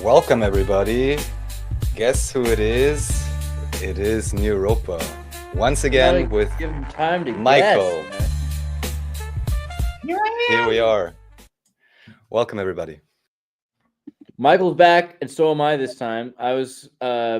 Welcome everybody. Guess who it is? It is NEUROPA. Once again with give him time to Michael. Guess, Here we are. Welcome everybody. Michael's back, and so am I this time. I was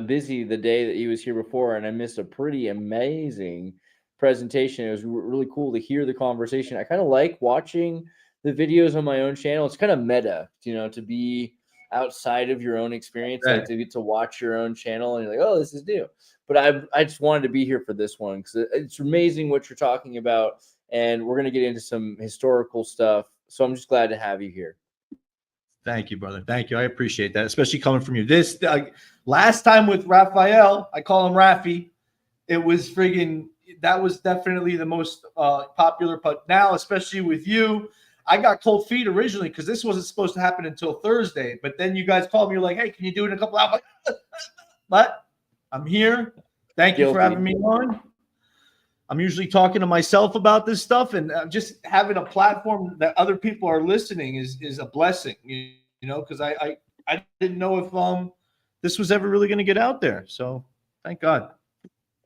busy the day that he was here before, and I missed a pretty amazing presentation. It was really cool to hear the conversation. I kind of like watching the videos on my own channel. It's kind of meta, to be outside of your own experience, Right. like to get to watch your own channel, and you're like, oh, this is new. But I just wanted to be here for this one because it's amazing what you're talking about, and we're going to get into some historical stuff. So I'm just glad to have you here. Thank you, brother. Thank you. I appreciate that, especially coming from you. This last time with Raphael, I call him Rafi. It was friggin', that was definitely the most popular. But now, especially with you, I got cold feet originally because this wasn't supposed to happen until Thursday. But then you guys called me. You're like, hey, can you do it in a couple hours? But I'm here. Thank you for having me on. I'm usually talking to myself about this stuff, and just having a platform that other people are listening is a blessing, because I didn't know if this was ever really going to get out there. So thank God.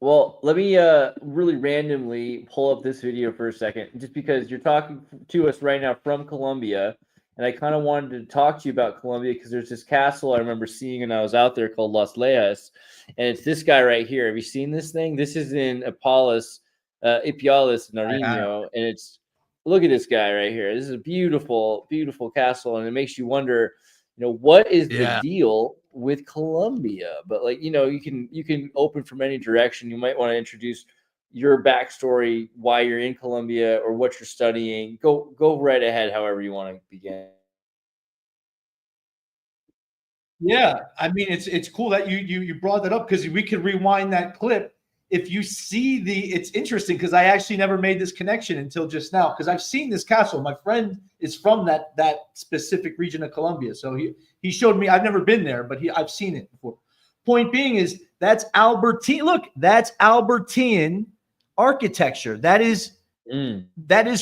Well, let me really randomly pull up this video for a second, just because you're talking to us right now from Colombia, and I kind of wanted to talk to you about Colombia because there's this castle I remember seeing when I was out there called Las Lejas, and it's this guy right here. Have you seen this thing? This is in Ipiales, Nariño, and it's, look at this guy right here. This is a beautiful, beautiful castle, and it makes you wonder, what is the deal with Colombia? But you can open from any direction. You might want to introduce your backstory, why you're in Colombia or what you're studying. Go right ahead, however you want to begin. Yeah, I mean it's cool that you brought that up because we could rewind that clip. If you see it's interesting because I actually never made this connection until just now because I've seen this castle. My friend is from that specific region of Colombia, so he showed me. I've never been there, but I've seen it before. Point being is that's Albertine. Look, that's Albertine architecture. That is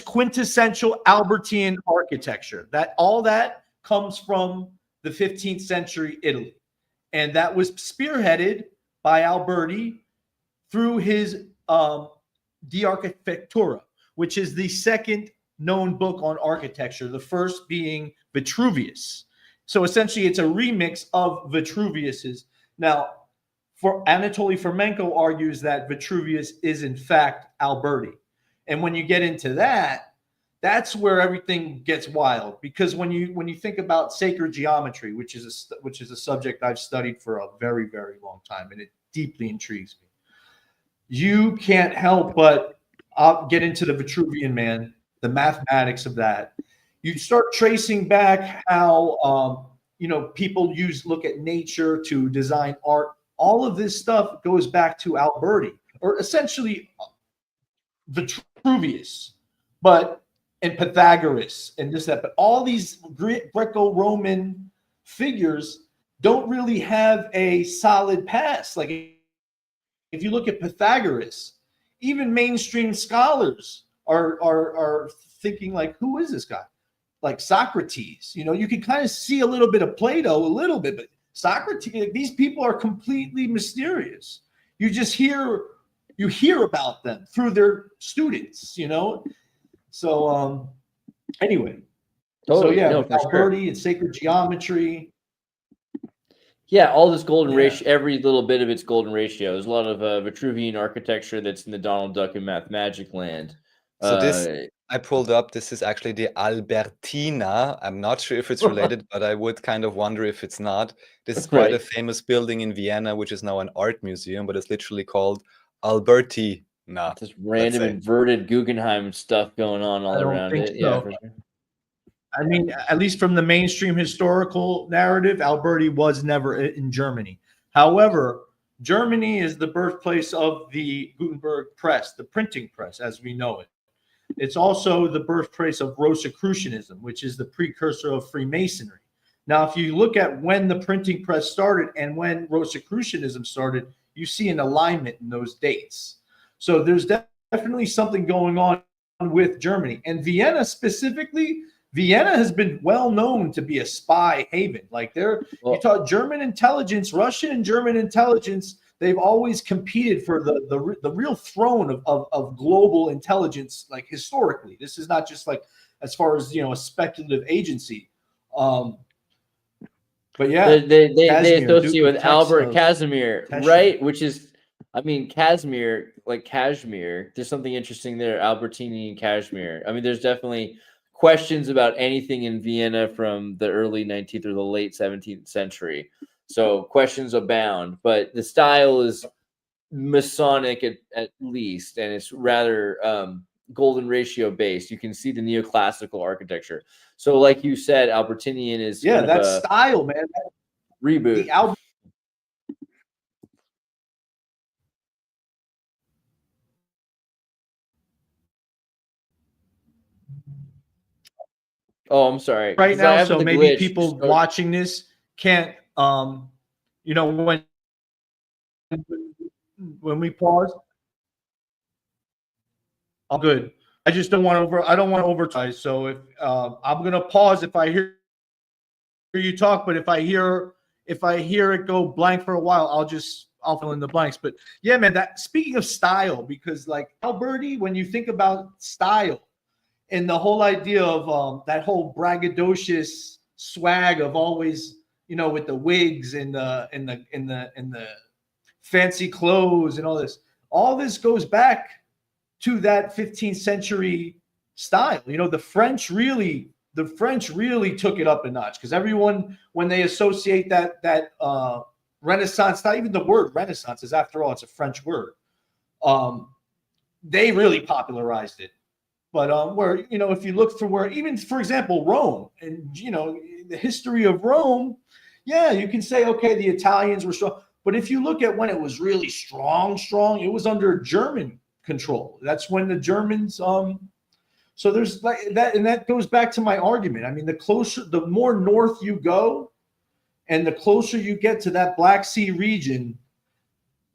quintessential Albertine architecture. That all that comes from the 15th century Italy, and that was spearheaded by Alberti through his De Architectura, which is the second known book on architecture, the first being Vitruvius. So essentially, it's a remix of Vitruvius's. Now, for Anatoly Fomenko argues that Vitruvius is in fact Alberti. And when you get into that, that's where everything gets wild, because when you think about sacred geometry, which is a subject I've studied for a very, very long time, and it deeply intrigues me. You can't help but get into the Vitruvian man, the mathematics of that. You start tracing back how people look at nature to design art. All of this stuff goes back to Alberti, or essentially Vitruvius, and Pythagoras and this, that. But all these Greco-Roman figures don't really have a solid past. Like, if you look at Pythagoras, even mainstream scholars are thinking like, who is this guy? Like Socrates, you can kind of see a little bit of Plato, but Socrates, these people are completely mysterious. You just hear about them through their students, So anyway, Totally. Alberti and sacred geometry. Yeah, all this golden ratio, every little bit of it's golden ratio. There's a lot of Vitruvian architecture that's in the Donald Duck and Math Magic land. So this I pulled up. This is actually the Albertina. I'm not sure if it's related, but I would kind of wonder if it's not. This is quite a famous building in Vienna, which is now an art museum, but it's literally called Albertina. Just random inverted Guggenheim stuff going on all around it. So. Yeah, for sure. I mean, at least from the mainstream historical narrative, Alberta was never in Germany. However, Germany is the birthplace of the Gutenberg press, the printing press as we know it. It's also the birthplace of Rosicrucianism, which is the precursor of Freemasonry. Now, if you look at when the printing press started and when Rosicrucianism started, you see an alignment in those dates. So there's definitely something going on with Germany. And Vienna specifically, Vienna has been well known to be a spy haven. Like you talk German intelligence, Russian and German intelligence, they've always competed for the real throne of global intelligence, like historically. This is not just like as far as, a speculative agency. But yeah, they associate with Albert Casimir, right? Which is, I mean, Casimir, like Kashmir. There's something interesting there, Albertini and Kashmir. I mean, there's definitely questions about anything in Vienna from the early 19th or the late 17th century. So questions abound, but the style is Masonic at least, and it's rather golden ratio based. You can see the neoclassical architecture. So like you said, Albertinian is that style, man. That reboot. Oh, I'm sorry. Right now, so maybe people watching this can't, when we pause. I'm good. I just don't want to I don't want to overtime. So if I'm gonna pause if I hear you talk, but if I hear it go blank for a while, I'll fill in the blanks. But yeah, man, that speaking of style, because like Alberti, when you think about style and the whole idea of that whole braggadocious swag of always, with the wigs and the fancy clothes and all this goes back to that 15th century style. The French really took it up a notch, because everyone, when they associate that Renaissance, not even the word Renaissance is, after all, it's a French word. They really popularized it. But where, if you look through where, even for example, Rome, and the history of Rome, yeah, you can say, okay, the Italians were strong. But if you look at when it was really strong, it was under German control. That's when the Germans so there's like that, and that goes back to my argument. I mean, the more north you go and the closer you get to that Black Sea region,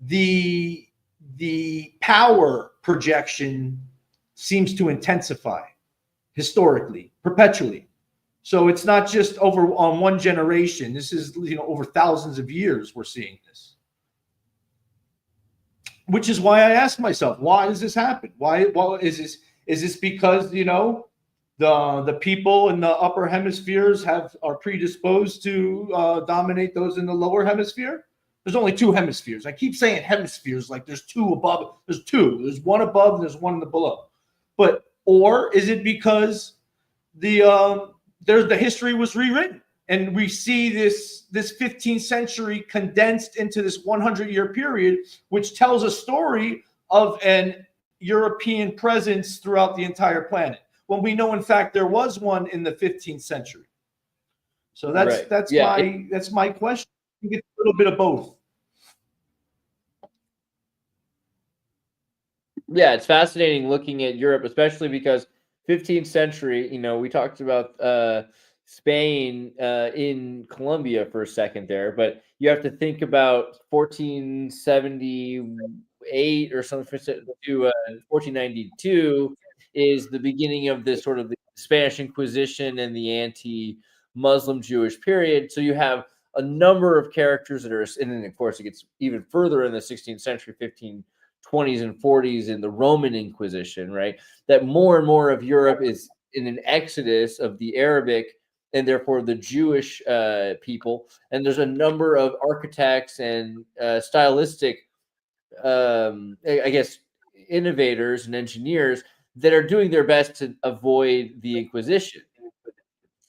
the power projection seems to intensify historically, perpetually. So it's not just over on one generation. This is, over thousands of years we're seeing this. Which is why I ask myself, why does this happen? Why is this because, the people in the upper hemispheres are predisposed to dominate those in the lower hemisphere? There's only two hemispheres. I keep saying hemispheres like there's two above. There's two. There's one above and there's one in the below. Or is it because the history was rewritten and we see this 15th century condensed into this 100-year period, which tells a story of an European presence throughout the entire planet, when we know in fact there was one in the 15th century. So that's my question. I think it's a little bit of both. Yeah, it's fascinating looking at Europe, especially because 15th century, we talked about Spain in Colombia for a second there, but you have to think about 1478 or something to 1492 is the beginning of this sort of the Spanish Inquisition and the anti-Muslim Jewish period. So you have a number of characters that are, and then of course it gets even further in the 16th century, 1520s and 40s in the Roman Inquisition, right? That more and more of Europe is in an exodus of the Arabic and therefore the Jewish people. And there's a number of architects and stylistic, I guess, innovators and engineers that are doing their best to avoid the Inquisition.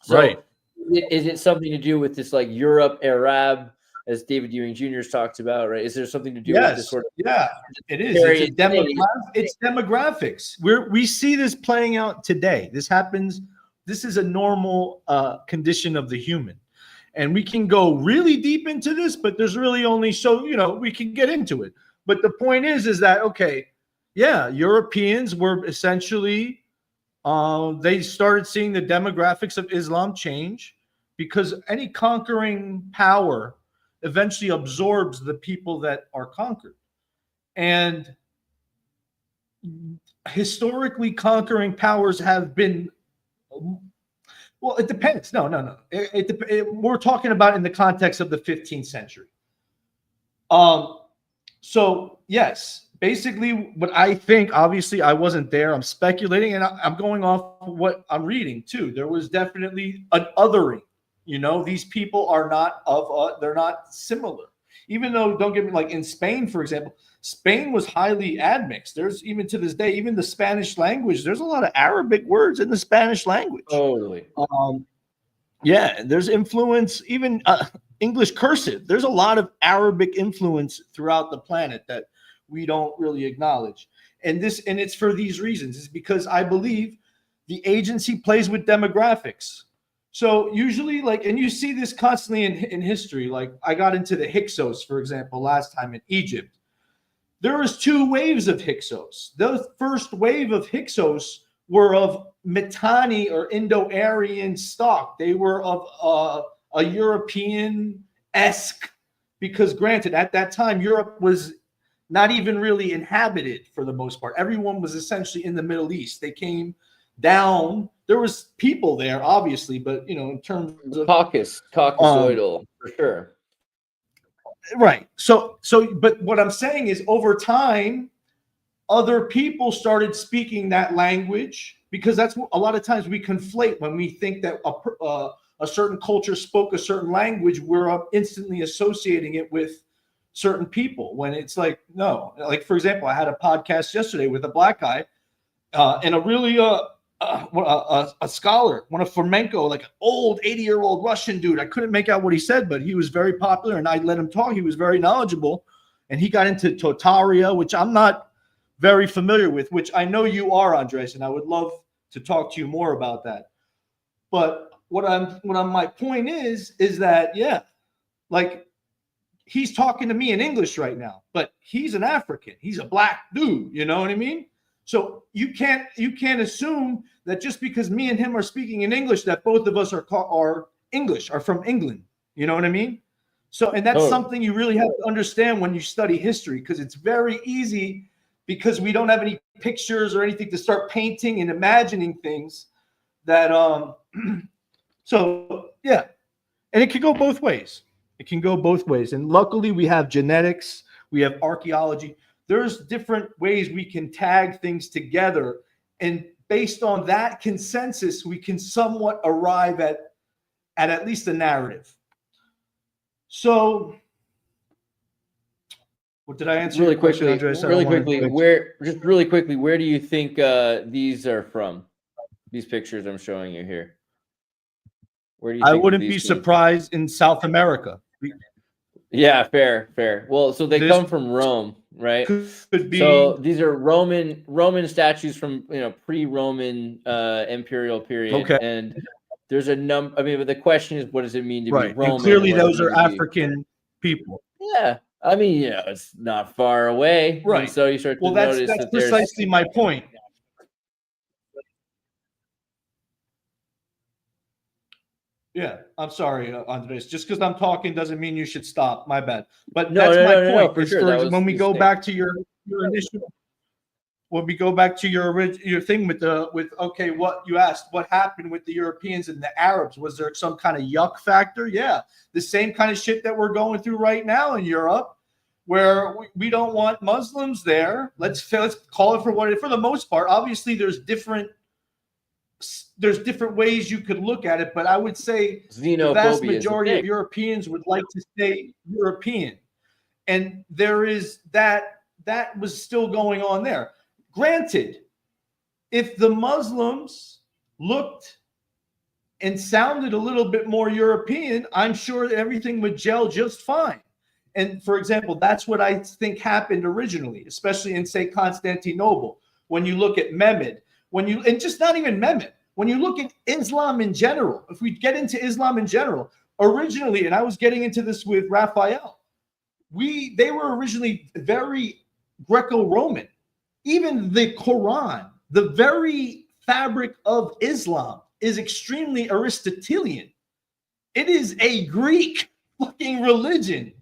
So right. Is it something to do with this, like Europe, Arab, as David Ewing Jr. has talked about, right? Is there something to do with this sort of? Yeah, it is. It's demographics. We see this playing out today. This this is a normal condition of the human. And we can go really deep into this, but there's really only so, we can get into it. But the point is that, okay, yeah, Europeans were essentially, they started seeing the demographics of Islam change, because any conquering power eventually absorbs the people that are conquered. And historically, conquering powers have been, well, it depends. No. We're talking about in the context of the 15th century. So yes, basically what I think, obviously I wasn't there, I'm speculating, and I'm going off what I'm reading too. There was definitely an othering. These people are not they're not similar. Even though, don't get me, like in Spain, for example, Spain was highly admixed. There's, even to this day, even the Spanish language, there's a lot of Arabic words in the Spanish language. Totally. Yeah, there's influence, even English cursive. There's a lot of Arabic influence throughout the planet that we don't really acknowledge. And it's for these reasons. It's because I believe the agency plays with demographics. So usually, like, and you see this constantly in history. Like, I got into the Hyksos, for example, last time in Egypt. There was 2 waves of Hyksos. The first wave of Hyksos were of Mitanni or Indo-Aryan stock. They were of a European-esque, because granted, at that time, Europe was not even really inhabited for the most part. Everyone was essentially in the Middle East. They came down. There was people there, obviously, but, in terms of Caucasoidal, for sure. Right. So, but what I'm saying is, over time, other people started speaking that language, because that's what a lot of times we conflate when we think that a certain culture spoke a certain language. We're instantly associating it with certain people, when it's like, no. Like, for example, I had a podcast yesterday with a black guy and a really a scholar, one of Flamenco, like an old 80-year-old Russian dude. I couldn't make out what he said, but he was very popular, and I let him talk. He was very knowledgeable, and he got into Totaria, which I'm not very familiar with, which I know you are, Andres, and I would love to talk to you more about that. But my point is that, yeah, like, he's talking to me in English right now, but he's an African. He's a black dude. You know what I mean? So you can't assume that just because me and him are speaking in English, that both of us are English, are from England. You know what I mean? So, and that's something you really have to understand when you study history, because it's very easy, because we don't have any pictures or anything to start painting and imagining things that, so yeah. And it can go both ways. It can go both ways. And luckily we have genetics, we have archaeology. There's different ways we can tag things together. And based on that consensus, we can somewhat arrive at least a narrative. So, what did I answer? Really quickly, Andres? really quickly, where do you think these are from? These pictures I'm showing you here. Where do you? I wouldn't be surprised in South America. Yeah, fair. Well, so they come from Rome, right? Could be. So these are Roman statues from, pre-Roman imperial period. Okay. And there's a number. I mean, but the question is, what does it mean to be Roman? And clearly, those are African people. Yeah, I mean, it's not far away, right? And so you start to notice that's precisely my point. Yeah, I'm sorry, Andres. Just because I'm talking doesn't mean you should stop. My bad. But that's my point. No, for sure. When we go back to your initial, when we go back to your thing with okay, what you asked, what happened with the Europeans and the Arabs? Was there some kind of yuck factor? Yeah, the same kind of shit that we're going through right now in Europe, where we don't want Muslims there. Let's call it for what it is. For the most part, obviously, there's different ways you could look at it, but I would say the vast majority of Europeans would like to stay European. And there is that was still going on there. Granted, if the Muslims looked and sounded a little bit more European, I'm sure that everything would gel just fine. And for example, that's what I think happened originally, especially in, say, Constantinople. When you look at Mehmed, and just not even Mehmed, when you look at Islam in general, if we get into Islam in general, originally, and I was getting into this with Raphael, they were originally very Greco-Roman. Even the Quran, the very fabric of Islam, is extremely Aristotelian. It is a Greek fucking religion.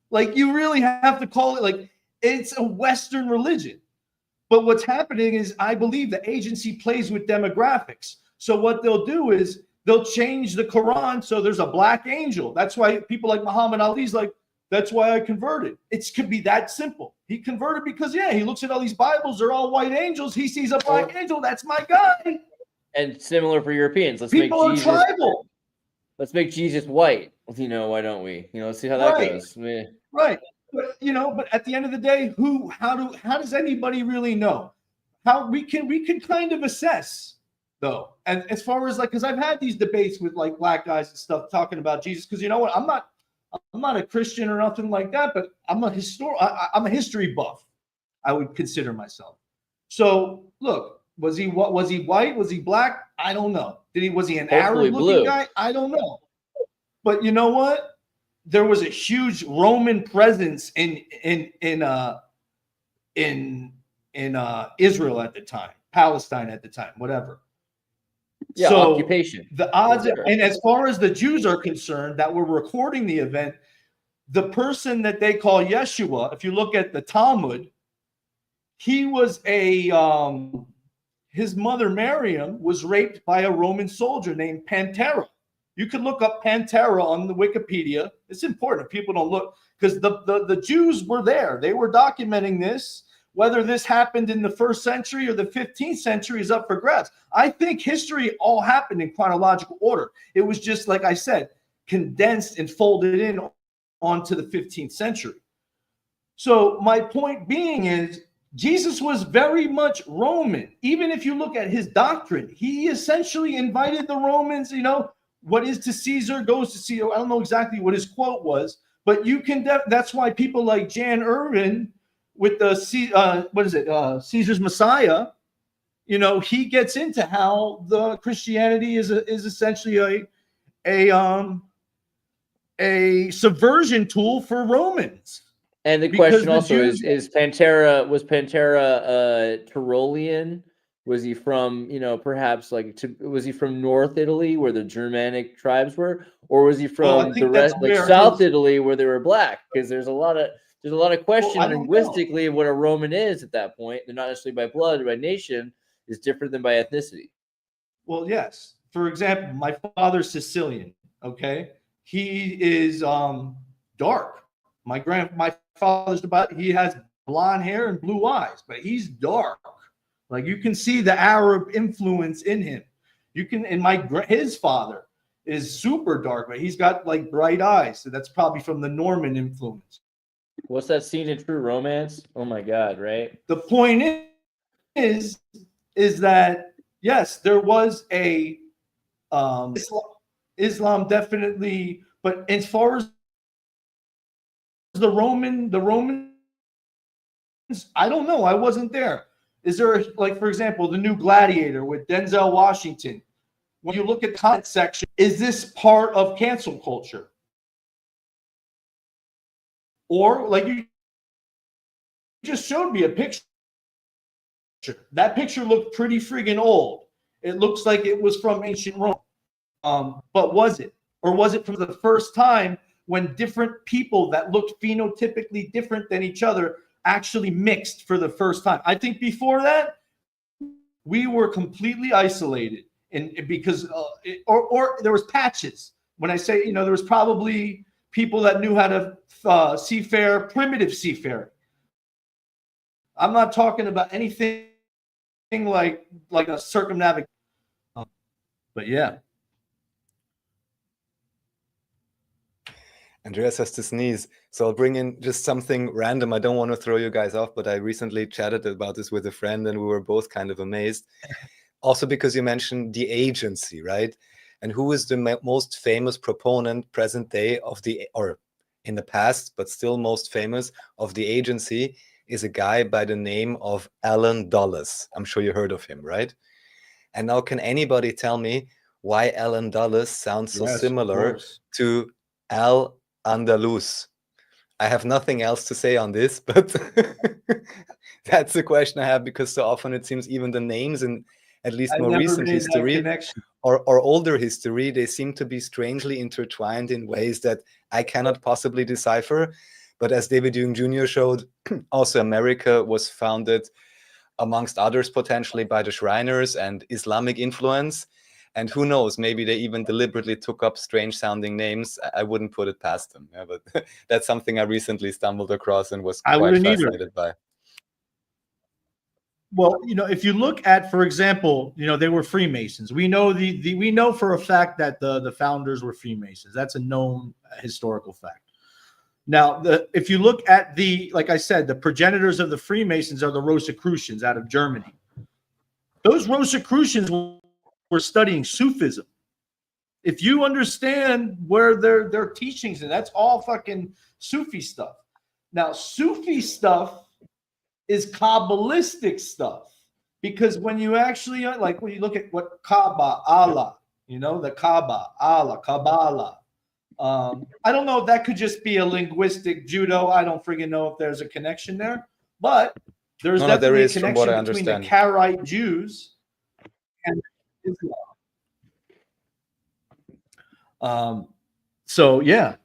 Like, you really have to call it, like, it's a Western religion. But what's happening is, I believe the agency plays with demographics. So what they'll do is they'll change the Quran so there's a black angel. That's why people like Muhammad Ali's like, that's why I converted. It could be that simple. He converted because, yeah, he looks at all these Bibles, they're all white angels. He sees a black angel. That's my guy. And similar for Europeans. People are tribal. Let's make Jesus white. You know, why don't we? You know, let's see how that goes. Right. But, you know, but at the end of the day, how does anybody really know? How we can kind of assess, though. And as far as, like, because I've had these debates with, like, black guys and stuff talking about Jesus, because, you know what, I'm not a Christian or nothing like that, but I'm a history buff, I would consider myself. So look, was he white? Was he black? I don't know. Was he an Arab looking guy? I don't know. But you know what? There was a huge Roman presence in Israel at the time, Palestine at the time, whatever. Yeah, so occupation. The odds, and as far as the Jews are concerned that were recording the event, the person that they call Yeshua, if you look at the Talmud, he was his mother Miriam was raped by a Roman soldier named Pantera. You can look up Pantera on the Wikipedia. It's important if people don't look, because the Jews were there. They were documenting this. Whether this happened in the 1st century or the 15th century is up for grabs. I think history all happened in chronological order. It was just, like I said, condensed and folded in onto the 15th century. So my point being is, Jesus was very much Roman. Even if you look at his doctrine, he essentially invited the Romans, you know, what is to Caesar goes to Caesar. I don't know exactly what his quote was, but you can, that's why people like Jan Irvin with the Caesar's Messiah, you know, he gets into how the Christianity is essentially a subversion tool for Romans. And the question also is Pantera, was Pantera Tyrolean? Was he from, you know, perhaps was he from North Italy where the Germanic tribes were, or was he from the rest, like South Italy where they were black? Because there's a lot of question linguistically of what a Roman is at that point. They're not necessarily by blood or by nation, is different than by ethnicity. Well, yes. For example, my father's Sicilian. Okay, he is dark. My father's he has blonde hair and blue eyes, but he's dark. Like, you can see the Arab influence in him. You can, and his father is super dark, but he's got like bright eyes. So that's probably from the Norman influence. What's that scene in True Romance? Oh my God, right? The point is that, yes, there was a Islam definitely, but as far as the Romans, I don't know. I wasn't there. Is there, like, for example, the new Gladiator with Denzel Washington? When you look at the comment section, is this part of cancel culture? Or, like, you just showed me a picture. That picture looked pretty friggin' old. It looks like it was from ancient Rome. But was it? Or was it from the first time when different people that looked phenotypically different than each other actually mixed for the first time? I think before that, we were completely isolated, and because or there was patches. When I say, you know, there was probably people that knew how to seafair, primitive seafaring. I'm not talking about anything like a circumnavigation. But yeah. Andreas has to sneeze, so I'll bring in just something random. I don't want to throw you guys off, but I recently chatted about this with a friend, and we were both kind of amazed. Also because you mentioned the agency, right? And who is the most famous proponent present day of or in the past, but still most famous of the agency, is a guy by the name of Alan Dulles. I'm sure you heard of him, right? And now can anybody tell me why Al-Andalus sounds so similar to Al-Andalus? I have nothing else to say on this, but that's the question I have, because so often it seems even the names in at least more recent history or older history, they seem to be strangely intertwined in ways that I cannot possibly decipher. But as David Hume Jr. showed, also America was founded, amongst others, potentially by the Shriners and Islamic influence. And who knows, maybe they even deliberately took up strange sounding names. I wouldn't put it past them. Yeah, but that's something I recently stumbled across and was quite fascinated by. Well, if you look at, for example, they were Freemasons. We know we know for a fact that the founders were Freemasons. That's a known historical fact. Now, if you look at like I said, the progenitors of the Freemasons are the Rosicrucians out of Germany. Those Rosicrucians were studying Sufism. If you understand where their teachings, and that's all fucking Sufi stuff. Now, Sufi stuff is Kabbalistic stuff, because when you actually, like, when you look at what Kaaba, Allah, the Kaaba, Allah, Kabbalah. I don't know if that could just be a linguistic judo. I don't friggin' know if there's a connection there, but there's definitely a connection between the Karaite Jews and Islam. So yeah,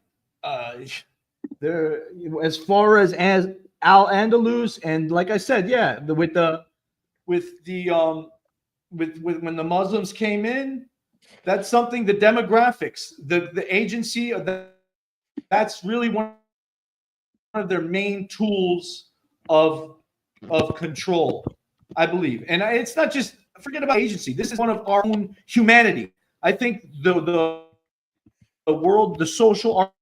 there, as far as Al-Andalus, and like I said, yeah, with when the Muslims came in, that's something, the demographics, the agency, that's really one of their main tools of control, I believe. And it's not just, forget about agency. This is one of our own humanity. I think the world, the social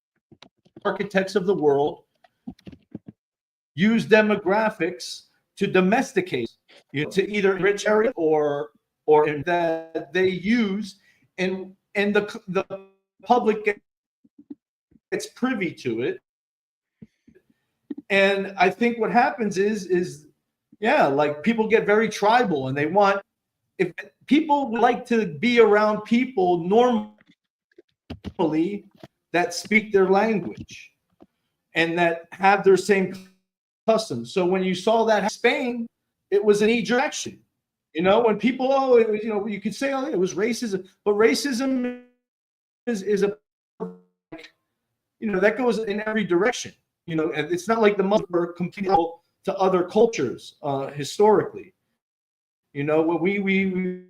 architects of the world use demographics to domesticate, to either enrich area or that they use, and the public gets privy to it. And I think what happens is like, people get very tribal, and they want, if people would like to be around people normally that speak their language and that have their same customs. So when you saw that in Spain, it was an knee-jerk action. When people, you could say, it was racism, but racism is a, that goes in every direction. It's not like the Muslims were completely to other cultures historically. We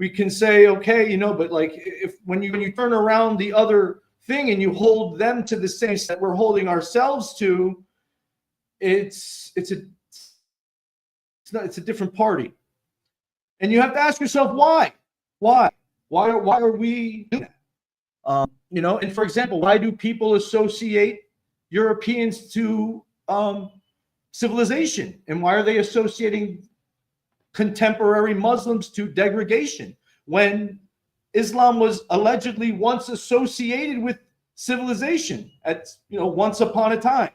can say, okay, but like, if when you turn around the other thing and you hold them to the same that we're holding ourselves to, it's a different party. And you have to ask yourself, why are we doing that? And for example, why do people associate Europeans to civilization, and why are they associating contemporary Muslims to degradation, when Islam was allegedly once associated with civilization at once upon a time?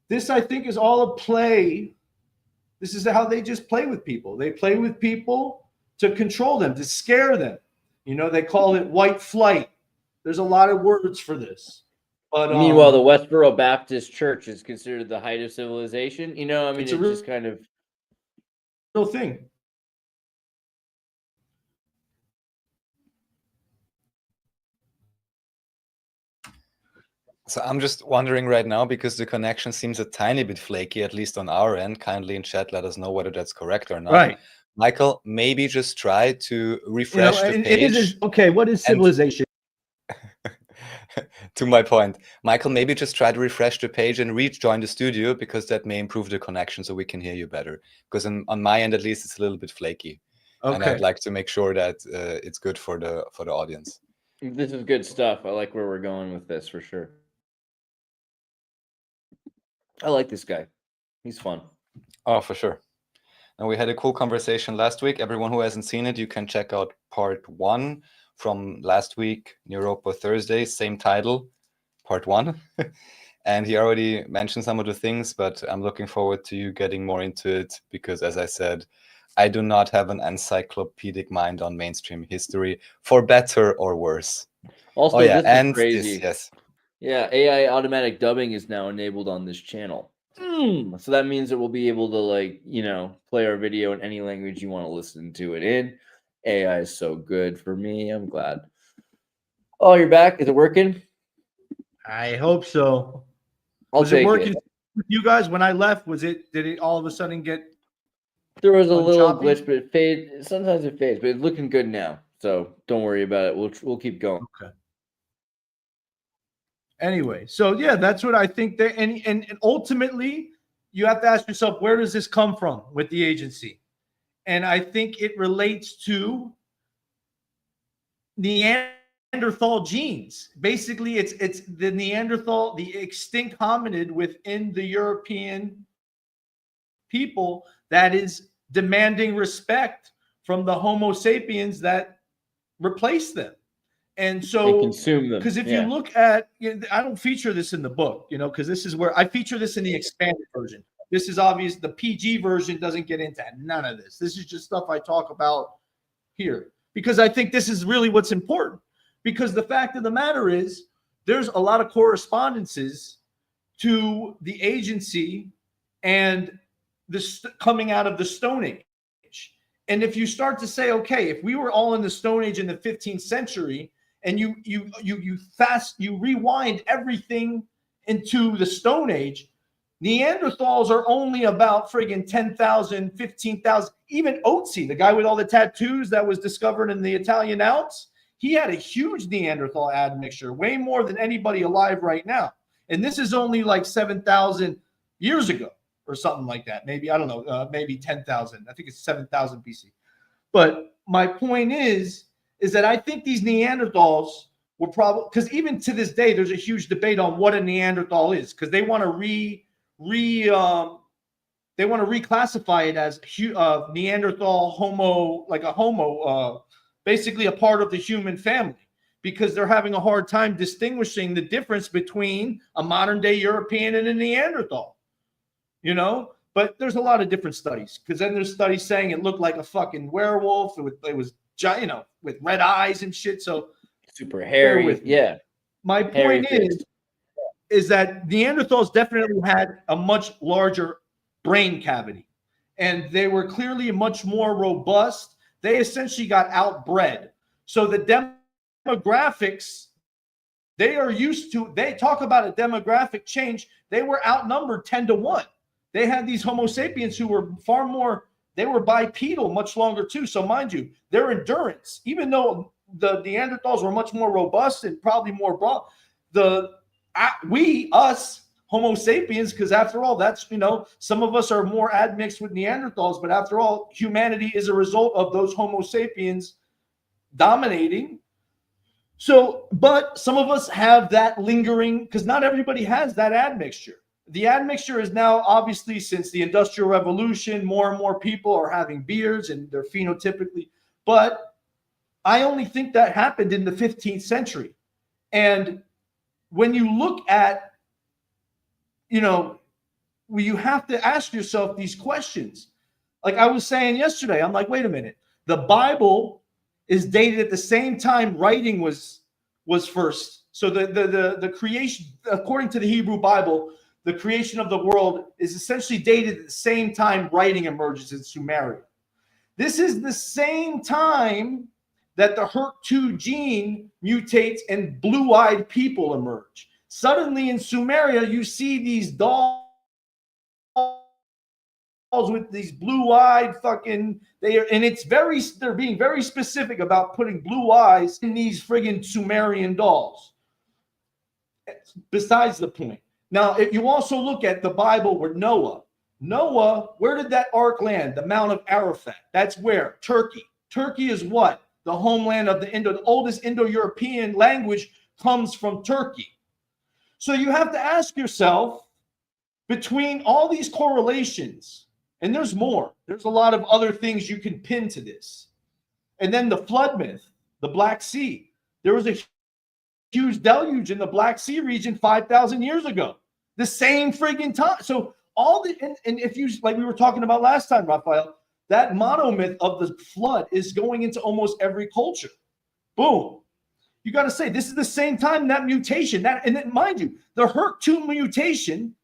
This, I think, is all a play. This is how they just play with people. They play with people to control them, to scare them. They call it white flight. There's a lot of words for this. But meanwhile, the Westboro Baptist Church is considered the height of civilization. It's just kind of real thing. So I'm just wondering right now, because the connection seems a tiny bit flaky, at least on our end. Kindly in chat, let us know whether that's correct or not. Right. Michael, maybe just try to refresh the page. Okay, what is civilization? To my point, Michael, maybe just try to refresh the page and rejoin the studio, because that may improve the connection so we can hear you better. Because on my end, at least, it's a little bit flaky. Okay. And I'd like to make sure that it's good for the audience. This is good stuff. I like where we're going with this for sure. I like this guy. He's fun. Oh, for sure. And we had a cool conversation last week. Everyone who hasn't seen it, you can check out part 1 from last week, NEUROPA Thursday, same title, part 1. And he already mentioned some of the things, but I'm looking forward to you getting more into it, because as I said, I do not have an encyclopedic mind on mainstream history, for better or worse. Also, Oh yeah, this is and crazy. this, yes. Yeah, AI automatic dubbing is now enabled on this channel. So that means that we'll be able to, like, play our video in any language you want to listen to it in. AI is so good for me. I'm glad. Oh, you're back. Is it working? I hope so. Was it working with you guys when I left? Did it all of a sudden get? There was a little choppy? glitch, but it fades. Sometimes it fades, but it's looking good now. So don't worry about it. We'll keep going. Okay. Anyway, so yeah, that's what I think. And ultimately, you have to ask yourself, where does this come from with the agency? And I think it relates to Neanderthal genes. Basically, it's the Neanderthal, the extinct hominid within the European people that is demanding respect from the Homo sapiens that replaced them. And so, consume them. Because if you look at, I don't feature this in the book, because this is where I feature this in the expanded version. This is obvious. The PG version doesn't get into none of this. This is just stuff I talk about here, because I think this is really what's important. Because the fact of the matter is, there's a lot of correspondences to the agency and this coming out of the Stone Age. And if you start to say, okay, if we were all in the Stone Age in the 15th century, and you rewind everything into the Stone Age, Neanderthals are only about friggin' 10,000, 15,000. Even Otzi, the guy with all the tattoos that was discovered in the Italian Alps, he had a huge Neanderthal admixture, way more than anybody alive right now. And this is only like 7,000 years ago or something like that. Maybe, I don't know, maybe 10,000. I think it's 7,000 BC. But my point is that I think these Neanderthals were probably, because even to this day, there's a huge debate on what a Neanderthal is, because they want to reclassify it as Neanderthal Homo, like a Homo, basically a part of the human family, because they're having a hard time distinguishing the difference between a modern day European and a Neanderthal, But there's a lot of different studies, because then there's studies saying it looked like a fucking werewolf. It was with red eyes and shit. So super hairy. Yeah. My point is that Neanderthals definitely had a much larger brain cavity, and they were clearly much more robust. They essentially got outbred. So the demographics they are used to, they talk about a demographic change. They were outnumbered 10-1. They had these Homo sapiens who were far more, they were bipedal much longer too. So mind you, their endurance, even though the Neanderthals were much more robust and probably more broad, us Homo sapiens, because after all, that's, some of us are more admixed with Neanderthals, but after all, humanity is a result of those Homo sapiens dominating. So, but some of us have that lingering, because not everybody has that admixture. The admixture is now, obviously, since the Industrial Revolution, more and more people are having beards and they're phenotypically, but I only think that happened in the 15th century. And when you look at, you have to ask yourself these questions. Like I was saying yesterday, I'm like, wait a minute. The Bible is dated at the same time writing was first. So the creation, according to the Hebrew Bible, the creation of the world is essentially dated at the same time writing emerges in Sumeria. This is the same time that the HERT2 gene mutates and blue-eyed people emerge. Suddenly in Sumeria, you see these dolls with these blue-eyed fucking, they're being very specific about putting blue eyes in these friggin' Sumerian dolls. Besides the point. Now, if you also look at the Bible with Noah, where did that ark land? The Mount of Arafat. That's where? Turkey. Turkey is what? The homeland of the oldest Indo-European language comes from Turkey. So you have to ask yourself, between all these correlations, and there's more, there's a lot of other things you can pin to this. And then the flood myth, the Black Sea. There was a huge deluge in the Black Sea region 5,000 years ago. The same friggin' time. So and if you, like we were talking about last time, Raphael, that monomyth of the flood is going into almost every culture. Boom. You got to say, this is the same time that mutation, and then mind you, the HERC2 mutation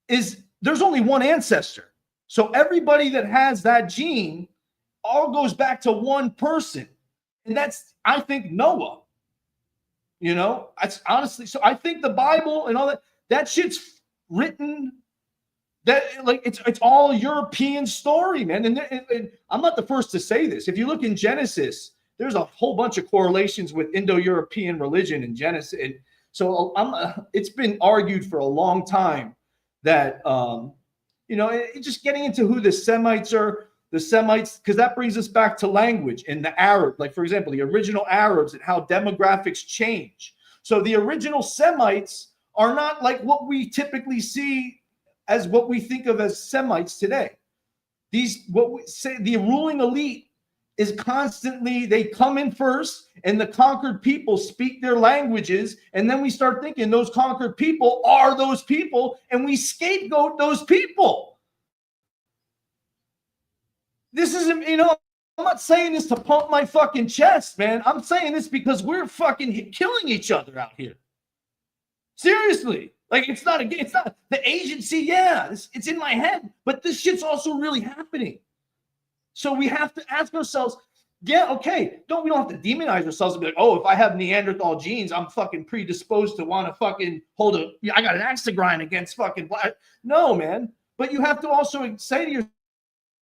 is, there's only one ancestor. So everybody that has that gene all goes back to one person. And that's, I think, Noah. You know, that's honestly, so I think the Bible and all that shit's written, that like it's all a European story, man. And I'm not the first to say this. If you look in Genesis, there's a whole bunch of correlations with Indo-European religion in Genesis. And so it's been argued for a long time that, you know, just getting into who the Semites are, because that brings us back to language and the Arab, like for example, the original Arabs and how demographics change. So the original Semites are not like what we typically see as what we think of as Semites today. What we say, the ruling elite is constantly, they come in first and the conquered people speak their languages. And then we start thinking those conquered people are those people and we scapegoat those people. This isn't, you know, I'm not saying this to pump my fucking chest, man. I'm saying this because we're fucking killing each other out here. Seriously. Like, it's not the agency. Yeah, it's in my head, but this shit's also really happening. So we have to ask ourselves, yeah, okay, we don't have to demonize ourselves and be like, oh, if I have Neanderthal genes, I'm fucking predisposed to want to fucking I got an axe to grind against fucking black. No, man. But you have to also say to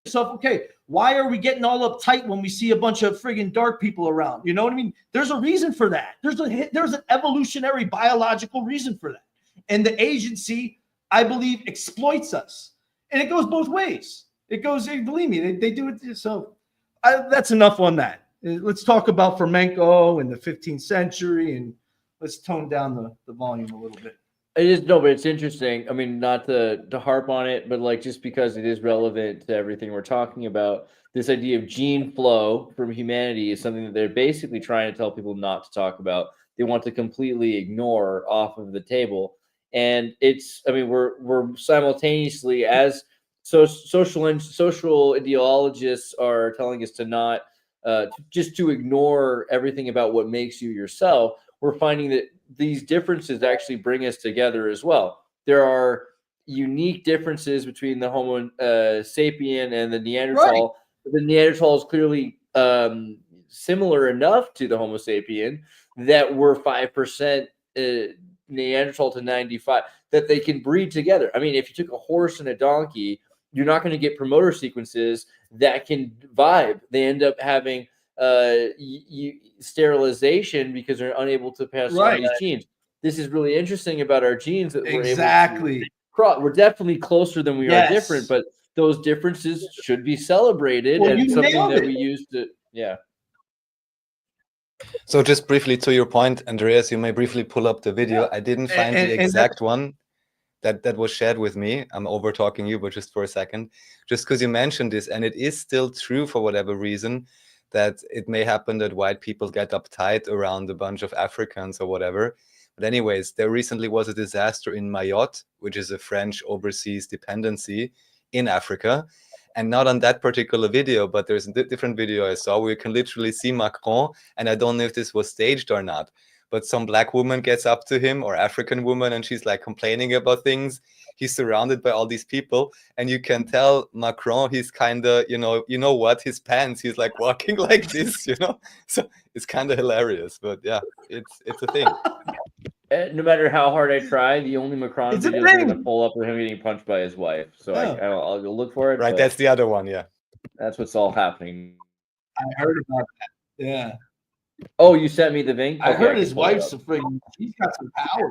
yourself, okay, why are we getting all uptight when we see a bunch of friggin' dark people around? You know what I mean? There's a reason for that. There's an evolutionary biological reason for that. And the agency, I believe, exploits us. And it goes both ways. It goes, believe me, they do it. So that's enough on that. Let's talk about flamenco in the 15th century, and let's tone down the volume a little bit. It is, no, but it's interesting. I mean, not to harp on it, but like just because it is relevant to everything we're talking about, this idea of gene flow from humanity is something that they're basically trying to tell people not to talk about. They want to completely ignore off of the table. And it's, I mean, we're simultaneously, as social ideologists are telling us to not just to ignore everything about what makes you yourself. We're finding that these differences actually bring us together as well. There are unique differences between the Homo sapien and the Neanderthal. Right. The Neanderthal is clearly similar enough to the Homo sapien that we're 5% Neanderthal to 95, that they can breed together. I mean, if you took a horse and a donkey, you're not going to get promoter sequences that can vibe. They end up having sterilization because they're unable to pass on these genes. This is really interesting about our genes that we're able to cross. We're definitely closer than we are different, but those differences should be celebrated, and it's something that we use to, So just briefly to your point, Andreas, you may briefly pull up the video. I didn't find the exact one that was shared with me. I'm over talking you, but just for a second, just because you mentioned this, and it is still true for whatever reason, that it may happen that white people get uptight around a bunch of Africans or whatever. But anyways, there recently was a disaster in Mayotte, which is a French overseas dependency in Africa. And not on that particular video, but there's a different video I saw where you can literally see Macron, and I don't know if this was staged or not, but some black woman gets up to him, or African woman, and she's like complaining about things. He's surrounded by all these people, and you can tell Macron, he's kind of, you know what, his pants, he's like walking like this, you know? So it's kind of hilarious, but yeah, it's a thing. No matter how hard I try, the only Macron video is going to pull up with him getting punched by his wife. So I'll go look for it. Right, that's the other one, yeah. That's what's all happening. I heard about that. Yeah. Oh, you sent me the link? I heard his wife's a freaking, she's got some power.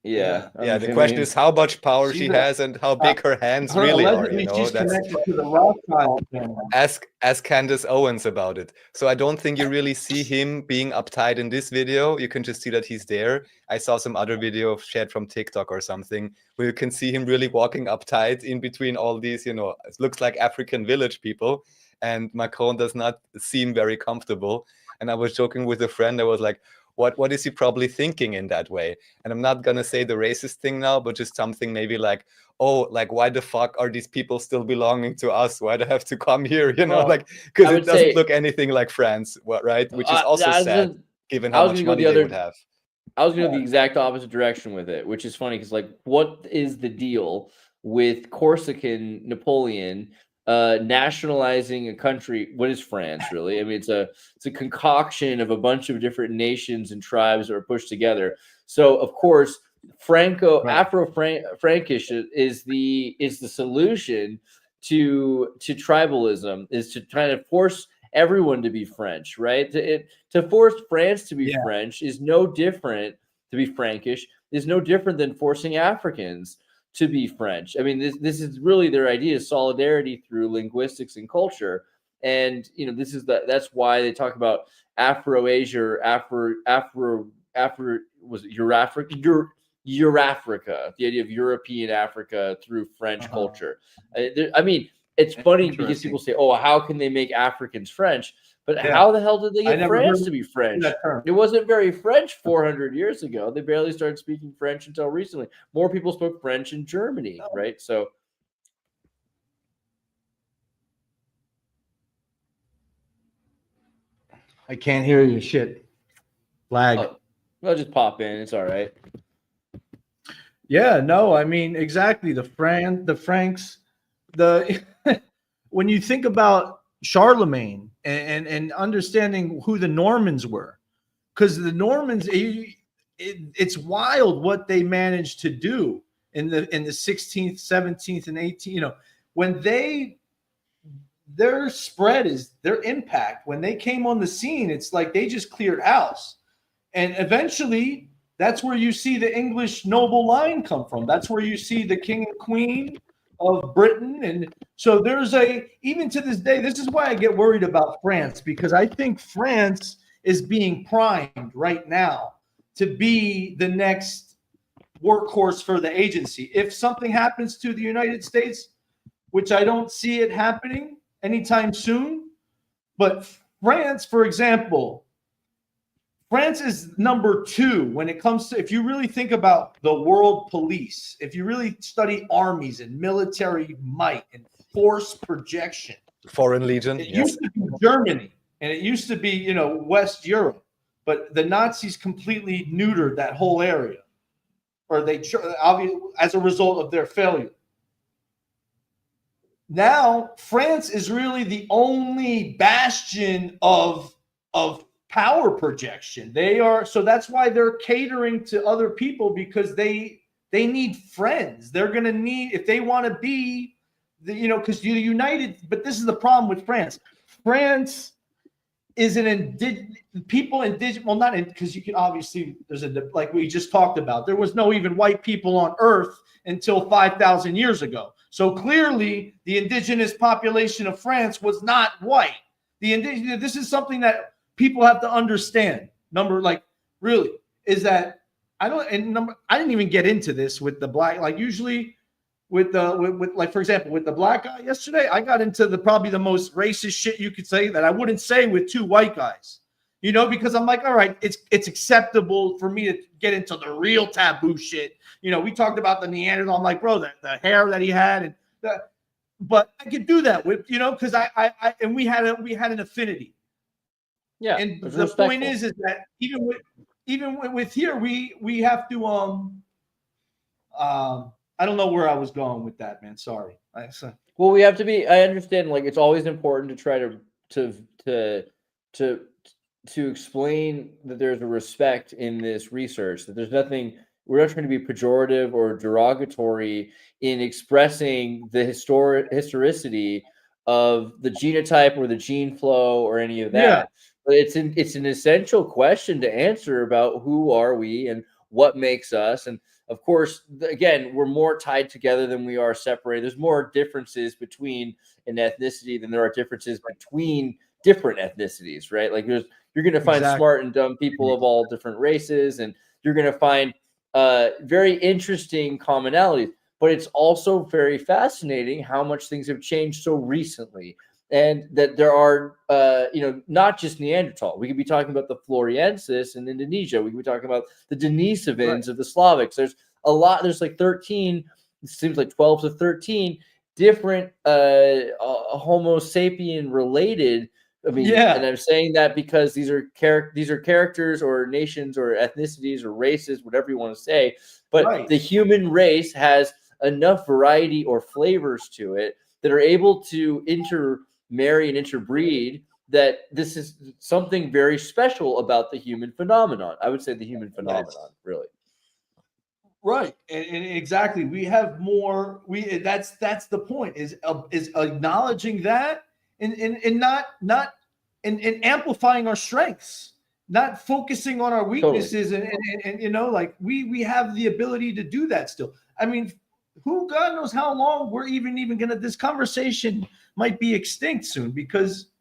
Yeah. Yeah, the question is how much power she has and how big her hands really are. You know, she's connected to the Rothschild family. Ask Candace Owens about it. So I don't think you really see him being uptight in this video. You can just see that he's there. I saw some other video shared from TikTok or something where you can see him really walking uptight in between all these, you know, it looks like African village people. And Macron does not seem very comfortable. And I was joking with a friend. I was like, what is he probably thinking in that way? And I'm not gonna say the racist thing now, but just something maybe like, oh, like why the fuck are these people still belonging to us? Why do they have to come here? You know, Well, like, because I it would doesn't say look anything like France, right? Which is also I was sad, gonna, given I how was much gonna go money the they would other. have. I was going to go the exact opposite direction with it, which is funny because, like, what is the deal with Corsican Napoleon nationalizing a country? What is France really? I mean, it's a concoction of a bunch of different nations and tribes that are pushed together. So, of course, Afro-Frankish is the solution to tribalism, is to kind of force everyone to be French, right? To force France to be Yeah. French is no different, to be Frankish, is no different than forcing Africans to be French. I mean, this is really their idea of solidarity through linguistics and culture. And, you know, that's why they talk about Afro-Asia, was it Eurafrica? Eurafrica, the idea of European Africa through French culture. I mean, it's funny because people say, "Oh, how can they make Africans French?" But how the hell did they get France to be French? It wasn't very French 400 years ago. They barely started speaking French until recently. More people spoke French in Germany, right? So I can't hear you. Shit. Lag. I'll just pop in. It's all right. Yeah, no, I mean, exactly. The Franks, when you think about Charlemagne and understanding who the Normans were, because the Normans, it's wild what they managed to do in the 16th, 17th, and 18th. You know, when their spread is their impact. When they came on the scene, it's like they just cleared house, and eventually that's where you see the English noble line come from. That's where you see the king and queen of Britain. And so there's even to this day, this is why I get worried about France, because I think France is being primed right now to be the next workhorse for the agency. If something happens to the United States, which I don't see it happening anytime soon, but France, for example, France is number 2 when it comes to, if you really think about the world police, if you really study armies and military might and force projection. Foreign Legion. It used to be Germany, and it used to be, you know, West Europe, but the Nazis completely neutered that whole area, or they obviously as a result of their failure. Now France is really the only bastion of power projection. They are, so that's why they're catering to other people, because they need friends. They're going to need, if they want to be the, you know, because you're united. But this is the problem with France. France is an indigenous, well, not because you can obviously, there's like we just talked about, there was no even white people on Earth until 5,000 years ago. So clearly the indigenous population of France was not white. This is something that people have to understand. Really, is that I didn't even get into this with the black, like usually with like, for example, with the black guy yesterday, I got into probably the most racist shit you could say that I wouldn't say with 2 white guys, you know, because I'm like, all right, it's acceptable for me to get into the real taboo shit. You know, we talked about the Neanderthal. I'm like, bro, the hair that he had, but I could do that with, you know, because and we had an affinity. Yeah, and the point is that even with here, we have to I don't know where I was going with that, man. Sorry. Well, we have to be. I understand. Like, it's always important to try to explain that there's a respect in this research. That there's nothing. We're not trying to be pejorative or derogatory in expressing the historicity of the genotype or the gene flow or any of that. Yeah. But it's an essential question to answer about who are we and what makes us. And of course, again, we're more tied together than we are separated. There's more differences between an ethnicity than there are differences between different ethnicities, right? Like you're going to find smart and dumb people of all different races, and you're going to find very interesting commonalities. But it's also very fascinating how much things have changed so recently. and that there are, not just Neanderthal. We could be talking about the Floriensis in Indonesia. We could be talking about the Denisovans of the Slavics. There's a lot. There's like 13. It seems like 12 to 13 different Homo sapien related. I mean, and I'm saying that because these are characters or nations or ethnicities or races, whatever you want to say. But the human race has enough variety or flavors to it that are able to intermarry and interbreed, that this is something very special about the human phenomenon. I would say the human phenomenon, really. Right, and exactly. We have more. That's the point. Is acknowledging that and not amplifying our strengths, not focusing on our weaknesses, and like we have the ability to do that still. I mean, who God knows how long we're even gonna. This conversation might be extinct soon because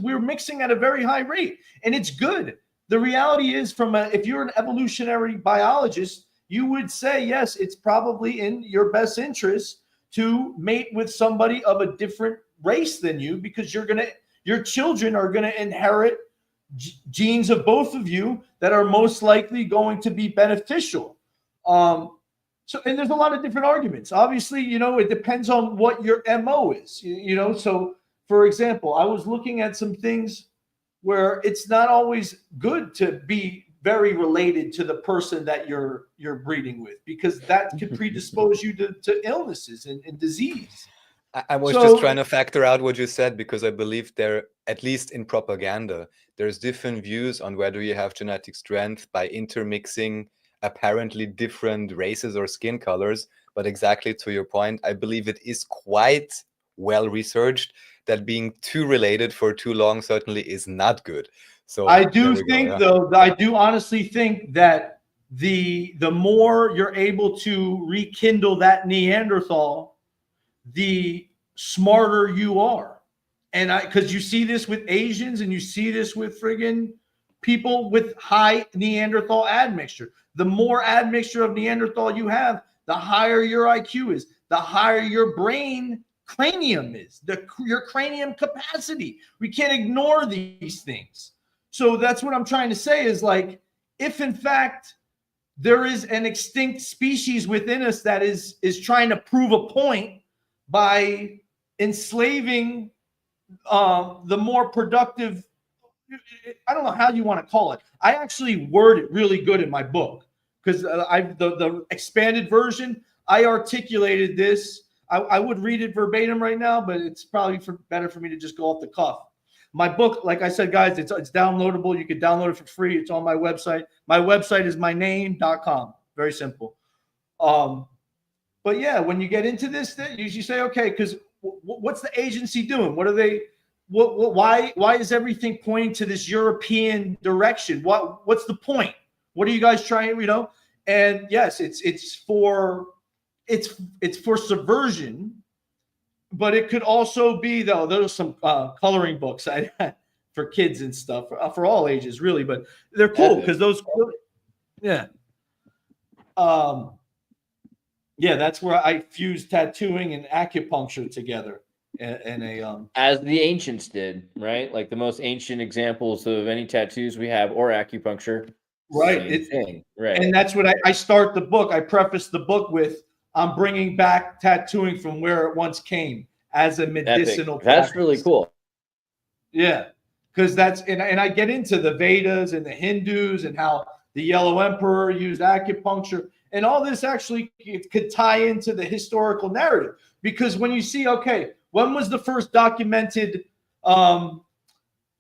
we're mixing at a very high rate, and it's good. The reality is, if you're an evolutionary biologist, you would say, yes, it's probably in your best interest to mate with somebody of a different race than you, because your children are going to inherit genes of both of you that are most likely going to be beneficial. And there's a lot of different arguments. Obviously, it depends on what your MO is, So, for example, I was looking at some things where it's not always good to be very related to the person that you're breeding with, because that could predispose you to illnesses and disease. I was just trying to factor out what you said, because I believe there, at least in propaganda, there's different views on whether you have genetic strength by intermixing apparently different races or skin colors. But exactly to your point, I believe it is quite well researched that being too related for too long certainly is not good. So I do honestly think that the more you're able to rekindle that Neanderthal, the smarter you are. And because you see this with Asians and you see this with friggin' people with high Neanderthal admixture. The more admixture of Neanderthal you have, the higher your IQ is, the higher your brain cranium is, your cranium capacity. We can't ignore these things. So that's what I'm trying to say is, like, if in fact there is an extinct species within us that is trying to prove a point by enslaving the more productive, I don't know how you want to call it. I actually word it really good in my book, because the expanded version, I articulated this. I would read it verbatim right now, but it's probably better for me to just go off the cuff. My book, like I said, guys, it's downloadable. You can download it for free. It's on my website. My website is myname.com. Very simple. But yeah, when you get into this, you say, okay, because what's the agency doing? What are they? Why is everything pointing to this European direction? What's the point? What are you guys trying? And yes, it's for subversion. But it could also be, though, there's some coloring books for kids and stuff, for all ages, really. But they're cool because those, yeah. That's where I fuse tattooing and acupuncture together in a as the ancients did, right? Like the most ancient examples of any tattoos we have, or acupuncture. Right. Right. And that's what I start the book. I preface the book with, I'm bringing back tattooing from where it once came as a medicinal practice. That's really cool. Yeah, because and I get into the Vedas and the Hindus and how the Yellow Emperor used acupuncture, and all this actually could tie into the historical narrative. Because when you see, okay, when was the first documented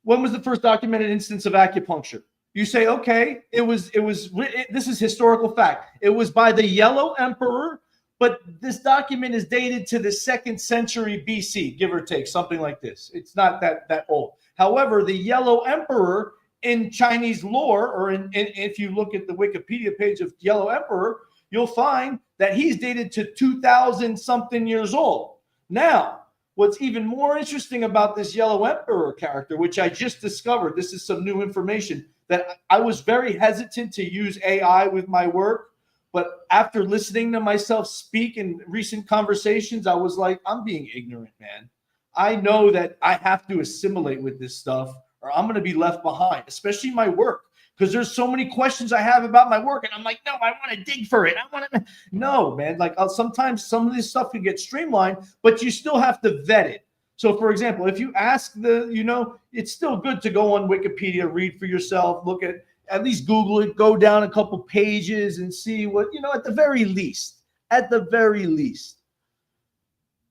instance of acupuncture? You say, okay, this is historical fact. It was by the Yellow Emperor. But this document is dated to the 2nd century BC, give or take, something like this. It's not that old. However, the Yellow Emperor in Chinese lore, or if you look at the Wikipedia page of Yellow Emperor, you'll find that he's dated to 2,000 something years old. Now, what's even more interesting about this Yellow Emperor character, which I just discovered, this is some new information, that I was very hesitant to use AI with my work. But after listening to myself speak in recent conversations, I was like, I'm being ignorant, man. I know that I have to assimilate with this stuff or I'm going to be left behind, especially my work. Because there's so many questions I have about my work, and I'm like, no, I want to dig for it. I want to. No, man. Like sometimes some of this stuff can get streamlined, but you still have to vet it. So, for example, if you ask it's still good to go on Wikipedia, read for yourself, look at least Google it, go down a couple pages and see what at the very least.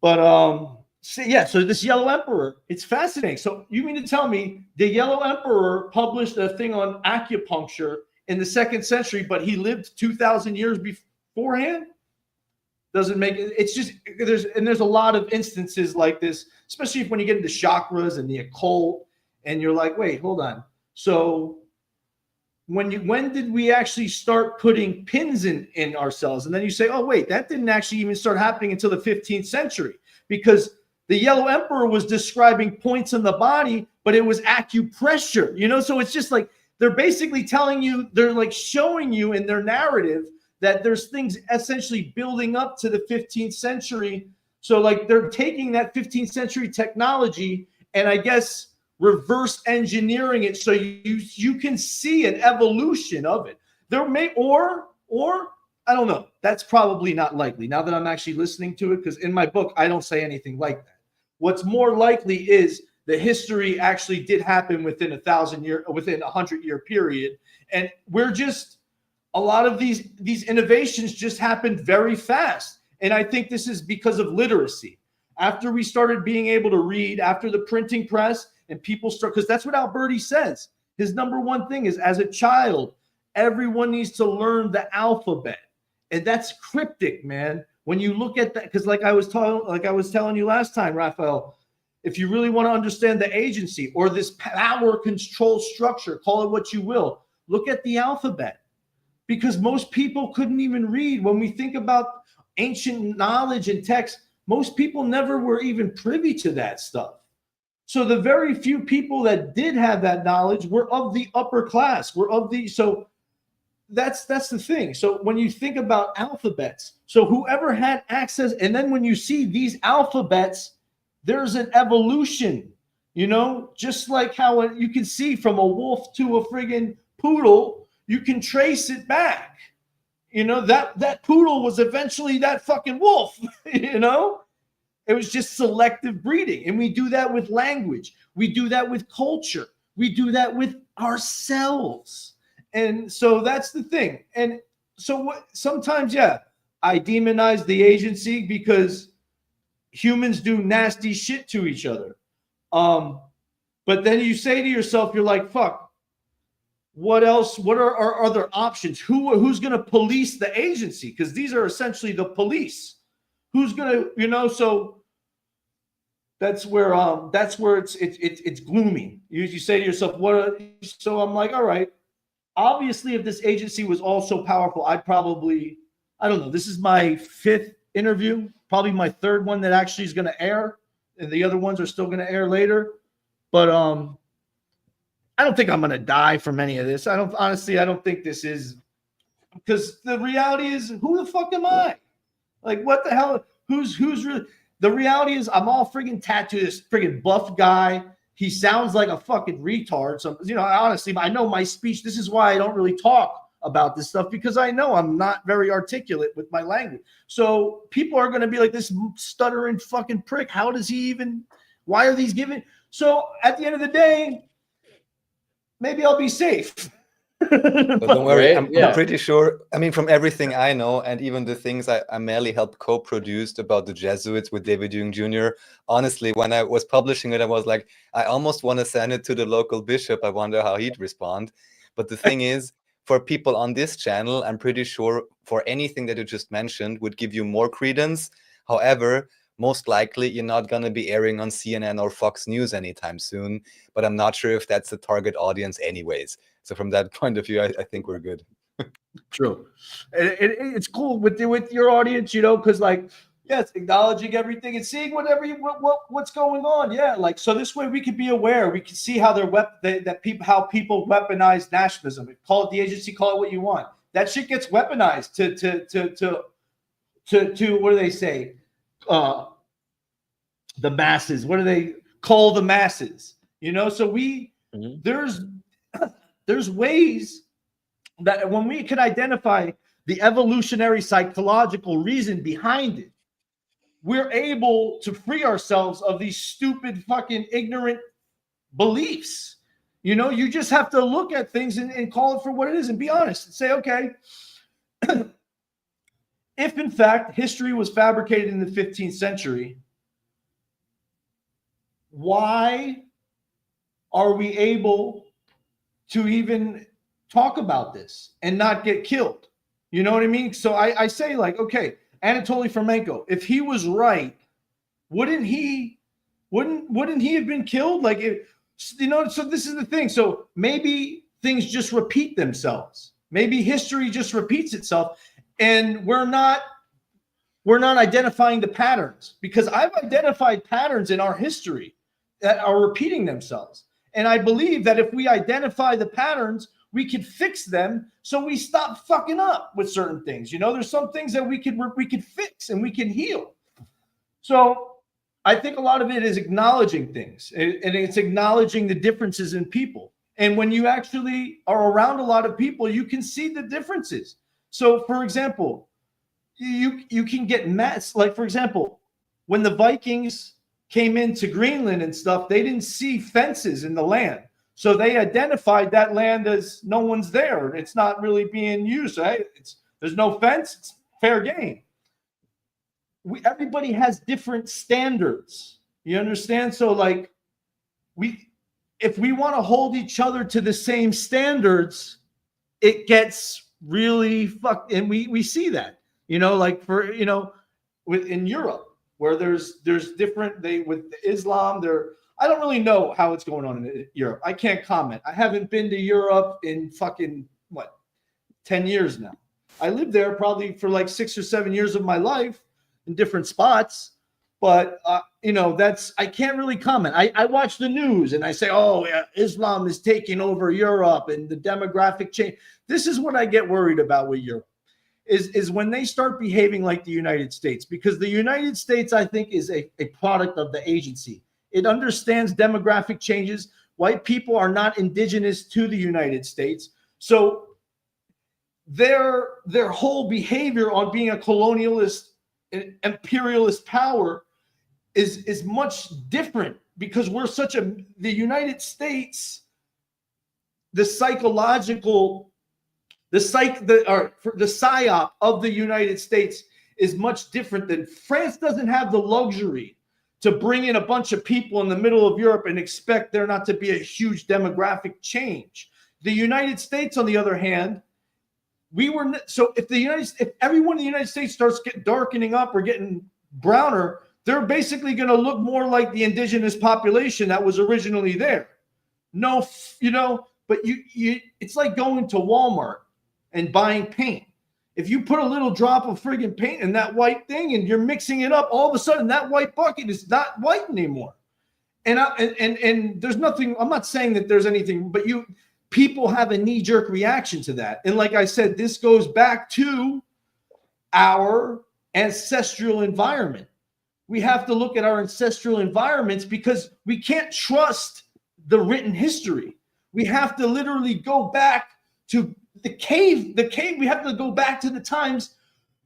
But so this Yellow Emperor, it's fascinating. So you mean to tell me the Yellow Emperor published a thing on acupuncture in the 2nd century, but he lived 2,000 years beforehand? Doesn't make it. It's just there's a lot of instances like this, especially when you get into chakras and the occult, and you're like, wait, hold on. So when did we actually start putting pins in ourselves? And then you say, oh wait, that didn't actually even start happening until the 15th century, because the Yellow Emperor was describing points in the body, but it was acupressure, so it's just like they're basically telling you, they're like showing you in their narrative that there's things essentially building up to the 15th century. So like they're taking that 15th century technology and I guess reverse engineering it so you can see an evolution of it. There may or I don't know. That's probably not likely now that I'm actually listening to it, because in my book I don't say anything like that. What's more likely is the history actually did happen within a 100-year period, and we're just a lot of these innovations just happened very fast. And I think this is because of literacy. After we started being able to read, after the printing press, and people start, because that's what Alberti says. His number one thing is, as a child, everyone needs to learn the alphabet. And that's cryptic, man. When you look at that, because like I was telling you last time, Raphael, if you really want to understand the agency or this power control structure, call it what you will, look at the alphabet. Because most people couldn't even read. When we think about ancient knowledge and text, most people never were even privy to that stuff. So the very few people that did have that knowledge were of the upper class, so that's the thing. So when you think about alphabets, so whoever had access, and then when you see these alphabets, there's an evolution, just like how you can see from a wolf to a friggin' poodle, you can trace it back. That poodle was eventually that fucking wolf, It was just selective breeding. And we do that with language. We do that with culture. We do that with ourselves. And so that's the thing. And so sometimes, I demonize the agency because humans do nasty shit to each other. But then you say to yourself, you're like, fuck, what else? What are our other options? Who's going to police the agency? Because these are essentially the police. Who's going to, so that's where it's gloomy. You say to yourself, so I'm like, all right, obviously if this agency was all so powerful, I don't know. This is my 5th interview, probably my 3rd one that actually is going to air, and the other ones are still going to air later. But I don't think I'm going to die from any of this. I don't think this is, because the reality is, who the fuck am I? Like, what the hell? Who's really? The reality is, I'm all friggin' tattooed. This friggin' buff guy. He sounds like a fucking retard. So, honestly, I know my speech. This is why I don't really talk about this stuff, because I know I'm not very articulate with my language. So people are going to be like, this stuttering fucking prick. How does he even? Why are these given? So at the end of the day, maybe I'll be safe. But don't worry, I'm pretty sure. I mean, from everything I know, and even the things I merely helped co-produced about the Jesuits with David Hume Jr. Honestly, when I was publishing it, I was like, I almost want to send it to the local bishop. I wonder how he'd respond. But the thing is, for people on this channel, I'm pretty sure for anything that you just mentioned would give you more credence. However, most likely you're not going to be airing on CNN or Fox News anytime soon. But I'm not sure if that's the target audience anyways. So from that point of view, I think we're good. True. It's cool with your audience, because it's acknowledging everything and seeing what's going on. Yeah, like, so this way we could be aware. We can see how how people weaponize nationalism. Call it the agency, call it what you want. That shit gets weaponized to what do they say? the masses. What do they call the masses? You know, so there's ways that when we can identify the evolutionary psychological reason behind it, we're able to free ourselves of these stupid fucking ignorant beliefs. You know, you just have to look at things and call it for what it is and be honest and say, okay, if in fact history was fabricated in the 15th century, why are we able to even talk about this and not get killed? You know what I mean? So I say, like, okay, Anatoly Fomenko, if he was right, wouldn't he have been killed? Like, you know, so this is the thing. So maybe things just repeat themselves. Maybe history just repeats itself, and we're not identifying the patterns, because I've identified patterns in our history that are repeating themselves. And I believe that if we identify the patterns, we could fix them so we stop fucking up with certain things. You know, there's some things that we could fix and we can heal. So I think a lot of it is acknowledging things, and it's acknowledging the differences in people. And when you actually are around a lot of people, you can see the differences. So, for example, you can get mad. Like, for example, when the Vikings came into Greenland and stuff, they didn't see fences in the land. So they identified that land as no one's there. It's not really being used. Right? There's no fence. It's fair game. Everybody has different standards. You understand? So, like, if we want to hold each other to the same standards, it gets really fucked. And we see that, you know, like, for, you know, in Europe, where there's different, with Islam, I don't really know how it's going on in Europe. I can't comment. I haven't been to Europe in fucking 10 years now. I lived there probably for like 6 or 7 years of my life in different spots, but you know, I can't really comment. I watch the news and I say, oh yeah, Islam is taking over Europe and the demographic change. This is what I get worried about with Europe, is when they start behaving like the United States, because the United States, I think, is a product of the agency. It understands demographic changes. White people are not indigenous to the United States. So their whole behavior on being a colonialist, an imperialist power is much different, because we're the United States, the psychological, the psyop of the United States is much different than France. Doesn't have the luxury to bring in a bunch of people in the middle of Europe and expect there not to be a huge demographic change. The United States, on the other hand, if everyone in the United States starts darkening up or getting browner, they're basically going to look more like the indigenous population that was originally there. No, you know, but it's like going to Walmart and buying paint. If you put a little drop of friggin' paint in that white thing and you're mixing it up, all of a sudden that white bucket is not white anymore. And there's nothing, I'm not saying that there's anything, but people have a knee-jerk reaction to that. And like I said, this goes back to our ancestral environment. We have to look at our ancestral environments, because we can't trust the written history. We have to literally go back to the cave. We have to go back to the times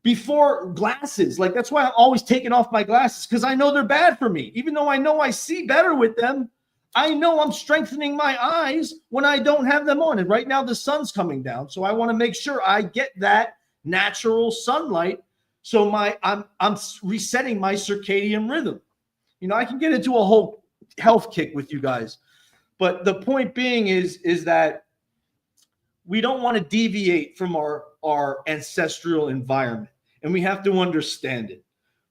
before glasses. Like, that's why I'm always taking off my glasses, because I know they're bad for me. Even though I know I see better with them, I know I'm strengthening my eyes when I don't have them on. And right now the sun's coming down, so I want to make sure I get that natural sunlight. So I'm resetting my circadian rhythm. You know, I can get into a whole health kick with you guys, but the point being is that we don't want to deviate from our ancestral environment, and we have to understand it.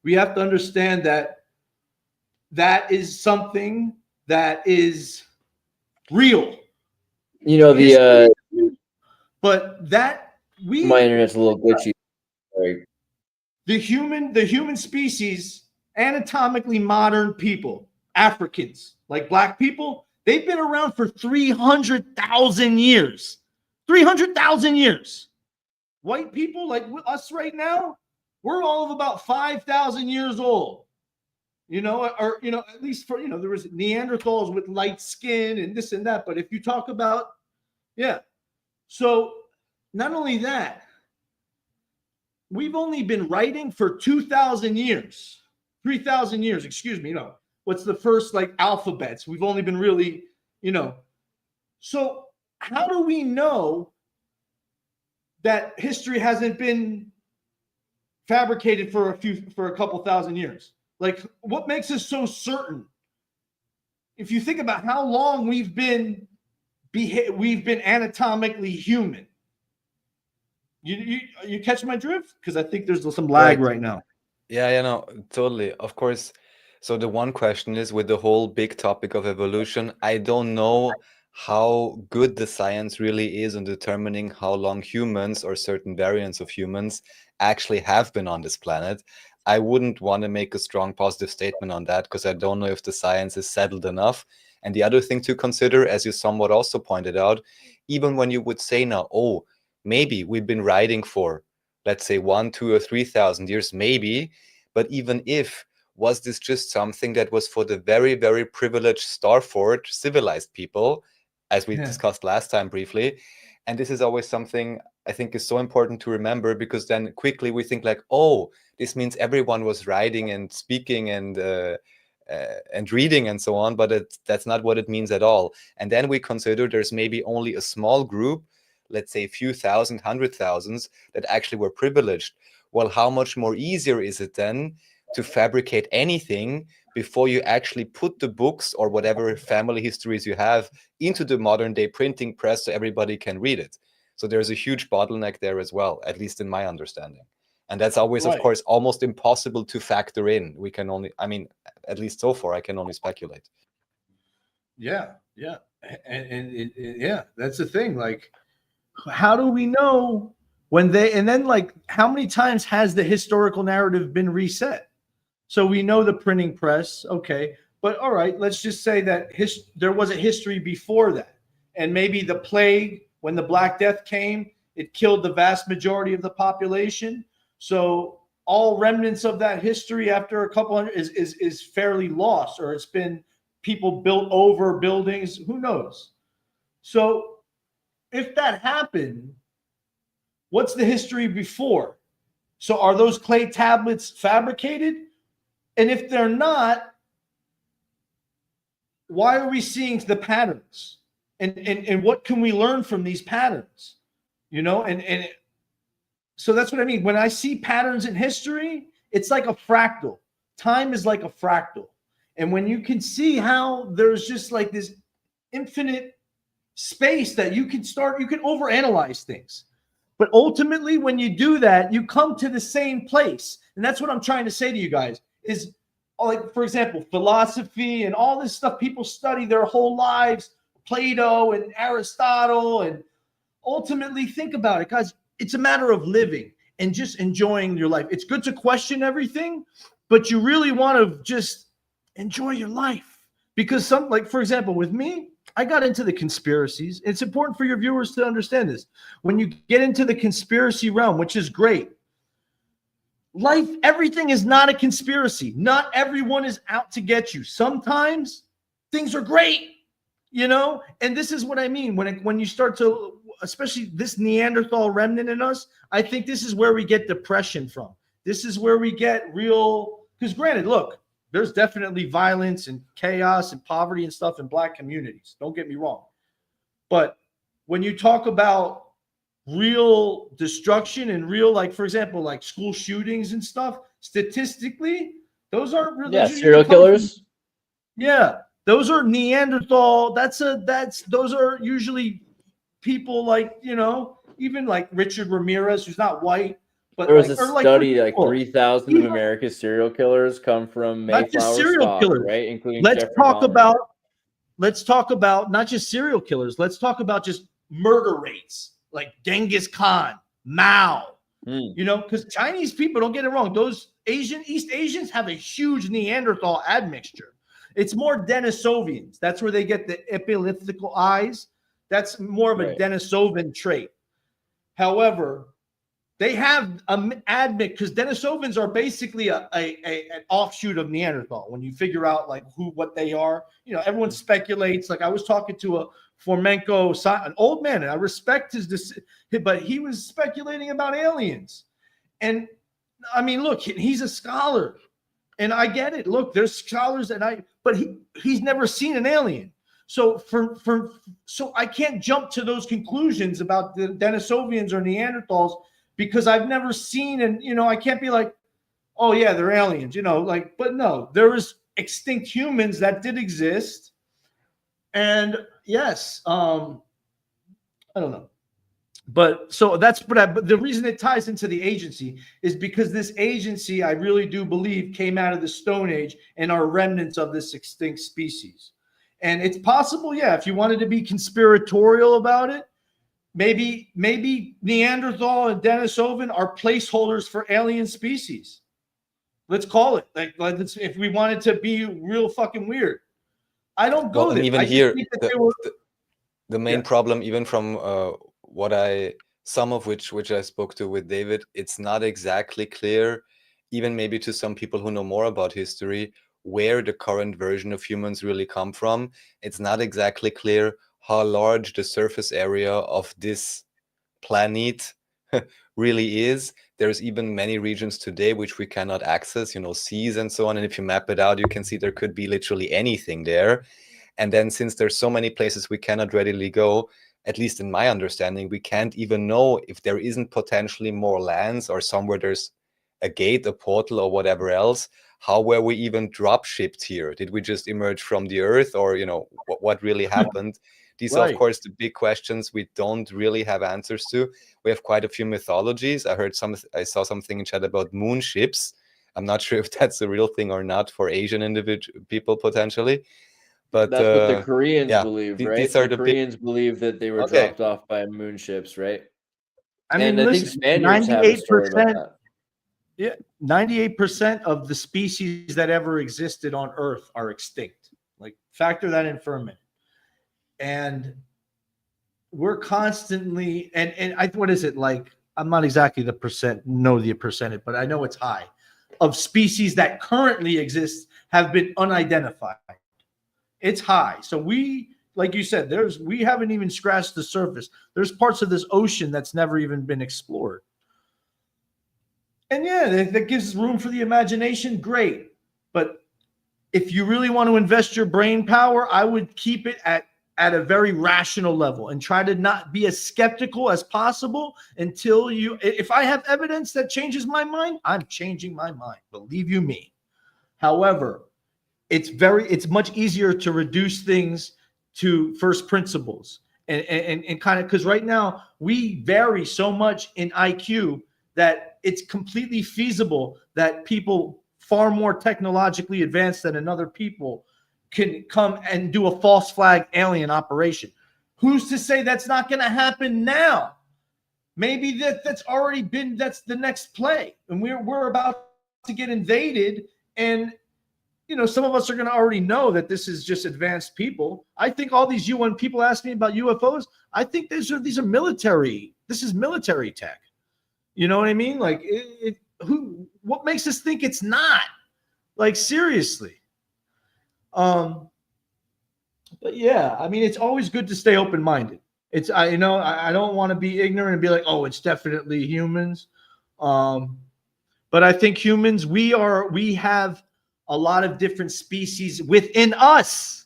We have to understand that is something that is real. You know, but that my internet's a little glitchy. Sorry. The human species, anatomically modern people, Africans, like black people, they've been around for 300,000 years. 300,000 years. White people like us right now, we're all of about 5,000 years old. or at least for there was Neanderthals with light skin and this and that. But if you talk about, so not only that, we've only been writing for 2,000 years, 3,000 years, excuse me. What's the first alphabets? We've only been really, So how do we know that history hasn't been fabricated for a couple thousand years? What makes us so certain? If you think about how long we've been anatomically human. You catch my drift? Because I think there's some lag right now. Yeah, no, totally. Of course. So the one question is, with the whole big topic of evolution, I don't know how good the science really is in determining how long humans or certain variants of humans actually have been on this planet. I wouldn't want to make a strong positive statement on that because I don't know if the science is settled enough. And the other thing to consider, as you somewhat also pointed out, even when you would say now, oh, maybe we've been writing for, let's say, 1, 2, or 3,000 years, maybe. But even if, was this just something that was for the very, very privileged Starford civilized people, as we discussed last time briefly? And this is always something I think is so important to remember, because then quickly we think oh, this means everyone was writing and speaking and reading and so on, but that's not what it means at all. And then we consider there's maybe only a small group, let's say a few thousand, 100,000s, that actually were privileged. Well, how much more easier is it then to fabricate anything before you actually put the books or whatever family histories you have into the modern day printing press so everybody can read it? So there's a huge bottleneck there as well, at least in my understanding. And that's always, of course, almost impossible to factor in. We can only, at least so far, I can only speculate. Yeah. And that's the thing. How do we know when how many times has the historical narrative been reset? So we know the printing press, okay, but all right, let's just say that there was a history before that. And maybe the plague, when the Black Death came, it killed the vast majority of the population. So all remnants of that history after a couple hundred is fairly lost, or it's been people built over buildings, who knows? So if that happened, what's the history before? So are those clay tablets fabricated? And if they're not, why are we seeing the patterns? And what can we learn from these patterns? So that's what I mean. When I see patterns in history, it's like a fractal. Time is like a fractal. And when you can see how there's just this infinite space that you can overanalyze things. But ultimately, when you do that, you come to the same place. And that's what I'm trying to say to you guys is, for example, philosophy and all this stuff people study their whole lives, Plato and Aristotle, and ultimately think about it, guys. It's a matter of living and just enjoying your life. It's good to question everything, but you really want to just enjoy your life. Because for example, with me, I got into the conspiracies. It's important for your viewers to understand this. When you get into the conspiracy realm, which is great, everything is not a conspiracy. Not everyone is out to get you. Sometimes things are great, and this is what I mean. When you start to, especially this Neanderthal remnant in us, I think this is where we get depression from. This is where we get real, because granted, look, there's definitely violence and chaos and poverty and stuff in Black communities. Don't get me wrong. But when you talk about real destruction and real, for example, school shootings and stuff, statistically, those aren't really. Yeah, serial killers. Those are Neanderthal. Those are usually people even Richard Ramirez, who's not white. But there was a study 3,000 of America's serial killers come from Mayflower stock, right? Including let's talk about not just serial killers. Let's talk about just murder rates, like Genghis Khan, Mao. Because Chinese people, don't get it wrong, those East Asians have a huge Neanderthal admixture. It's more Denisovians. That's where they get the elliptical eyes. That's more of a Denisovan trait. However, They have admit, because Denisovans are basically an offshoot of Neanderthal. When you figure out like what they are, everyone speculates. Like I was talking to a Fomenko, an old man, and I respect his, but he was speculating about aliens. And I mean, look, he's a scholar, and I get it. Look, there's scholars, but he's never seen an alien. So so I can't jump to those conclusions about the Denisovians or Neanderthals, because I've never seen, and I can't be like, oh yeah, they're aliens, but no, there was extinct humans that did exist. And yes, I don't know. But so but the reason it ties into the agency is because this agency, I really do believe, came out of the Stone Age and are remnants of this extinct species. And it's possible, yeah, if you wanted to be conspiratorial about it, maybe Neanderthal and Denisovan are placeholders for alien species. Let's call it like if we wanted to be real fucking weird. I don't go there. Even here, the main problem, even from some of which I spoke to with David, it's not exactly clear, even maybe to some people who know more about history, where the current version of humans really come from. It's not exactly clear how large the surface area of this planet really is. There's even many regions today which we cannot access, seas and so on. And if you map it out, you can see there could be literally anything there. And then since there's so many places we cannot readily go, at least in my understanding, we can't even know if there isn't potentially more lands or somewhere there's a gate, a portal, or whatever else. How were we even drop shipped here? Did we just emerge from the earth, or what really happened? These are, of course, the big questions we don't really have answers to. We have quite a few mythologies. I saw something in chat about moon ships. I'm not sure if that's a real thing or not for Asian people potentially. But that's what the Koreans believe, right? These are the Koreans believe that they were dropped off by moon ships, right? I mean, I think Spaniards have a story about that. Yeah, 98% of the species that ever existed on Earth are extinct. Like, factor that in for a minute. And we're constantly, what is it like? I'm not exactly the percentage, but I know it's high, of species that currently exist have been unidentified. It's high. So we, like you said, we haven't even scratched the surface. There's parts of this ocean that's never even been explored. And yeah, that gives room for the imagination. Great. But if you really want to invest your brain power, I would keep it at a very rational level and try to not be as skeptical as possible until if I have evidence that changes my mind, I'm changing my mind. Believe you me. However, it's much easier to reduce things to first principles and kind of, because right now we vary so much in IQ that it's completely feasible that people far more technologically advanced than another people can come and do a false flag alien operation. Who's to say that's not going to happen now? Maybe that's the next play, and we're about to get invaded, and some of us are going to already know that this is just advanced people. I think all these when people ask me about UFOs, I think these are military. This is military tech. You know what I mean? Like, what makes us think it's not? Like, seriously. But yeah, I mean, it's always good to stay open-minded. I don't want to be ignorant and be like, oh, it's definitely humans. But I think humans, we have a lot of different species within us,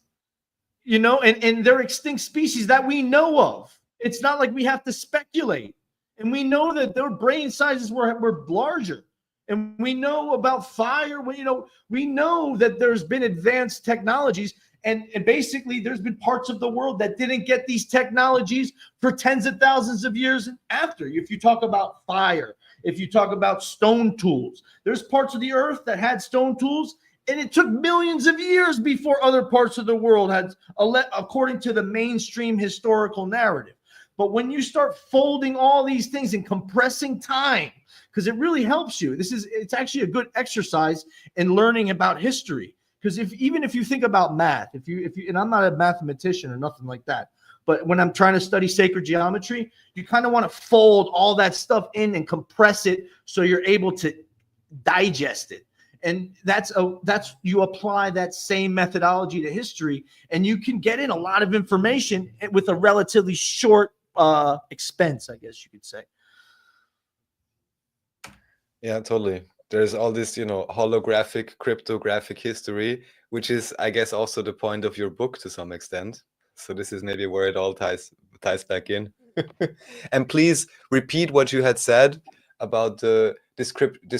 and they're extinct species that we know of. It's not like we have to speculate. And we know that their brain sizes were larger. And we know about fire. We know that there's been advanced technologies. And basically, there's been parts of the world that didn't get these technologies for tens of thousands of years after. If you talk about fire, if you talk about stone tools, there's parts of the earth that had stone tools, and it took millions of years before other parts of the world had, according to the mainstream historical narrative. But when you start folding all these things and compressing time, because it really helps you, it's actually a good exercise in learning about history. Because even if you think about math, if you and I'm not a mathematician or nothing like that, But when I'm trying to study sacred geometry, you kind of want to fold all that stuff in and compress it so you're able to digest it. And that's you apply that same methodology to history, and you can get in a lot of information with a relatively short expense, I guess you could say. Yeah, totally. There's all this, holographic, cryptographic history, which is, I guess, also the point of your book to some extent. So this is maybe where it all ties back in. And please repeat what you had said about this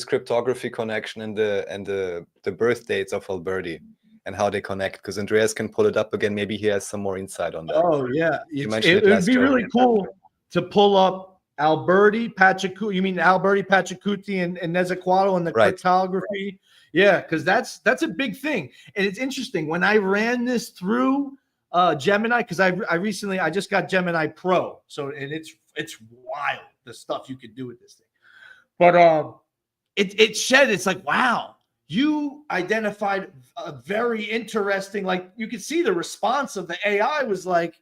cryptography connection and the birth dates of Alberti and how they connect, because Andreas can pull it up again. Maybe he has some more insight on that. Oh yeah, it would be really cool to pull up Alberti, Pachacuti. You mean Alberti, Pachacuti, and Nezahualcóyotl and the cryptography? Yeah, because that's a big thing, and it's interesting when I ran this through Gemini, because I just got Gemini Pro, so and it's wild the stuff you could do with this thing. But it's like, wow, you identified a very interesting, like you could see the response of the AI was like,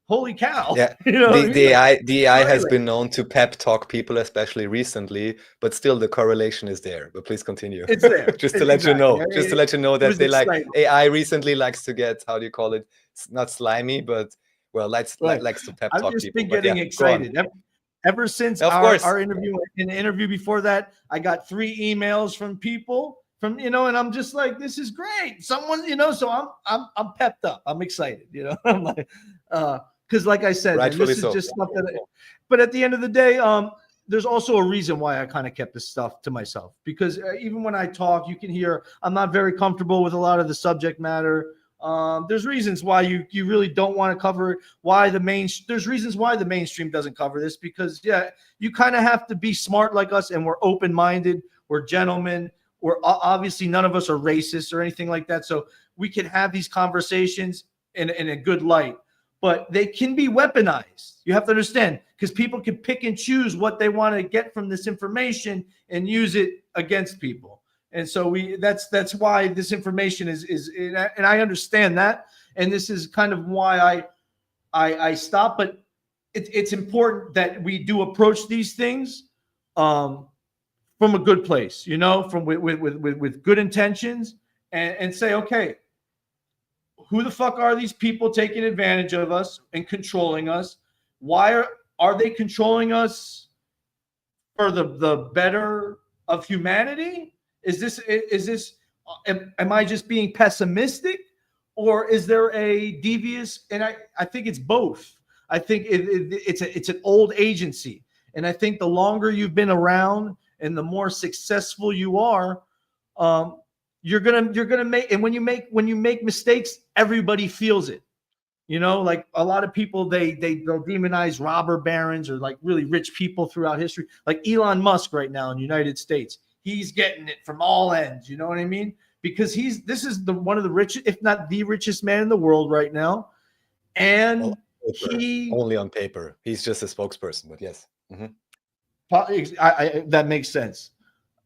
holy cow. Yeah, the AI has been known to pep talk people, especially recently, but still the correlation is there. But please continue. It's there. Just to let you know that they like AI recently likes to get, how do you call it? Not slimy, but likes to pep talk people. I've just been getting excited. Ever since our interview, in the interview before that, I got 3 emails from people and I'm just like, this is great. Someone, so I'm pepped up. I'm excited, I'm like, because like I said, this is just stuff that, but at the end of the day, there's also a reason why I kind of kept this stuff to myself, because even when I talk, you can hear I'm not very comfortable with a lot of the subject matter. There's reasons why you really don't want to cover it. There's reasons why the mainstream doesn't cover this, because you kind of have to be smart like us, and we're open-minded, we're gentlemen, we're obviously none of us are racist or anything like that, so we can have these conversations in a good light, but they can be weaponized. You have to understand, because people can pick and choose what they want to get from this information and use it against people. And so that's why this information is and I understand that, and this is kind of why I stop. But it's important that we do approach these things from a good place, from with good intentions, and say, okay, who the fuck are these people taking advantage of us and controlling us? Why are they controlling us for the better of humanity? Am I just being pessimistic, or is there a devious? And I think it's both. I think it's an old agency, and I think the longer you've been around and the more successful you are, you're gonna make. And when you make mistakes, everybody feels it. Like a lot of people, they'll demonize robber barons or like really rich people throughout history, like Elon Musk right now in the United States. He's getting it from all ends. You know what I mean? Because this is one of the richest, if not the richest man in the world right now. And only on paper. He's just a spokesperson, but yes. Mm-hmm. That makes sense.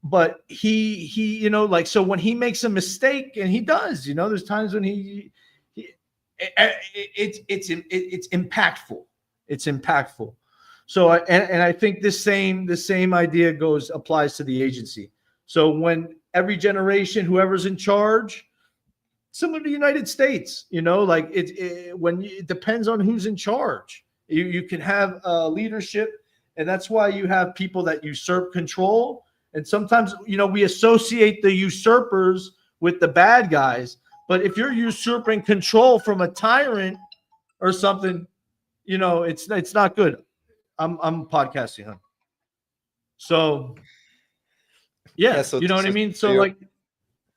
But he so when he makes a mistake, and he does, there's times when it's impactful. It's impactful. So I think this same idea applies to the agency. So when every generation, whoever's in charge, similar to the United States, like it depends on who's in charge. You can have leadership, and that's why you have people that usurp control. And sometimes we associate the usurpers with the bad guys. But if you're usurping control from a tyrant or something, it's not good. I'm podcasting, huh? So, so you know what I mean? So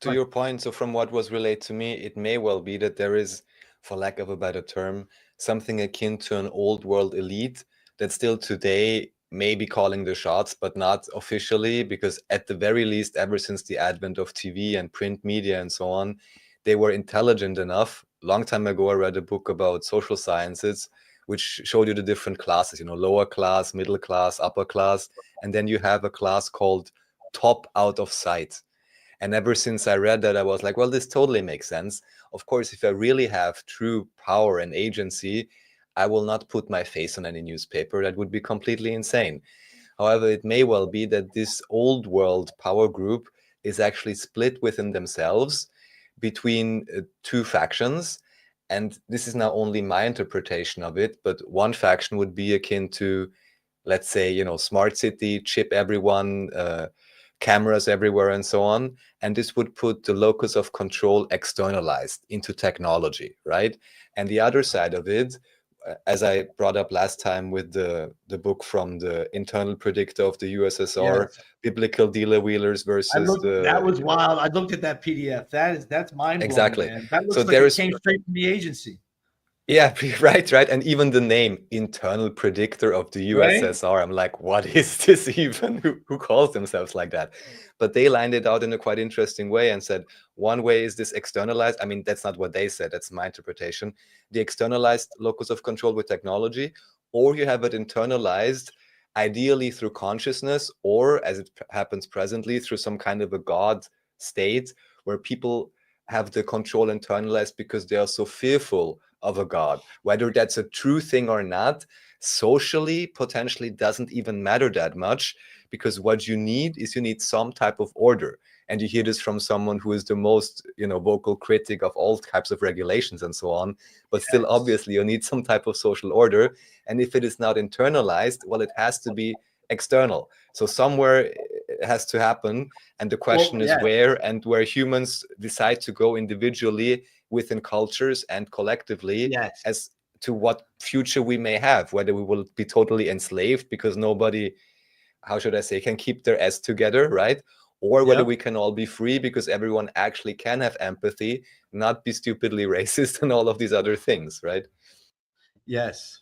to your point, so from what was relayed to me, it may well be that there is, for lack of a better term, something akin to an old world elite that still today may be calling the shots, but not officially, because at the very least, ever since the advent of TV and print media and so on, they were intelligent enough. Long time ago, I read a book about social sciences, which showed you the different classes, lower class, middle class, upper class. And then you have a class called top out of sight. And ever since I read that, I was like, well, this totally makes sense. Of course, if I really have true power and agency, I will not put my face on any newspaper. That would be completely insane. However, it may well be that this old world power group is actually split within themselves between two factions. And this is now only my interpretation of it, but one faction would be akin to, let's say, smart city, chip everyone, cameras everywhere, and so on. And this would put the locus of control externalized into technology, right? And the other side of it, as I brought up last time with the book from the internal predictor of the USSR, Yes. biblical dealer wheelers versus that was wild. I looked at that PDF. That's mind blowing, Exactly. man. That looks So like there it is- came straight from the agency. Yeah, right. And even the name, internal predictor of the Right? USSR, I'm like, what is this even? Who calls themselves like that? But they lined it out in a quite interesting way and said, one way is this externalized. I mean, that's not what they said. That's my interpretation. The externalized locus of control with technology, or you have it internalized, ideally through consciousness, or as it happens presently, through some kind of a God state where people have the control internalized because they are so fearful of a God. Whether that's a true thing or not, socially, potentially doesn't even matter that much, because what you need is some type of order. And you hear this from someone who is the most, vocal critic of all types of regulations and so on. But still, obviously, you need some type of social order. And if it is not internalized, well, it has to be external. So somewhere it has to happen. And the question is where, and where humans decide to go individually within cultures and collectively as to what future we may have, whether we will be totally enslaved because nobody, how should I say, can keep their S together, right? Or whether we can all be free because everyone actually can have empathy, not be stupidly racist and all of these other things, right? Yes.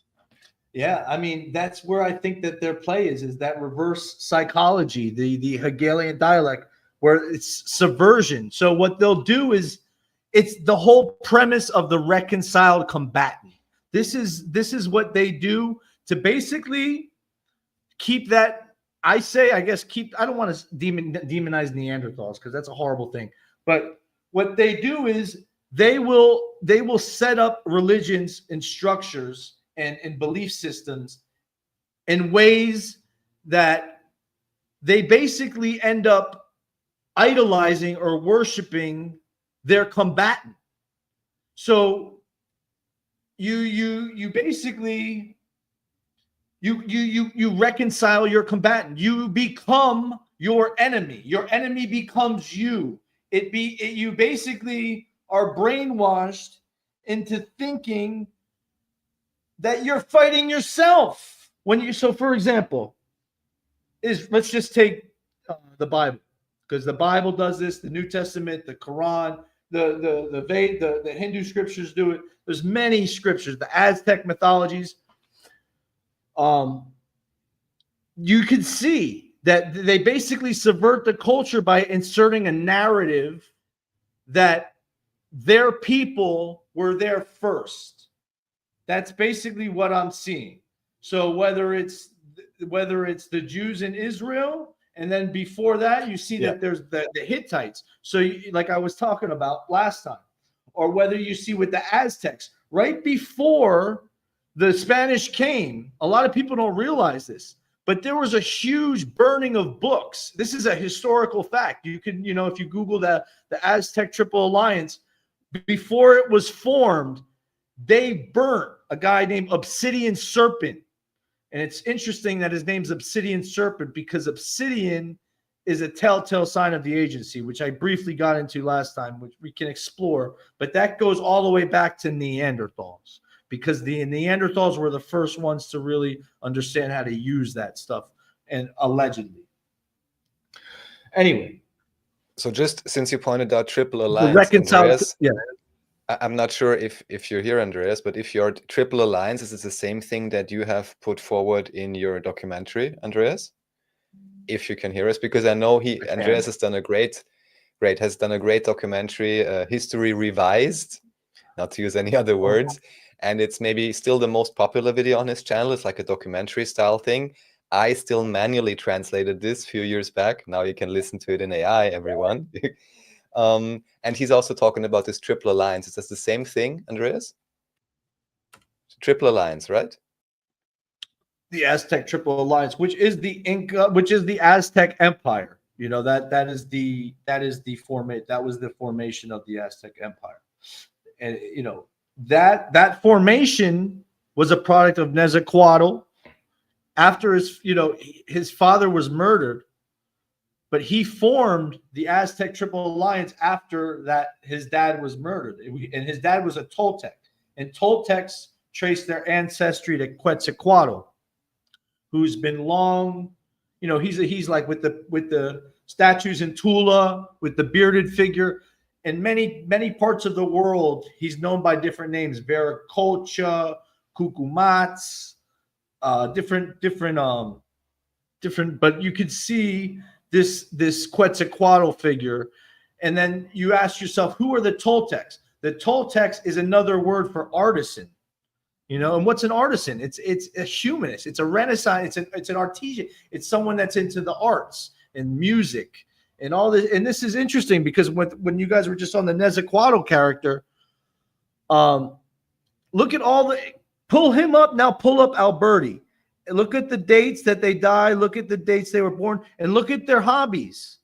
Yeah, I mean, that's where I think that their play is that reverse psychology, the Hegelian dialect, where it's subversion. So what they'll do is, it's the whole premise of the reconciled combatant. This is what they do to basically keep that. I don't want to demonize Neanderthals because that's a horrible thing. But what they do is they will set up religions and structures and belief systems in ways that they basically end up idolizing or worshiping their combatant. So you basically you reconcile your combatant. You become your enemy. Your enemy becomes you. You basically are brainwashed into thinking that you're fighting yourself. For example, let's just take the Bible, because the Bible does this, the New Testament, the Quran, the Hindu scriptures do it. There's many scriptures, the Aztec mythologies. You can see that they basically subvert the culture by inserting a narrative that their people were there first. That's basically what I'm seeing. So whether it's the Jews in Israel, and then before that, you see that there's the Hittites. So like I was talking about last time, or whether you see with the Aztecs, right before the Spanish came, a lot of people don't realize this, but there was a huge burning of books. This is a historical fact. You can, if you Google the Aztec Triple Alliance, before it was formed, they burnt a guy named Obsidian Serpent. And it's interesting that his name's Obsidian Serpent because obsidian is a telltale sign of the agency, which I briefly got into last time, which we can explore. But that goes all the way back to Neanderthals, because the Neanderthals were the first ones to really understand how to use that stuff, and allegedly. Anyway. So just since you pointed out Triple Alliance, Andreas, I'm not sure if you're here, Andreas, but if your Triple Alliance is the same thing that you have put forward in your documentary, Andreas, if you can hear us, because I know Andreas has done a great documentary, History Revised, not to use any other words, and it's maybe still the most popular video on his channel. It's like a documentary style thing. I still manually translated this a few years back. Now you can listen to it in AI, everyone. And he's also talking about this Triple Alliance. Is this the same thing, Andreas? Triple Alliance, right? The Aztec Triple Alliance, which is the Inca, which is the Aztec Empire. You know, that was the formation of the Aztec Empire. And you know, that formation was a product of Nezahualcóyotl after his father was murdered, but he formed the Aztec Triple Alliance after that his dad was murdered, and his dad was a Toltec, and Toltecs trace their ancestry to Quetzalcoatl, who's been long, he's like with the statues in Tula, with the bearded figure. In many parts of the world, he's known by different names: Viracocha, Cucumats, different. But you could see this Quetzalcoatl figure, and then you ask yourself, who are the Toltecs? The Toltecs is another word for artisan. And what's an artisan? It's a humanist. It's a Renaissance. It's an artisan. It's someone that's into the arts and music and all this. And this is interesting because when you guys were just on the Nezahualcóyotl character, look at pull him up now. Pull up Alberti. Look at the dates that they died. Look at the dates they were born, and look at their hobbies.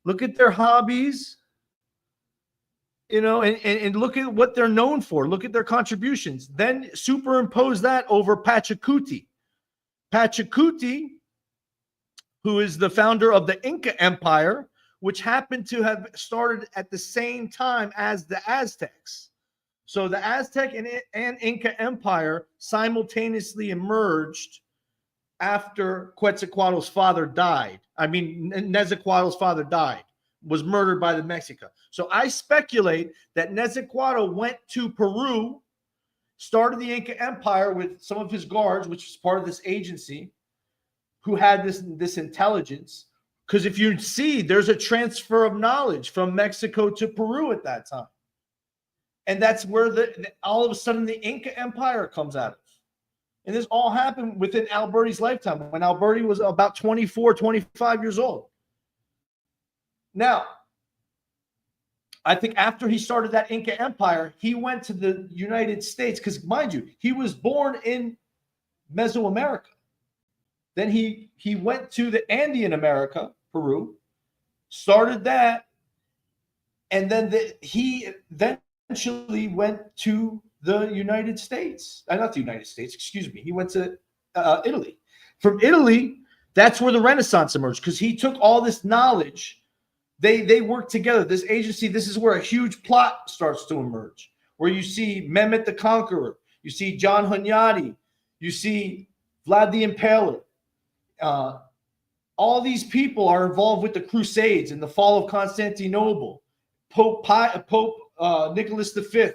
Look at their hobbies. And look at what they're known for. Look at their contributions. Then superimpose that over Pachacuti. Pachacuti, who is the founder of the Inca Empire, which happened to have started at the same time as the Aztecs. So the Aztec and Inca Empire simultaneously emerged after Quetzalcoatl's father died. Nezahualcóyotl father died, was murdered by the Mexica. So I speculate that Nezahualcóyotl went to Peru, started the Inca Empire with some of his guards, which was part of this agency, who had this intelligence. Because if you see, there's a transfer of knowledge from Mexico to Peru at that time. And that's where all of a sudden the Inca Empire comes out of. And this all happened within Alberti's lifetime, when Alberti was about 24, 25 years old. Now, I think after he started that Inca Empire, he went to the United States because, mind you, he was born in Mesoamerica. Then he went to the Andean America, Peru, started that, and then he eventually went to the United States. Not the United States, excuse me. He went to Italy. From Italy, that's where the Renaissance emerged, because he took all this knowledge. They work together. This agency, this is where a huge plot starts to emerge, where you see Mehmet the Conqueror, you see John Hunyadi, you see Vlad the Impaler. All these people are involved with the Crusades and the fall of Constantinople. Pope Nicholas V,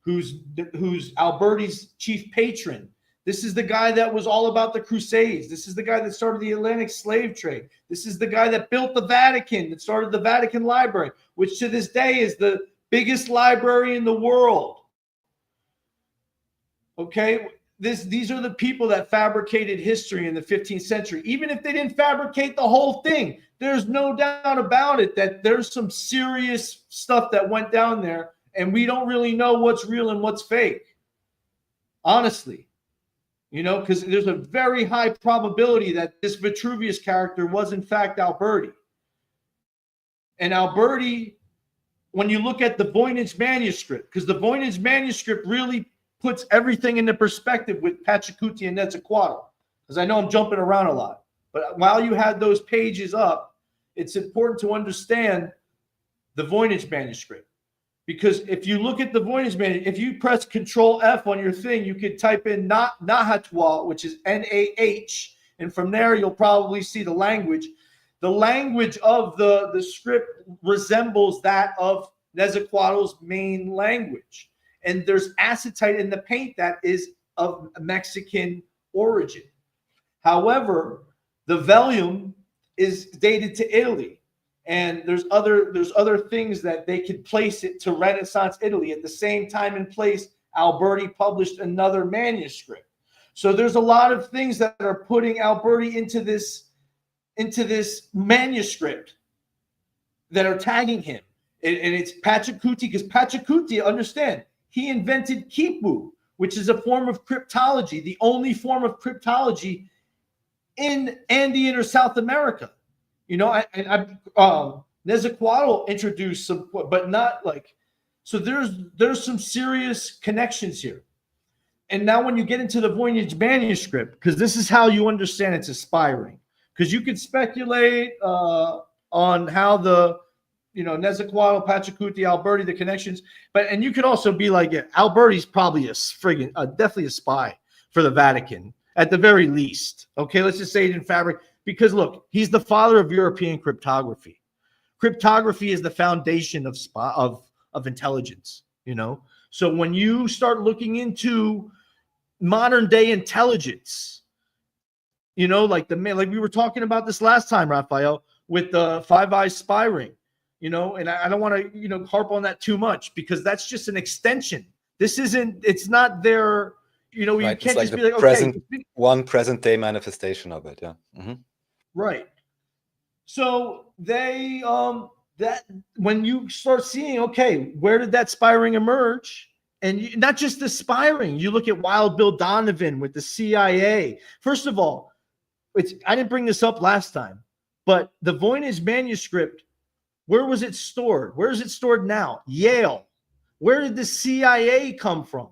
who's Alberti's chief patron. This is the guy that was all about the Crusades. This is the guy that started the Atlantic slave trade. This is the guy that built the Vatican, that started the Vatican Library, which to this day is the biggest library in the world. Okay? These are the people that fabricated history in the 15th century. Even if they didn't fabricate the whole thing, there's no doubt about it that there's some serious stuff that went down there, and we don't really know what's real and what's fake. Honestly. Because there's a very high probability that this Vitruvius character was in fact Alberti. And Alberti, when you look at the Voynich manuscript, because the Voynich manuscript really puts everything into perspective with Pachacuti and Nezahualcóyotl, because I know I'm jumping around a lot. But while you had those pages up, it's important to understand the Voynich manuscript. Because if you look at the Voynich manuscript, if you press Control F on your thing, you could type in Nahuatl, which is N-A-H, and from there you'll probably see the language. The language of the script resembles that of Nezahualcóyot's main language. And there's acetite in the paint that is of Mexican origin. However, the vellum is dated to Italy. And there's other things that they could place it to Renaissance Italy. At the same time and place, Alberti published another manuscript. So there's a lot of things that are putting Alberti into this manuscript that are tagging him. And it's Pachacuti, because Pachacuti, understand, he invented quipu, which is a form of cryptology, the only form of cryptology in Andean or South America. You know, Nezahualcóyotl introduced some, but not like, so there's some serious connections here. And now when you get into the Voynich manuscript, because this is how you understand it's aspiring, because you could speculate on how the, you know, Nezahualcóyotl, Pachacuti, Alberti, the connections, and you could also be like, yeah, Alberti's probably definitely a spy for the Vatican at the very least. Okay, let's just say it in fabric, because look, he's the father of European cryptography. Cryptography is the foundation of intelligence, you know. So when you start looking into modern day intelligence, you know, like we were talking about this last time, Raphael, with the Five Eyes spy ring, you know, and I don't want to, you know, harp on that too much, because that's just an extension. It's not their, you know, you can't just be like, okay, present day manifestation of it. Yeah. Mm-hmm. Right. So they that when you start seeing, okay, where did that spy ring emerge? And not just the spy ring, you look at Wild Bill Donovan with the CIA. First of all, I didn't bring this up last time, but the Voynich manuscript, where was it stored? Where is it stored now? Yale. Where did the CIA come from?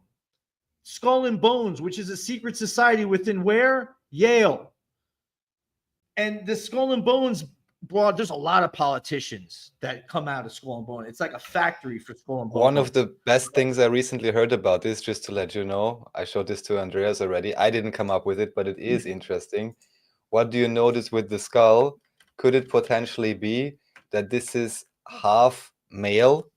Skull and Bones, which is a secret society within where? Yale. And the Skull and Bones there's a lot of politicians that come out of Skull and Bones. It's like a factory for Skull and Bones. One of the best things I recently heard about this, just to let you know, I showed this to Andreas already. I didn't come up with it, but it is interesting. What do you notice with the skull? Could it potentially be that this is half male,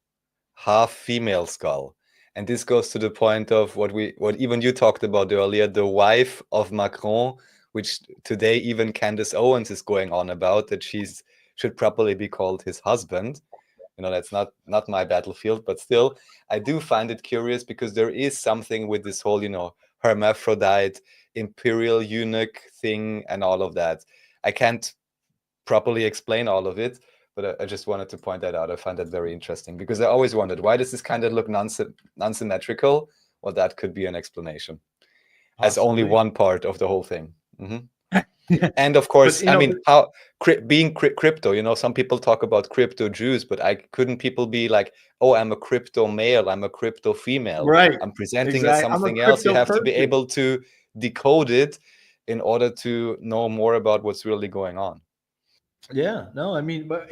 half female skull? And this goes to the point of what even you talked about earlier, the wife of Macron, which today even Candace Owens is going on about, that should properly be called his husband. You know, that's not my battlefield, but still, I do find it curious, because there is something with this whole, you know, hermaphrodite, imperial eunuch thing and all of that. I can't properly explain all of it, but I just wanted to point that out. I find that very interesting, because I always wondered, why does this kind of look non-symmetrical? Well, that could be an explanation. Possibly. As only one part of the whole thing. Mm-hmm. And of course, but, I mean, how being crypto, you know, some people talk about crypto Jews, but couldn't people be like, oh, I'm a crypto male, I'm a crypto female, right? I'm presenting as something else. You have to be able to decode it in order to know more about what's really going on. Yeah, no, I mean, but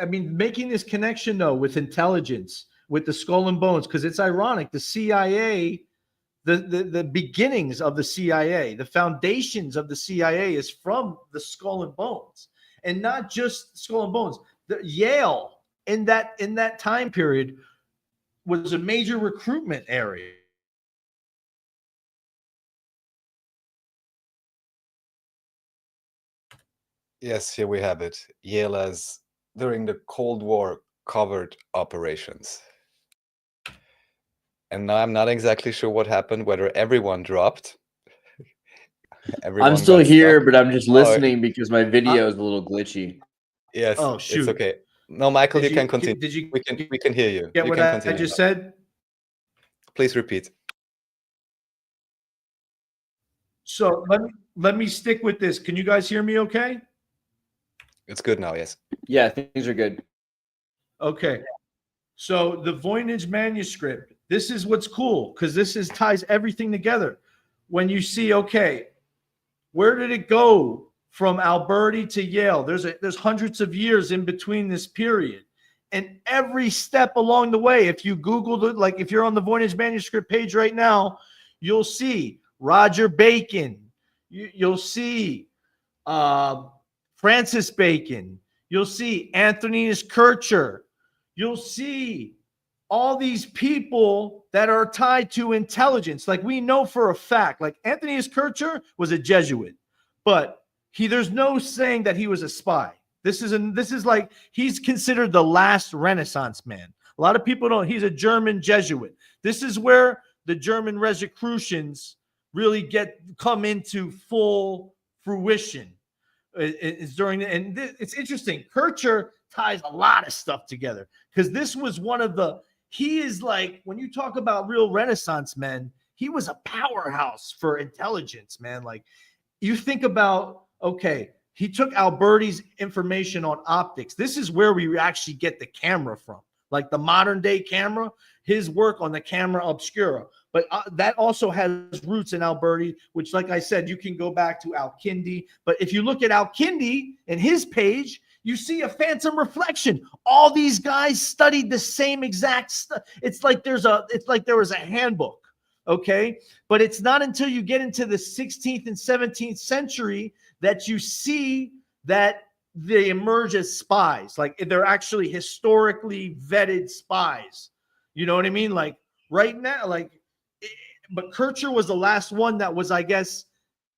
I mean, making this connection though with intelligence, with the Skull and Bones, because it's ironic, the CIA. The beginnings of the CIA, the foundations of the CIA is from the Skull and Bones, and not just Skull and Bones. Yale in that time period was a major recruitment area. Yes, here we have it. Yale as during the Cold War covert operations. And now I'm not exactly sure what happened, whether everyone dropped. I'm still here, but I'm just listening because my video is a little glitchy. Yes, oh, shoot. It's okay. No, Michael, you can continue. We can hear you. Get what I just said? Please repeat. So let me stick with this. Can you guys hear me okay? It's good now, yes. Yeah, things are good. Okay. So the Voynich manuscript, this is what's cool, because this ties everything together. When you see, okay, where did it go from Alberta to Yale? There's hundreds of years in between this period. And every step along the way, if you Googled it, like if you're on the Voynich manuscript page right now, you'll see Roger Bacon. You'll see Francis Bacon. You'll see Antoninus Kircher. You'll see all these people that are tied to intelligence. Like we know for a fact, like Antoninus Kircher was a Jesuit, but there's no saying that he was a spy. This is like, he's considered the last Renaissance man. A lot of people don't, he's a German Jesuit. This is where the German Rosicrucians really come into full fruition. It's it's interesting. Kircher ties a lot of stuff together, because this was one of he is like, when you talk about real Renaissance men, he was a powerhouse for intelligence, man. Like, you think about, okay, he took Alberti's information on optics. This is where we actually get the camera from, like the modern day camera, his work on the camera obscura. But that also has roots in Alberti, which, like I said, you can go back to Al-Kindi. But if you look at Al-Kindi and his page, you see a phantom reflection. All these guys studied the same exact stuff. It's like there was a handbook, okay? But it's not until you get into the 16th and 17th century that you see that they emerge as spies. Like, they're actually historically vetted spies. You know what I mean? Like, right now, but Kircher was the last one that was, I guess,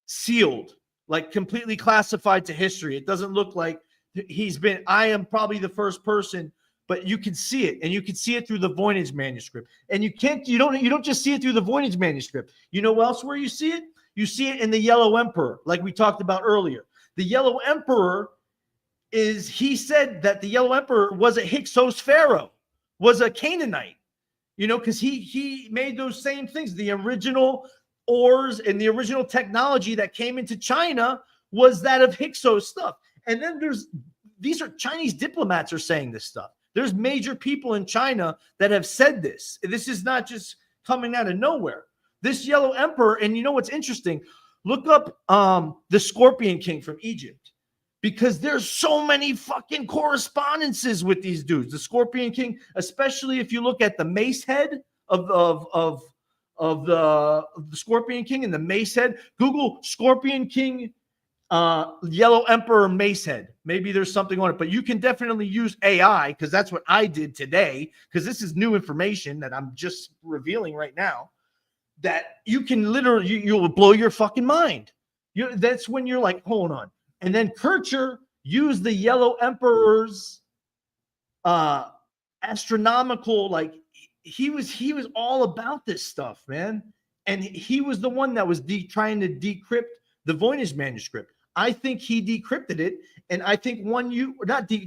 sealed, like completely classified to history. It doesn't look like I am probably the first person, but you can see it, and you can see it through the Voynich manuscript. And you don't just see it through the Voynich manuscript. You know else where you see it? You see it in the Yellow Emperor, like we talked about earlier. The Yellow Emperor he said that the Yellow Emperor was a Hyksos pharaoh, was a Canaanite. You know, because he made those same things. The original ores and the original technology that came into China was that of Hyksos stuff. And then these are Chinese diplomats are saying this stuff. There's major people in China that have said this. This is not just coming out of nowhere. This Yellow Emperor, and you know what's interesting? Look up the Scorpion King from Egypt, because there's so many fucking correspondences with these dudes. The Scorpion King, especially if you look at the mace head of the Scorpion King and the mace head. Google Scorpion King, Yellow Emperor mace head. Maybe there's something on it, but you can definitely use AI, because that's what I did today, because this is new information that I'm just revealing right now, that you can literally, you'll blow your fucking mind. That's when you're like, hold on. And then Kircher used the Yellow Emperor's astronomical, like he was all about this stuff, man. And he was the one that was trying to decrypt the Voynich manuscript. I think he decrypted it, and I think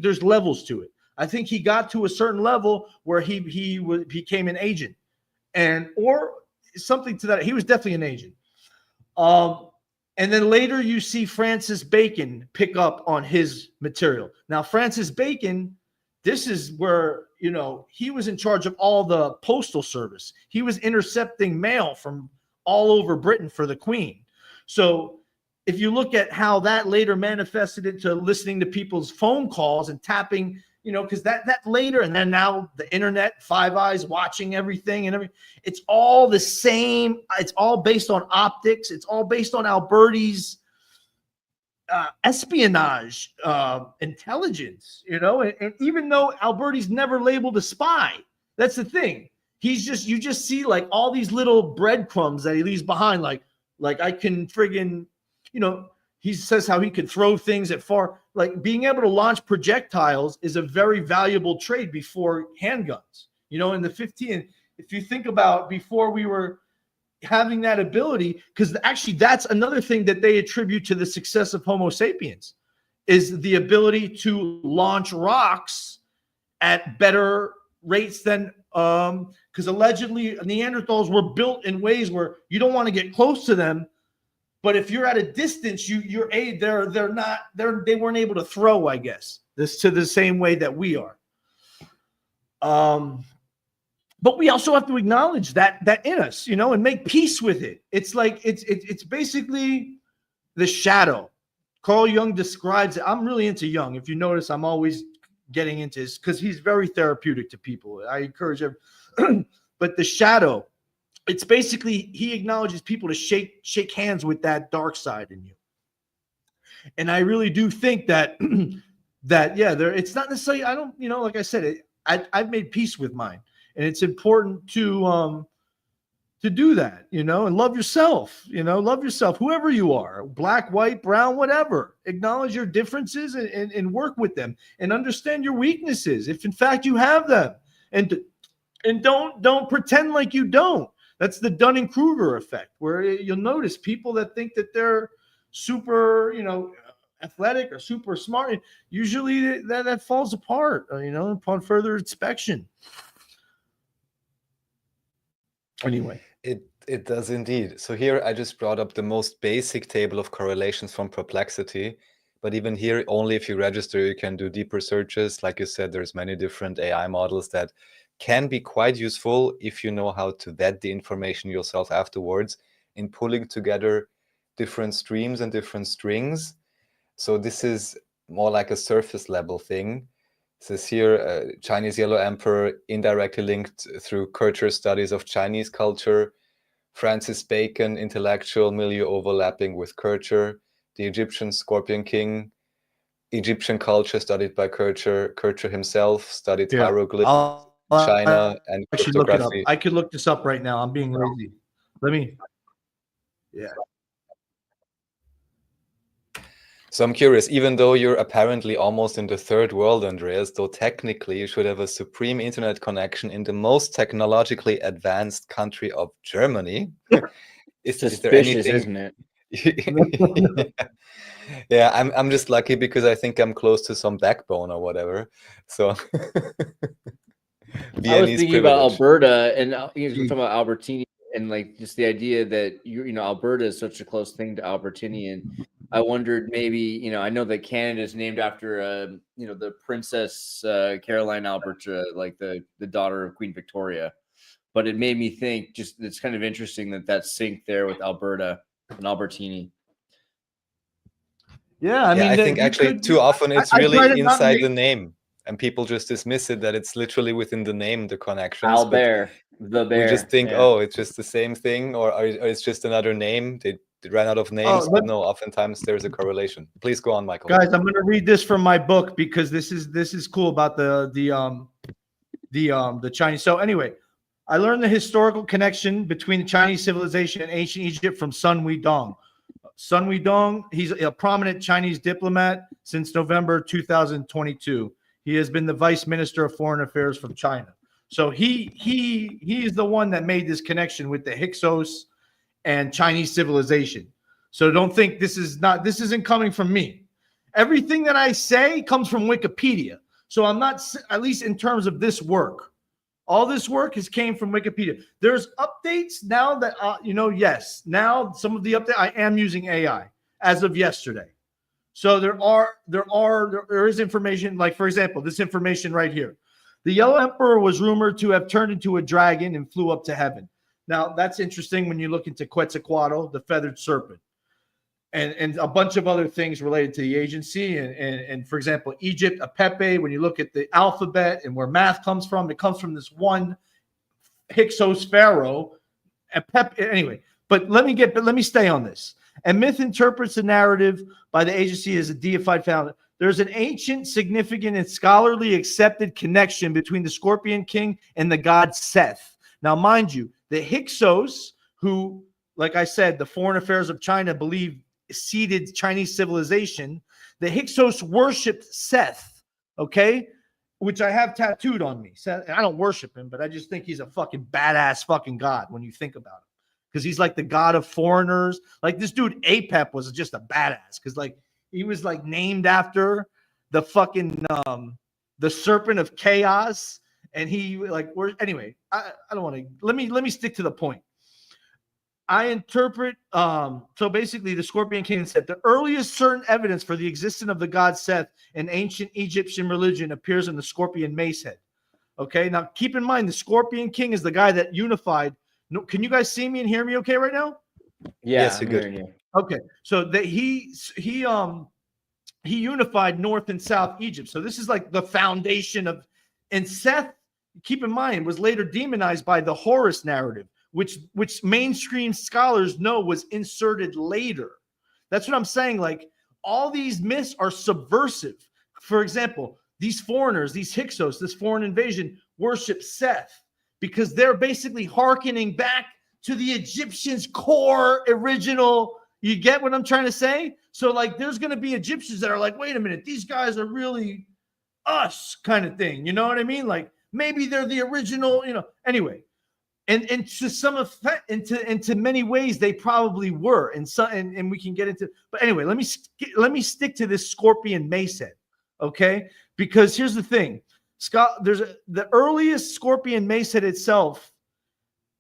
there's levels to it. I think he got to a certain level where he became an agent, or something to that. He was definitely an agent. And then later you see Francis Bacon pick up on his material. Now, Francis Bacon, this is where, he was in charge of all the postal service. He was intercepting mail from all over Britain for the Queen. So if you look at how that later manifested into listening to people's phone calls and tapping, because that later, and then now the internet, Five Eyes watching everything and everything, it's all the same. It's all based on optics. It's all based on Alberti's espionage intelligence, and even though Alberti's never labeled a spy, that's the thing. You just see like all these little breadcrumbs that he leaves behind. Like I can friggin', he says how he could throw things at far, like being able to launch projectiles is a very valuable trade before handguns. In the 15, if you think about before we were having that ability, because actually that's another thing that they attribute to the success of Homo sapiens, is the ability to launch rocks at better rates than, because allegedly Neanderthals were built in ways where you don't want to get close to them. But if you're at a distance, they weren't able to throw, I guess, this to the same way that we are. But we also have to acknowledge that in us, and make peace with it. It's like it's basically the shadow. Carl Jung describes it. I'm really into Jung. If you notice, I'm always getting into this because he's very therapeutic to people. I encourage him. But the shadow. It's basically, he acknowledges people to shake hands with that dark side in you. And I really do think that it's not necessarily, I don't, like I said, I've made peace with mine, and it's important to do that, and love yourself, love yourself, whoever you are, black, white, brown, whatever. Acknowledge your differences and work with them, and understand your weaknesses if in fact you have them, and don't pretend like you don't. That's the Dunning-Kruger effect, where you'll notice people that think that they're super, athletic or super smart. Usually that falls apart, upon further inspection. Anyway, It does indeed. So here I just brought up the most basic table of correlations from Perplexity. But even here, only if you register, you can do deeper searches. Like you said, there's many different AI models that can be quite useful if you know how to vet the information yourself afterwards in pulling together different streams and different strings. So this is more like a surface level thing. It says here, Chinese Yellow Emperor indirectly linked through culture studies of Chinese culture, Francis Bacon, intellectual milieu overlapping with culture, the Egyptian Scorpion King, Egyptian culture studied by Kircher himself studied hieroglyphs, China, and actually look it up. cryptography. I could look this up right now. I'm being lazy. Let me. Yeah. So I'm curious, even though you're apparently almost in the third world, Andreas, though technically you should have a supreme internet connection in the most technologically advanced country of Germany. Is there anything, isn't it? Yeah, I'm just lucky because I think I'm close to some backbone or whatever. So I was thinking about privilege. Alberta, and we're talking about Albertini, and like just the idea that Alberta is such a close thing to Albertini, and I wondered maybe I know that Canada is named after the Princess Caroline Alberta, like the daughter of Queen Victoria, but it made me think just it's kind of interesting that that's synced there with Alberta and Albertini. Yeah, I mean, I think actually too often it's really inside the name, and people just dismiss it that it's literally within the name, the connections. Albert, the bear. We just think, oh, it's just the same thing, or it's just another name. They ran out of names, but no, oftentimes there's a correlation. Please go on, Michael. Guys, I'm going to read this from my book because this is cool about the Chinese. So anyway, I learned the historical connection between the Chinese civilization and ancient Egypt from Sun Weidong. Sun Weidong, he's a prominent Chinese diplomat since November 2022. He has been the Vice Minister of Foreign Affairs from China. So he is the one that made this connection with the Hyksos and Chinese civilization. So don't think this isn't coming from me. Everything that I say comes from Wikipedia. So I'm not, at least in terms of this work. All this work came from Wikipedia. There's updates now that, yes, now some of the updates, I am using AI as of yesterday. So there is information, like, for example, this information right here. The Yellow Emperor was rumored to have turned into a dragon and flew up to heaven. Now, that's interesting when you look into Quetzalcoatl, the feathered serpent, and a bunch of other things related to the agency. And for example, Egypt, Apepe, when you look at the alphabet and where math comes from, it comes from this one Hyksos pharaoh. Anyway, but let me stay on this. And myth interprets the narrative by the agency as a deified founder. There's an ancient, significant, and scholarly accepted connection between the Scorpion King and the god Seth. Now, mind you, the Hyksos, who, like I said, the foreign affairs of China believe seeded Chinese civilization, the Hyksos worshipped Seth, okay, which I have tattooed on me. Seth, I don't worship him, but I just think he's a fucking badass fucking god when you think about him, because he's like the god of foreigners. Like this dude Apep was just a badass because like he was like named after the fucking the serpent of chaos, and he like anyway. I don't want to. Let me stick to the point. I interpret, so basically the Scorpion King said the earliest certain evidence for the existence of the god Seth in ancient Egyptian religion appears in the Scorpion mace head. Okay, now keep in mind the Scorpion King is the guy that unified. No, can you guys see me and hear me okay right now? Yeah, yes, you're good. You. Okay, so that he unified North and South Egypt. So this is like the foundation of, and Seth, keep in mind, was later demonized by the Horus narrative, which mainstream scholars know was inserted later. That's what I'm saying. Like all these myths are subversive. For example, these foreigners, these Hyksos, this foreign invasion worship Seth because they're basically hearkening back to the Egyptians' core original. You get what I'm trying to say? So like there's going to be Egyptians that are like, wait a minute, these guys are really us kind of thing. You know what I mean? Like maybe they're the original, anyway. And to some effect, into many ways, they probably were, and we can get into. But anyway, let me stick to this Scorpion mace head, okay? Because here's the thing, Scott. The earliest Scorpion mace head itself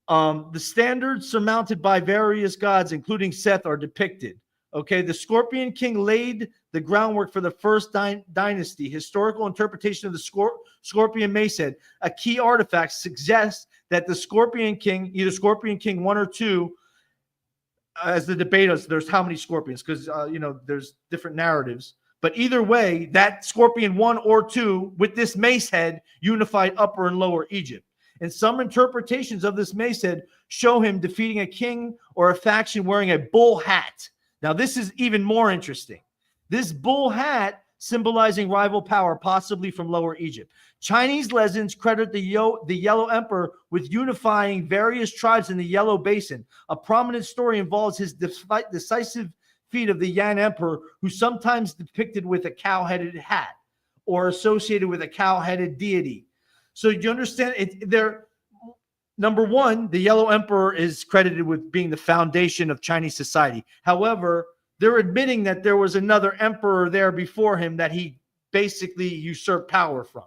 The standards surmounted by various gods, including Seth, are depicted. Okay, the Scorpion King laid the groundwork for the first dynasty. Historical interpretation of the Scorpion Mace head, a key artifact, suggests that the Scorpion King, either Scorpion King 1 or 2, as the debate is, there's how many scorpions, because there's different narratives. But either way, that Scorpion 1 or 2 with this mace head unified Upper and Lower Egypt. And some interpretations of this mace head show him defeating a king or a faction wearing a bull hat. Now, this is even more interesting. This bull hat symbolizing rival power, possibly from Lower Egypt. Chinese legends credit the Yellow Emperor with unifying various tribes in the Yellow Basin. A prominent story involves his decisive feat of the Yan Emperor, who sometimes depicted with a cow-headed hat or associated with a cow-headed deity. So you understand it? Number one, the Yellow Emperor is credited with being the foundation of Chinese society. However, they're admitting that there was another emperor there before him that he basically usurped power from.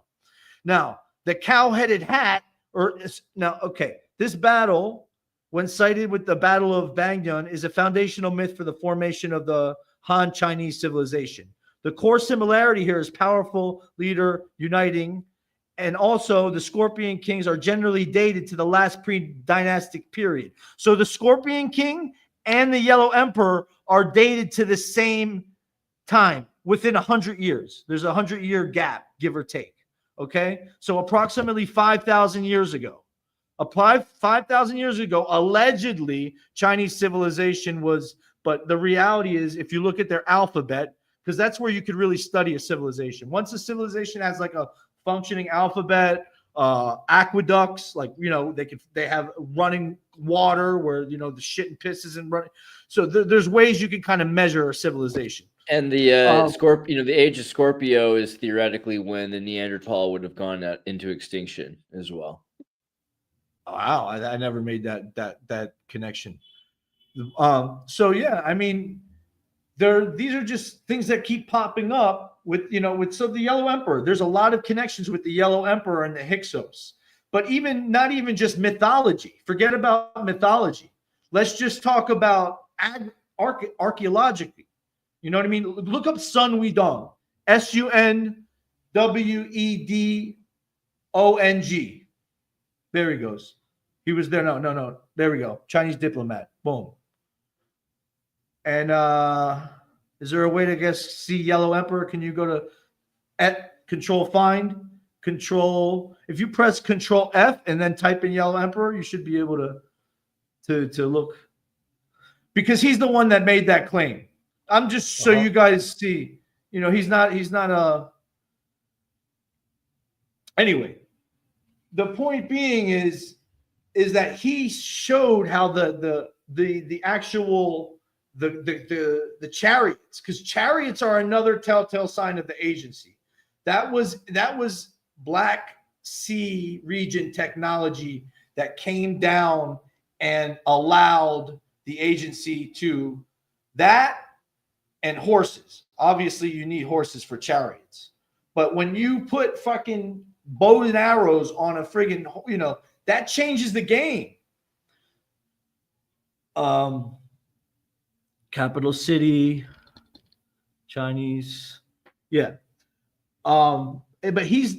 Now, the cow-headed hat, this battle, when cited with the Battle of Bangyun, is a foundational myth for the formation of the Han Chinese civilization. The core similarity here is powerful leader uniting, and also the Scorpion Kings are generally dated to the last pre-dynastic period. So the Scorpion King and the Yellow Emperor are dated to the same time, within 100 years. There's a 100-year gap, give or take. Okay? So approximately 5,000 years ago. 5,000 years ago, allegedly, Chinese civilization was, but the reality is, if you look at their alphabet, because that's where you could really study a civilization. Once a civilization has like a functioning alphabet, aqueducts, like, they have running water where, the shit and piss isn't running. So there's ways you can kind of measure a civilization. And the the age of Scorpio is theoretically when the Neanderthal would have gone into extinction as well. Wow, I never made that connection. So yeah, I mean, these are just things that keep popping up with the Yellow Emperor. There's a lot of connections with the Yellow Emperor and the Hyksos, but not even just mythology. Forget about mythology. Let's just talk about archaeologically. You know what I mean? Look up Sun Wedong, Sunwedong. There he goes. He was there. No. There we go. Chinese diplomat. Boom. And is there a way to see Yellow Emperor? Can you go to Control Find? If you press Control F and then type in Yellow Emperor, you should be able to look. Because he's the one that made that claim. I'm just so you guys see, he's not anyway. The point being is that he showed how the actual the chariots, because chariots are another telltale sign of the agency. That was Black Sea region technology that came down and allowed the agency to that, and horses. Obviously, you need horses for chariots. But when you put fucking bow and arrows on a friggin', that changes the game. Capital city, Chinese. Yeah. But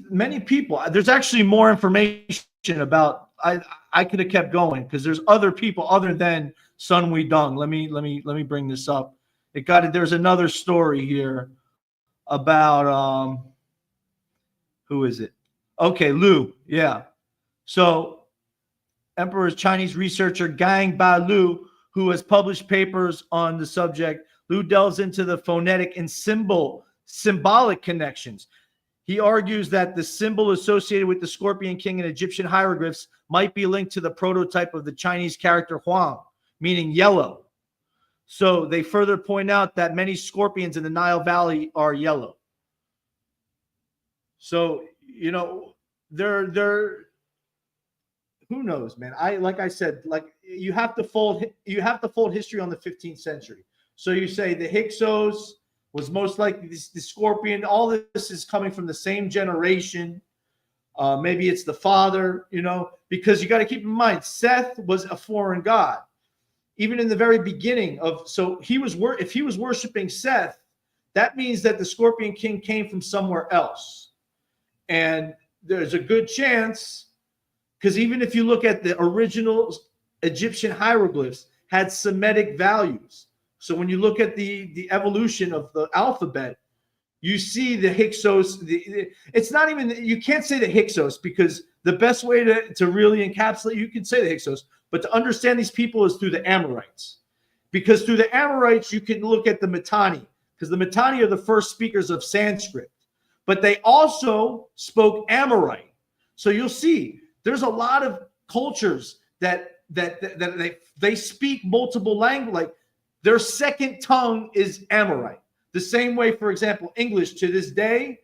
many people, there's actually more information about, I could have kept going because there's other people other than Sun Wedong. Let me bring this up. There's another story here about who is it? Okay, Lu. Yeah. So Emperor's Chinese researcher Gang Ba-Lu, who has published papers on the subject. Lu delves into the phonetic and symbolic connections. He argues that the symbol associated with the Scorpion King in Egyptian hieroglyphs might be linked to the prototype of the Chinese character Huang, meaning yellow. So they further point out that many scorpions in the Nile Valley are yellow. So, they're who knows, man. Like I said, you have to fold history on the 15th century. So you say the Hyksos was most likely the scorpion. All this is coming from the same generation. Maybe it's the father, because you got to keep in mind, Seth was a foreign god. Even in the very beginning so if he was worshiping Seth, that means that the Scorpion King came from somewhere else. And there's a good chance, because even if you look at the original Egyptian hieroglyphs, had Semitic values. So when you look at the evolution of the alphabet, you see the Hyksos. It's not even, you can't say the Hyksos, because the best way to really encapsulate, you can say the Hyksos, but to understand these people is through the Amorites. Because through the Amorites, you can look at the Mitanni, because the Mitanni are the first speakers of Sanskrit. But they also spoke Amorite. So you'll see there's a lot of cultures that they speak multiple languages. Like their second tongue is Amorite. The same way, for example, English to this day,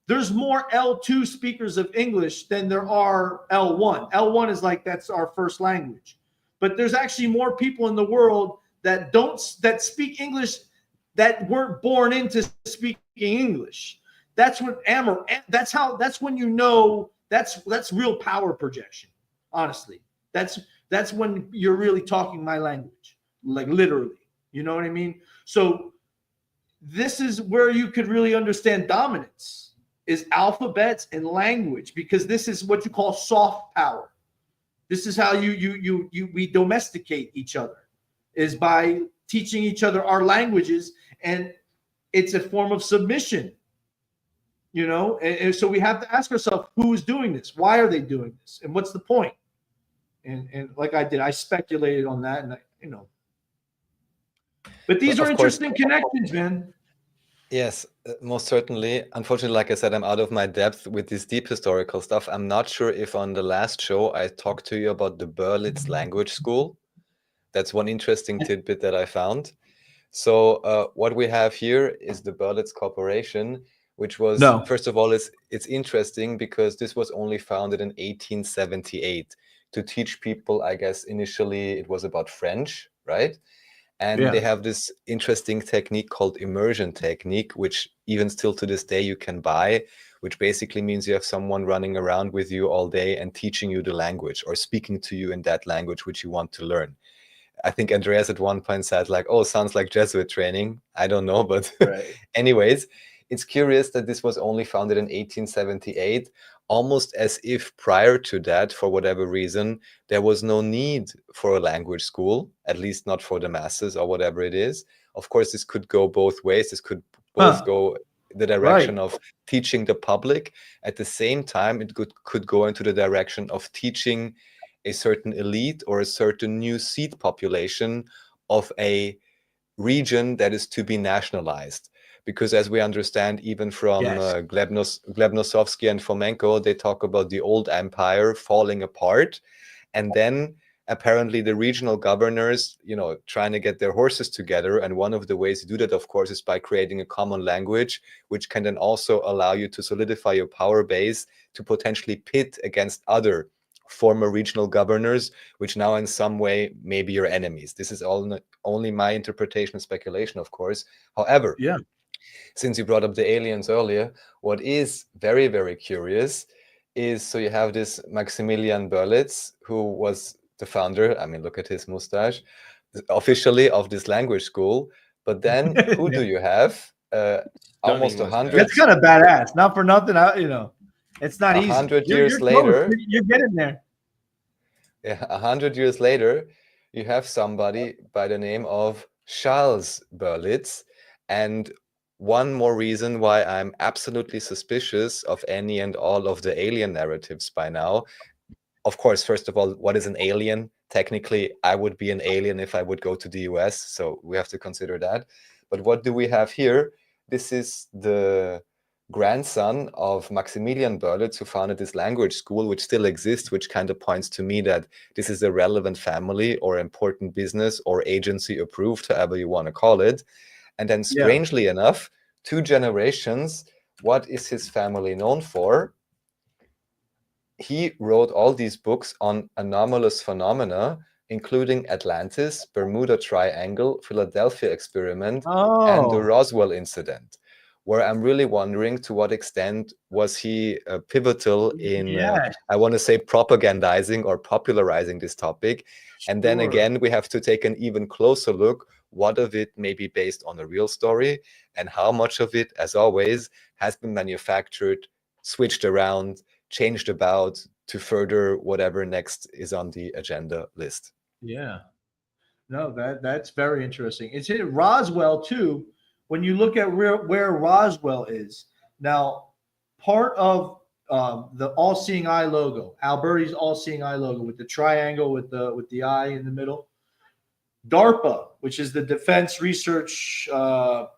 there's more L2 speakers of English than there are L1. L1 is like, that's our first language. But there's actually more people in the world that speak English that weren't born into speaking English. That's what that's when that's real power projection. Honestly, that's when you're really talking my language, like literally. You know what I mean? So this is where you could really understand dominance, is alphabets and language, because this is what you call soft power. This is how we domesticate each other, is by teaching each other our languages, and it's a form of submission. And so we have to ask ourselves, who's doing this? Why are they doing this? And what's the point? And like I did, I speculated on that, and But these are interesting connections, man. Yes, most certainly. Unfortunately, like I said, I'm out of my depth with this deep historical stuff. I'm not sure if on the last show I talked to you about the Berlitz language school. That's one interesting tidbit that I found. So what we have here is the Berlitz Corporation, which was, first of all, it's interesting because this was only founded in 1878 to teach people, I guess, initially it was about French, right? And they have this interesting technique called immersion technique, which even still to this day you can buy, which basically means you have someone running around with you all day and teaching you the language or speaking to you in that language which you want to learn. I think Andreas at one point said like, oh, sounds like Jesuit training. I don't know, but anyways, it's curious that this was only founded in 1878, almost as if prior to that, for whatever reason, there was no need for a language school, at least not for the masses or whatever it is. Of course, this could go both ways. This could both go the direction of teaching the public. At the same time, it could go into the direction of teaching a certain elite or a certain new seat population of a region that is to be nationalized. Because as we understand, even from Glebnosovsky and Fomenko, they talk about the old empire falling apart. And then apparently the regional governors, trying to get their horses together. And one of the ways to do that, of course, is by creating a common language, which can then also allow you to solidify your power base to potentially pit against other former regional governors, which now in some way may be your enemies. This is only my interpretation and speculation, of course. However, since you brought up the aliens earlier, what is very, very curious is, so you have this Maximilian Berlitz, who was the founder, I mean, look at his mustache, officially of this language school. But then who do you have? Almost 100. That's kind of badass. Not for nothing, it's not easy. 100 years later. You're getting there. Yeah, 100 years later, you have somebody by the name of Charles Berlitz. And one more reason why I'm absolutely suspicious of any and all of the alien narratives by now. Of course, first of all, what is an alien? Technically, I would be an alien if I would go to the US, so we have to consider that. But what do we have here? This is the grandson of Maximilian Berlitz, who founded this language school, which still exists, which kind of points to me that this is a relevant family or important business or agency approved, however you want to call it. And then strangely enough, 2 generations, what is his family known for? He wrote all these books on anomalous phenomena, including Atlantis, Bermuda Triangle, Philadelphia Experiment, and the Roswell incident. where I'm really wondering to what extent was he pivotal in, I want to say, propagandizing or popularizing this topic. And then again, we have to take an even closer look. What of it may be based on a real story, and how much of it, as always, has been manufactured, switched around, changed about to further whatever next is on the agenda list. Yeah. No, that's very interesting. It's in Roswell too. When you look at where Roswell is now, part of the all-seeing eye logo, Alberta's all-seeing eye logo with the triangle with the eye in the middle. DARPA, which is the Defense Research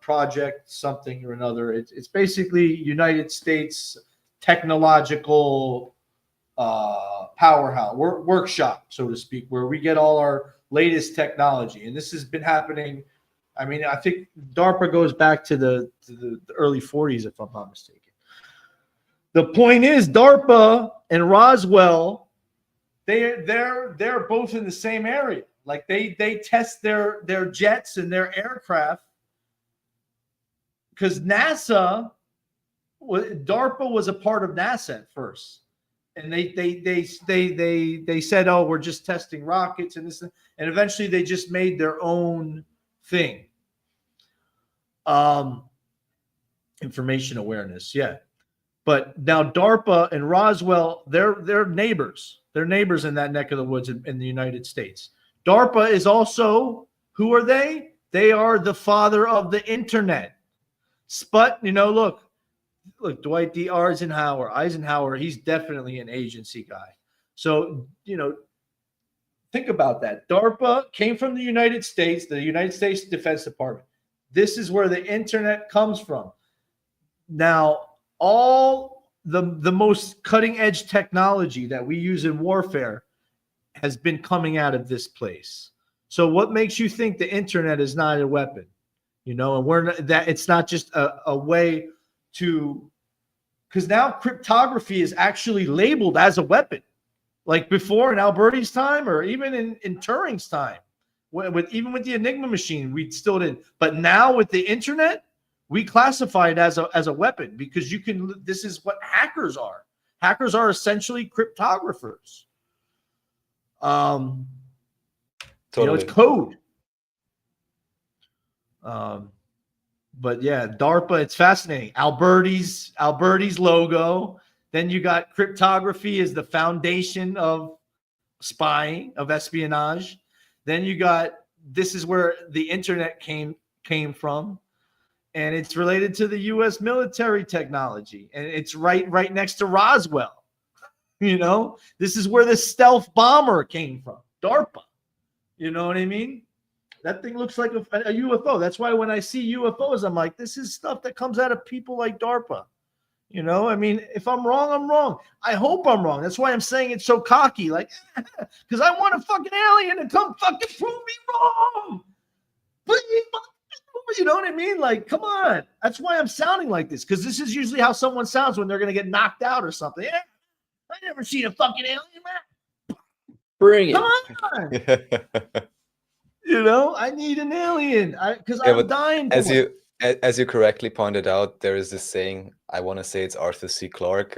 Project, something or another. It's basically United States technological powerhouse workshop, so to speak, where we get all our latest technology. And this has been happening. I mean, I think DARPA goes back to the early 40s, if I'm not mistaken. The point is, DARPA and Roswell, they're both in the same area. Like they test their jets and their aircraft, because DARPA was a part of NASA at first. And they said, oh, we're just testing rockets and this, and eventually they just made their own thing. Information awareness, yeah. But now DARPA and Roswell, they're neighbors. They're neighbors in that neck of the woods in the United States. DARPA is also, who are they? They are the father of the internet. Look, Dwight D. Eisenhower, he's definitely an agency guy. So, think about that. DARPA came from the United States Defense Department. This is where the internet comes from. Now, all the most cutting edge technology that we use in warfare has been coming out of this place. So what makes you think the internet is not a weapon? And it's not just a way to, because now cryptography is actually labeled as a weapon, like before in Alberta's time, or even in Turing's time, even with the Enigma machine, we still didn't. But now with the internet, we classify it as a weapon, because this is what hackers are. Hackers are essentially cryptographers. Totally. It's code. But yeah, DARPA, it's fascinating. Alberta's logo. Then you got cryptography as the foundation of spying, of espionage. Then you got, this is where the internet came from. And it's related to the U.S. military technology. And it's right next to Roswell. This is where the stealth bomber came from. DARPA. You know what I mean? That thing looks like a UFO. That's why when I see UFOs, I'm like, this is stuff that comes out of people like DARPA. I mean, if I'm wrong, I'm wrong. I hope I'm wrong. That's why I'm saying it so cocky, like, because I want a fucking alien to come fucking prove me wrong. Please, you know what I mean? Like, come on. That's why I'm sounding like this, because this is usually how someone sounds when they're going to get knocked out or something. Yeah, I never seen a fucking alien, man. Bring it. Come on. I need an alien because I'm dying. As you correctly pointed out, there is this saying, I want to say it's Arthur C. Clarke,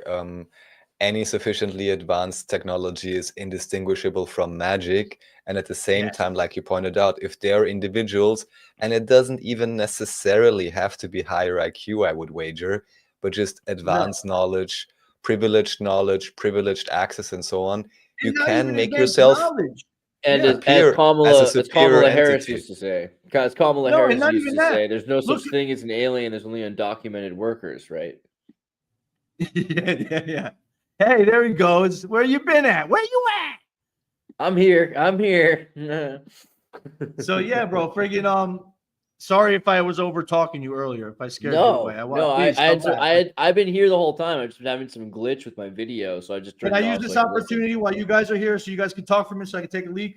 any sufficiently advanced technology is indistinguishable from magic. And at the same time, like you pointed out, if there are individuals, and it doesn't even necessarily have to be higher IQ, I would wager, but just advanced knowledge, privileged access, and so on, you can make yourself as Kamala Harris used to say. As Kamala Harris used to say, there's no such thing as an alien. There's only undocumented workers, right? Yeah. Hey, there he goes. Where you been at? Where you at? I'm here. So yeah, bro. Friggin' sorry if I was over talking you earlier. If I scared you away. I've been here the whole time. I've just been having some glitch with my video, so I just turned. Can I use this opportunity while you guys are here, so you guys can talk for a minute, so I can take a leak?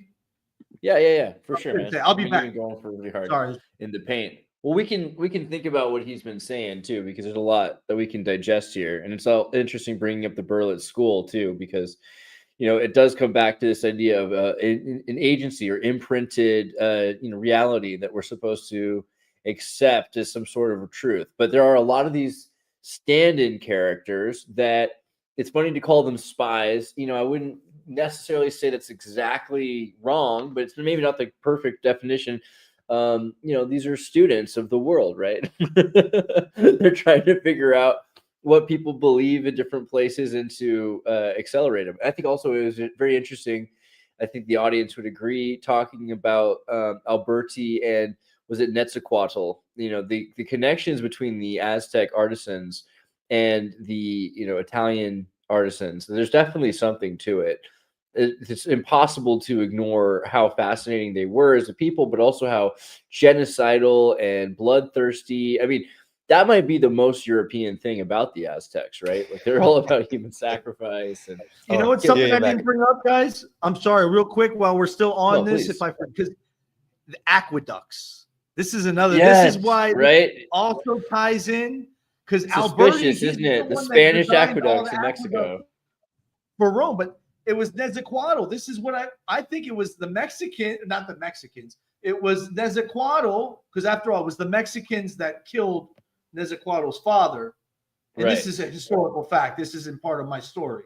Yeah, for sure, man. I'll be back. Going for really hard in the paint. Well, we can think about what he's been saying too, because there's a lot that we can digest here, and it's all interesting bringing up the Berlitz School too, because it does come back to this idea of an agency or imprinted reality that we're supposed to accept as some sort of truth. But there are a lot of these stand-in characters that it's funny to call them spies. You know, I wouldn't necessarily say that's exactly wrong, but it's maybe not the perfect definition. You know, these are students of the world, right? They're trying to figure out what people believe in different places and to accelerate them. I think also it was very interesting. I think the audience would agree, talking about Alberti and was it Netzaquatl? You know, the connections between the Aztec artisans and the, you know, Italian artisans. There's definitely something to it. It's impossible to ignore how fascinating they were as a people, but also how genocidal and bloodthirsty. I mean, that might be the most European thing about the Aztecs, right? Like they're all about human sacrifice. And you know what's something I didn't bring up, guys? I'm sorry, real quick, while we're still on this, please. because the aqueducts. This is another. Yes, this is why right? it also ties in, because Suspicious, isn't it? The Spanish aqueducts in Mexico for Rome, but it was Netzaquatl. This is what I think it was the Mexican, not the Mexicans. It was Netzaquatl, because after all, it was the Mexicans that killed Netzaquatl's father. And right. This is a historical fact. This isn't part of my story.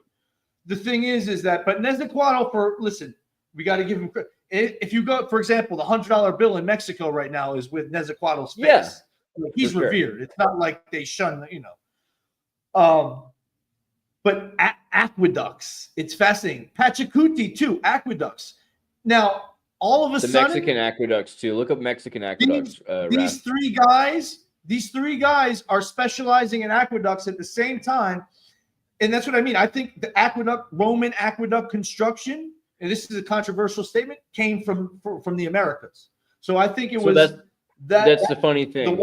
The thing is that, but Netzaquatl, listen, we got to give him credit. If you go, for example, the $100 bill in Mexico right now is with Netzaquatl's face. Yeah, like, he's revered. It's not like they shun, you know. But aqueducts, it's fascinating. Pachacuti too, aqueducts. Now, all of a sudden, Mexican aqueducts too. Look up Mexican aqueducts. These three guys are specializing in aqueducts at the same time, and that's what I mean. I think the Roman aqueduct construction, and this is a controversial statement, came from the Americas. So I think that's the funny thing.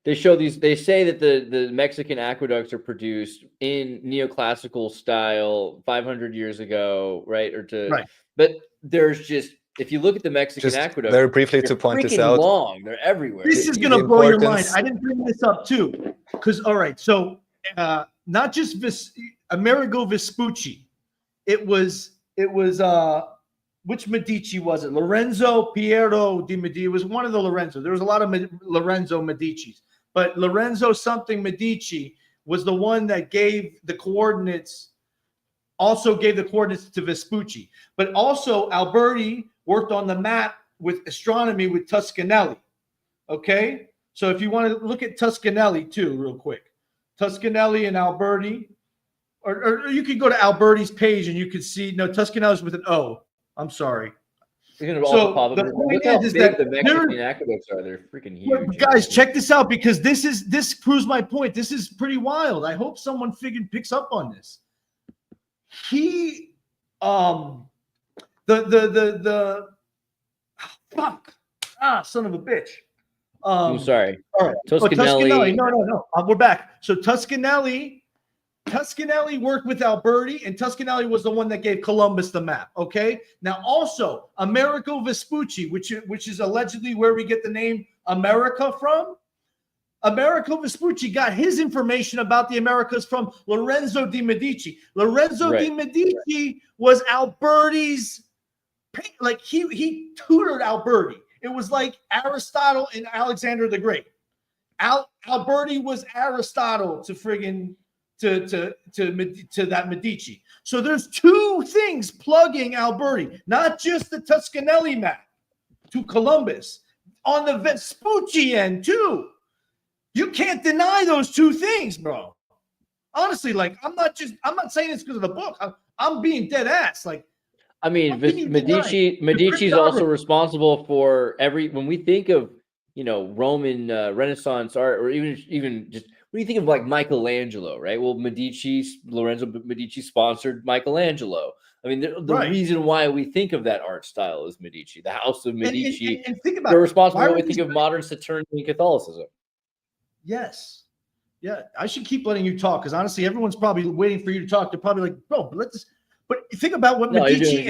They show these. They say that the Mexican aqueducts are produced in neoclassical style 500 years ago, right? But there's just, if you look at the Mexican aqueducts, very briefly to point this out, long. They're everywhere. This is going to blow your mind. I didn't bring this up too, because all right, so not just Amerigo Vespucci. It was which Medici was it? Lorenzo Piero di Medici. It was one of the Lorenzo. There was a lot of Lorenzo Medicis, but Lorenzo something Medici was the one that gave the coordinates. Also gave the coordinates to Vespucci, but also Alberti worked on the map with astronomy with Toscanelli. Okay, so if you want to look at Toscanelli too, real quick, Toscanelli and Alberti, or you could go to Alberti's page and you could see Toscanelli's with an O. I'm sorry. So the point is that the Mexican aqueducts are. They're freaking huge. Guys, check this out, because this proves my point. This is pretty wild. I hope someone picks up on this. He son of a bitch. I'm sorry. All right. Toscanelli. No. We're back. So Toscanelli worked with Alberti, and Toscanelli was the one that gave Columbus the map. Okay. Now also Amerigo Vespucci, which is allegedly where we get the name America from. Amerigo Vespucci got his information about the Americas from Lorenzo di Medici. Lorenzo di Medici was Alberti's, like he tutored Alberti. It was like Aristotle and Alexander the Great. Alberti was Aristotle to friggin' to that Medici. So there's two things plugging Alberti, not just the Toscanelli map to Columbus, on the Vespucci end too. You can't deny those two things, bro. Honestly, like I'm not saying this because of the book. I'm being dead ass. Like, I mean, Medici's also responsible for when we think of, Roman Renaissance art, or even just when you think of like Michelangelo, right? Well, Lorenzo Medici sponsored Michelangelo. I mean, the reason why we think of that art style is Medici, the House of Medici. And think about they're responsible for what we think of modern Saturnian Catholicism. Yes. Yeah, I should keep letting you talk, because honestly, everyone's probably waiting for you to talk. They're probably like, bro, but think about what Medici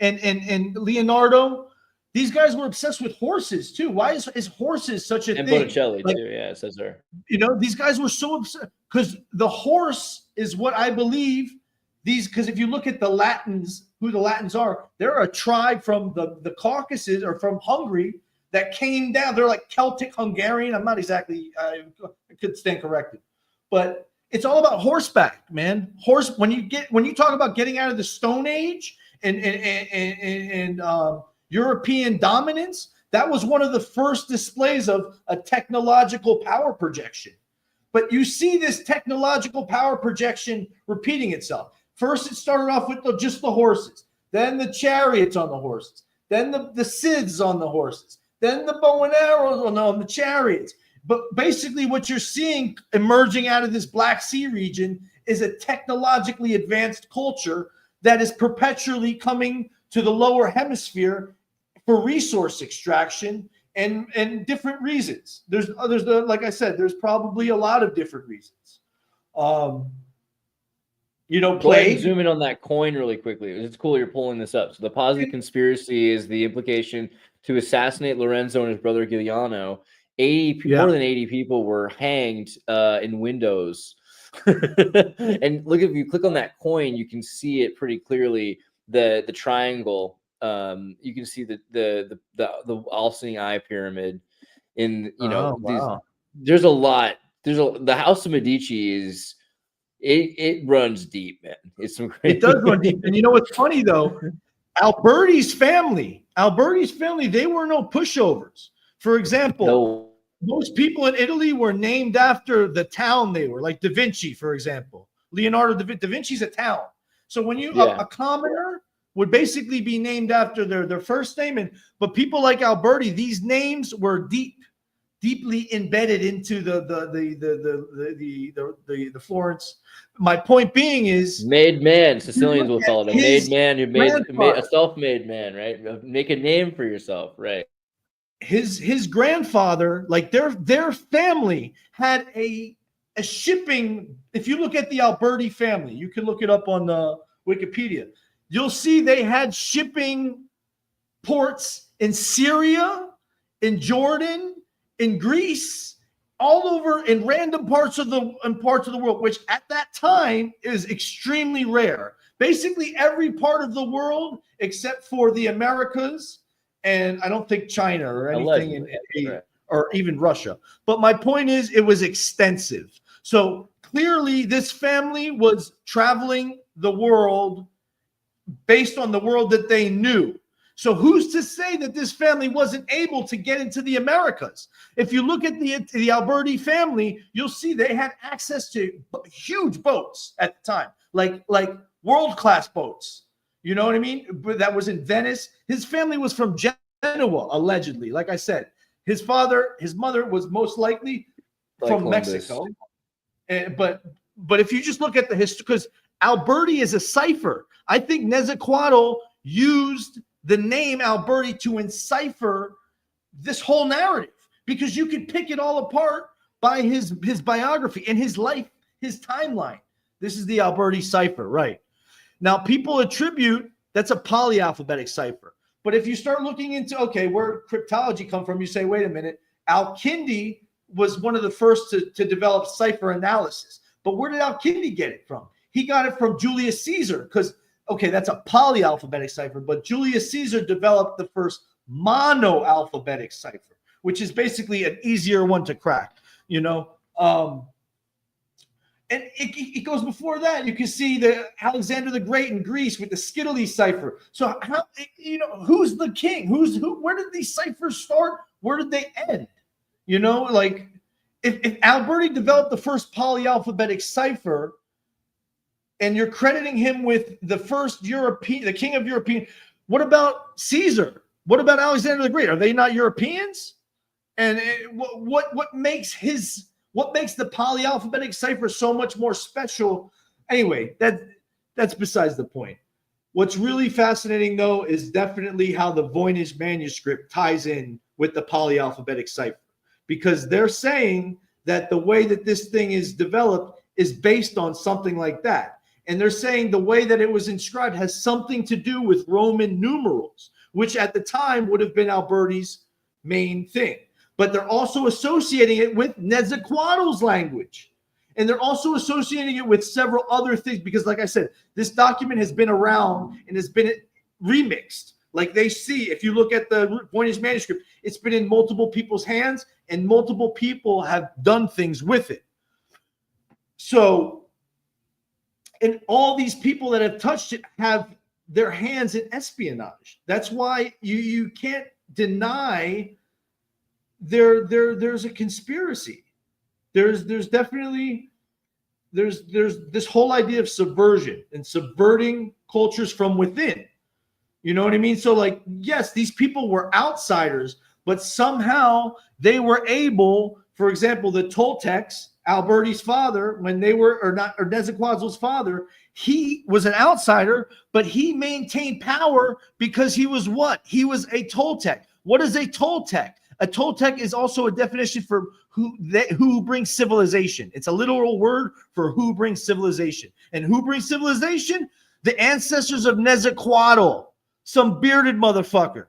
and Leonardo, these guys were obsessed with horses too. Why is horses such a thing? And Botticelli too, yeah, it says there. These guys were so obsessed, because the horse is what I believe because if you look at the Latins, who the Latins are, they're a tribe from the Caucasus or from Hungary that came down. They're like Celtic Hungarian. I'm not exactly, I could stand corrected, but it's all about horseback, man. When you talk about getting out of the Stone Age and European dominance, that was one of the first displays of a technological power projection. But you see this technological power projection repeating itself. First, it started off with just the horses, then the chariots on the horses, then the scythes on the horses, then the bow and arrows on the chariots. But basically what you're seeing emerging out of this Black Sea region is a technologically advanced culture that is perpetually coming to the lower hemisphere for resource extraction and different reasons. There's like I said, there's probably a lot of different reasons. Zoom in on that coin really quickly. It's cool you're pulling this up. So the positive conspiracy is the implication to assassinate Lorenzo and his brother Giuliano. More than 80 people were hanged in windows. And look, if you click on that coin, you can see it pretty clearly. The triangle. You can see the all-seeing eye pyramid. There's a lot. The House of Medici is. It runs deep, man. It does run deep. And you know what's funny though? Alberti's family, they were no pushovers. For example, most people in Italy were named after the town they were, like Da Vinci, for example. Leonardo da Vinci's a town. So when a commoner would basically be named after their first name, but people like Alberti, these names were deeply embedded into the Florence. My point being is made man. Sicilians will call it a made man who made a self-made man, right? Make a name for yourself, right? His grandfather, like their family had a shipping. If you look at the Alberti family, you can look it up on the Wikipedia. You'll see they had shipping ports in Syria, in Jordan, in Greece, all over in random parts of the world, which at that time is extremely rare. Basically, every part of the world except for the Americas, and I don't think China or anything or even Russia. But my point is, it was extensive. So clearly, this family was traveling the world based on the world that they knew. So who's to say that this family wasn't able to get into the Americas? If you look at the Alberti family, you'll see they had access to huge boats at the time, like world-class boats. You know what I mean? But that was in Venice. His family was from Genoa, allegedly. Like I said, his mother was most likely from Columbus. Mexico. But if you just look at the history, because Alberti is a cipher. I think Nezahualcóyotl used the name Alberti to encipher this whole narrative, because you could pick it all apart by his biography and his life, his timeline. This is the Alberti cipher, right? Now, people attribute that's a polyalphabetic cipher. But if you start looking into, where cryptology come from, you say, wait a minute, Al-Kindi was one of the first to develop cipher analysis. But where did Al-Kindi get it from? He got it from Julius Caesar, because that's a polyalphabetic cipher, but Julius Caesar developed the first monoalphabetic cipher, which is basically an easier one to crack, and it goes before that. You can see the Alexander the Great in Greece with the Scytale cipher. So how, who's the king? Where did these ciphers start? Where did they end? If Alberti developed the first polyalphabetic cipher, and you're crediting him with the first the king of European. What about Caesar? What about Alexander the Great? Are they not Europeans? And what makes the polyalphabetic cipher so much more special? Anyway, that's besides the point. What's really fascinating, though, is definitely how the Voynich manuscript ties in with the polyalphabetic cipher, because they're saying that the way that this thing is developed is based on something like that. And they're saying the way that it was inscribed has something to do with Roman numerals, which at the time would have been Alberti's main thing. But they're also associating it with Nezahualcóyotl's language. And they're also associating it with several other things, because like I said, this document has been around and has been remixed. Like they see, if you look at the Voynich manuscript, it's been in multiple people's hands and multiple people have done things with it. So, and all these people that have touched it have their hands in espionage. That's why you can't deny there's a conspiracy. There's definitely there's this whole idea of subversion and subverting cultures from within. You know what I mean? So like, yes, these people were outsiders, but somehow they were able, for example, the Toltecs, Alberti's father, when they were, or Nezahualcoyotl's father, he was an outsider, but he maintained power because he was what? He was a Toltec. What is a Toltec? A Toltec is also a definition for who brings civilization. It's a literal word for who brings civilization. And who brings civilization? The ancestors of Nezahualcotl, some bearded motherfucker.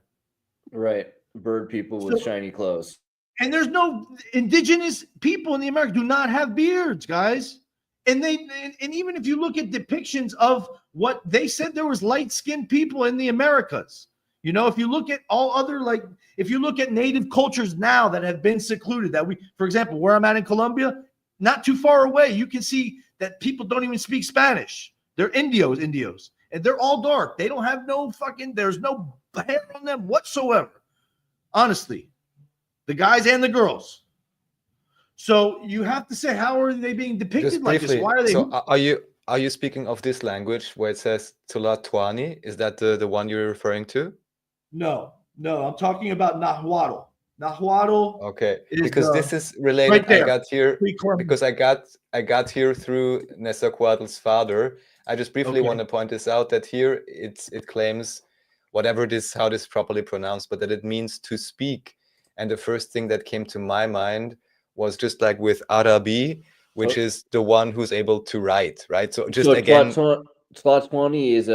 Right. Bird people with shiny clothes. And there's no indigenous people in the America do not have beards, guys. And even if you look at depictions of what they said, there was light-skinned people in the Americas. You know, if you look at all other, like, if you look at native cultures now that have been secluded, that for example, where I'm at in Colombia, not too far away, you can see that people don't even speak Spanish. They're Indios, and they're all dark. They don't have there's no hair on them whatsoever. Honestly, the guys and the girls. So you have to say, how are they being depicted like this? Why are they? So are you speaking of this language where it says Tlatoani? Is that the one you're referring to? No, I'm talking about Nahuatl. Nahuatl. Okay, because this is related. Right there. I got here because I got here through Nezahualcoyotl's father. I just briefly want to point this out, that here it claims how this properly pronounced, but that it means to speak. And the first thing that came to my mind was just like with Arabi, which is the one who's able to write, right? So just again, Tlatoani is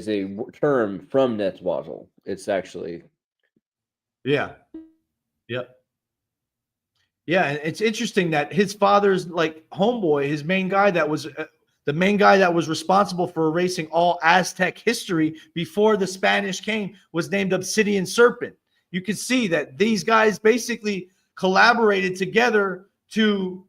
a term from Nezahualcotl. It's actually yeah. And it's interesting that his father's like homeboy, his main guy that was the main guy that was responsible for erasing all Aztec history before the Spanish came, was named Obsidian Serpent. You can see that these guys basically collaborated together to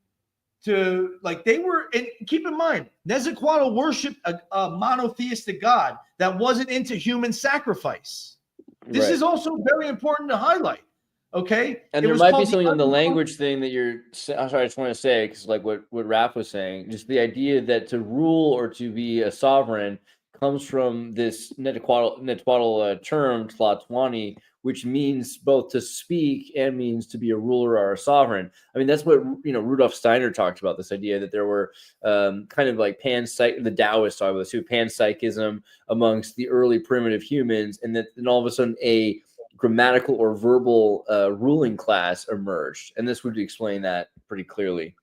like, they were, and keep in mind, Nezahualcotl worshipped a monotheistic god that wasn't into human sacrifice. This is also very important to highlight. Okay. And there might be something on the language thing that you're, I'm sorry, I just want to say, because like what Raph was saying, just the idea that to rule or to be a sovereign comes from this Nezahualcotl term, Tlatoani, which means both to speak and means to be a ruler or a sovereign. I mean, that's what, Rudolf Steiner talked about, this idea that there were kind of like the Taoists talk about this too, panpsychism amongst the early primitive humans, and then all of a sudden a grammatical or verbal ruling class emerged. And this would explain that pretty clearly.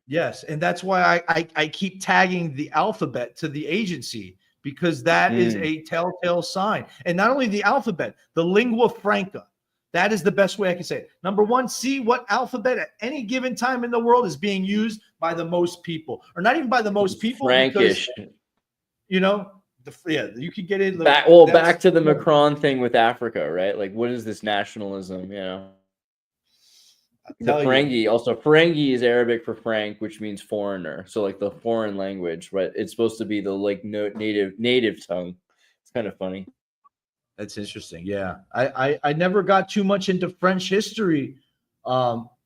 Yes, and that's why I keep tagging the alphabet to the agency, because that is a telltale sign. And not only the alphabet, the lingua franca. That is the best way I can say it. Number one, see what alphabet at any given time in the world is being used by the most people, or not even by the most people. Frankish. Because, you could get it. Back to the Macron thing with Africa, right? Like, what is this nationalism? The Ferengi, also Ferengi is Arabic for Frank, which means foreigner. So like the foreign language, right? It's supposed to be the like native tongue. It's kind of funny. That's interesting. Yeah, I never got too much into French history.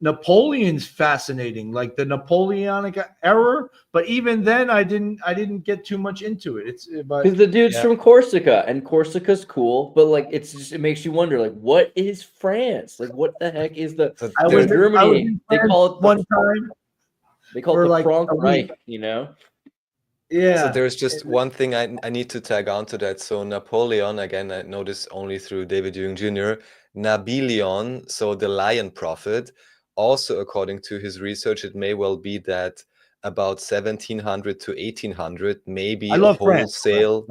Napoleon's fascinating, like the Napoleonic era, but even then I didn't get too much into it. Because the dude's from Corsica, and Corsica's cool, but like it makes you wonder, like, what is France? Like, what the heck is Germany? They call it the Frank Reich, Yeah. So there's just one thing I need to tag on to that. So Napoleon, again, I know this only through David Ewing Jr., Nabeleon, so the lion prophet. Also, according to his research, it may well be that about 1700 to 1800, maybe a wholesale,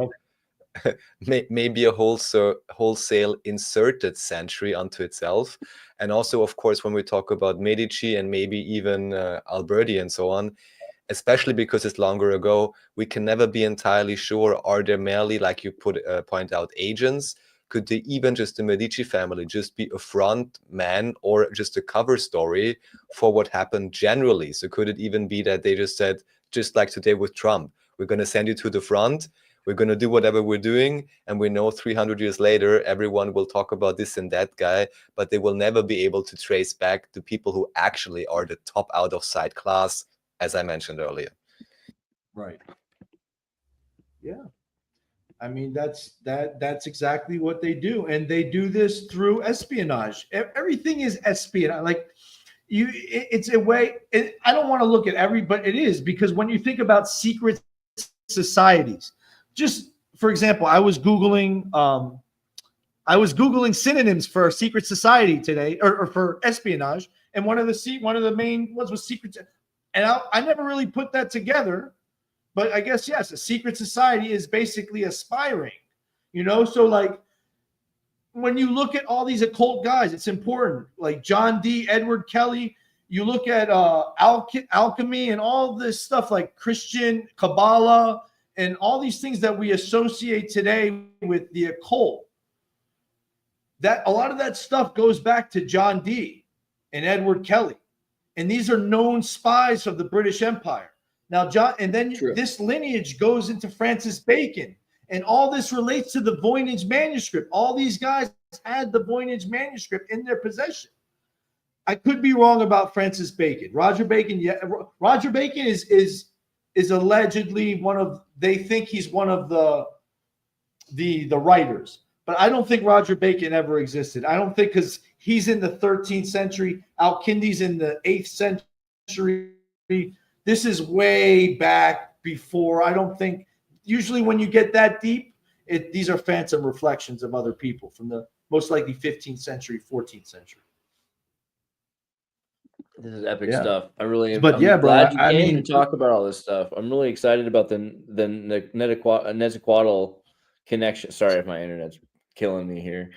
maybe a wholesale inserted century unto itself. And also, of course, when we talk about Medici and maybe even Alberti and so on, especially because it's longer ago, we can never be entirely sure, are there merely, like you point out, agents, Could they even just the Medici family just be a front man or just a cover story for what happened generally? So could it even be that they just said, just like today with Trump, we're going to send you to the front, we're going to do whatever we're doing, and we know 300 years later, everyone will talk about this and that guy, but they will never be able to trace back the people who actually are the top out of sight class, as I mentioned earlier. Right. Yeah. I mean, that's exactly what they do. And they do this through espionage. Everything is espionage. Like it's a way, I don't want to look at but it is, because when you think about secret societies, just for example, I was Googling synonyms for secret society today, or for espionage. And one of the main ones was secret. And I never really put that together. But I guess, yes, a secret society is basically a spy ring, So like when you look at all these occult guys, it's important. Like John Dee, Edward Kelly, you look at alchemy and all this stuff like Christian Kabbalah and all these things that we associate today with the occult. That a lot of that stuff goes back to John Dee and Edward Kelly. And these are known spies of the British Empire. Now, John, and then this lineage goes into Francis Bacon, and all this relates to the Voynich manuscript. All these guys had the Voynich manuscript in their possession. I could be wrong about Francis Bacon. Roger Bacon, Roger Bacon is allegedly they think he's one of the writers, but I don't think Roger Bacon ever existed. I don't think, because he's in the 13th century, Al-Kindi's in the 8th century. This is way back before. I don't think, usually when you get that deep, these are phantom reflections of other people from the most likely 15th century, 14th century. This is epic stuff. I really am. But I'm glad you came to talk about all this stuff. I'm really excited about the Nezaquatl connection. Sorry if my internet's killing me here.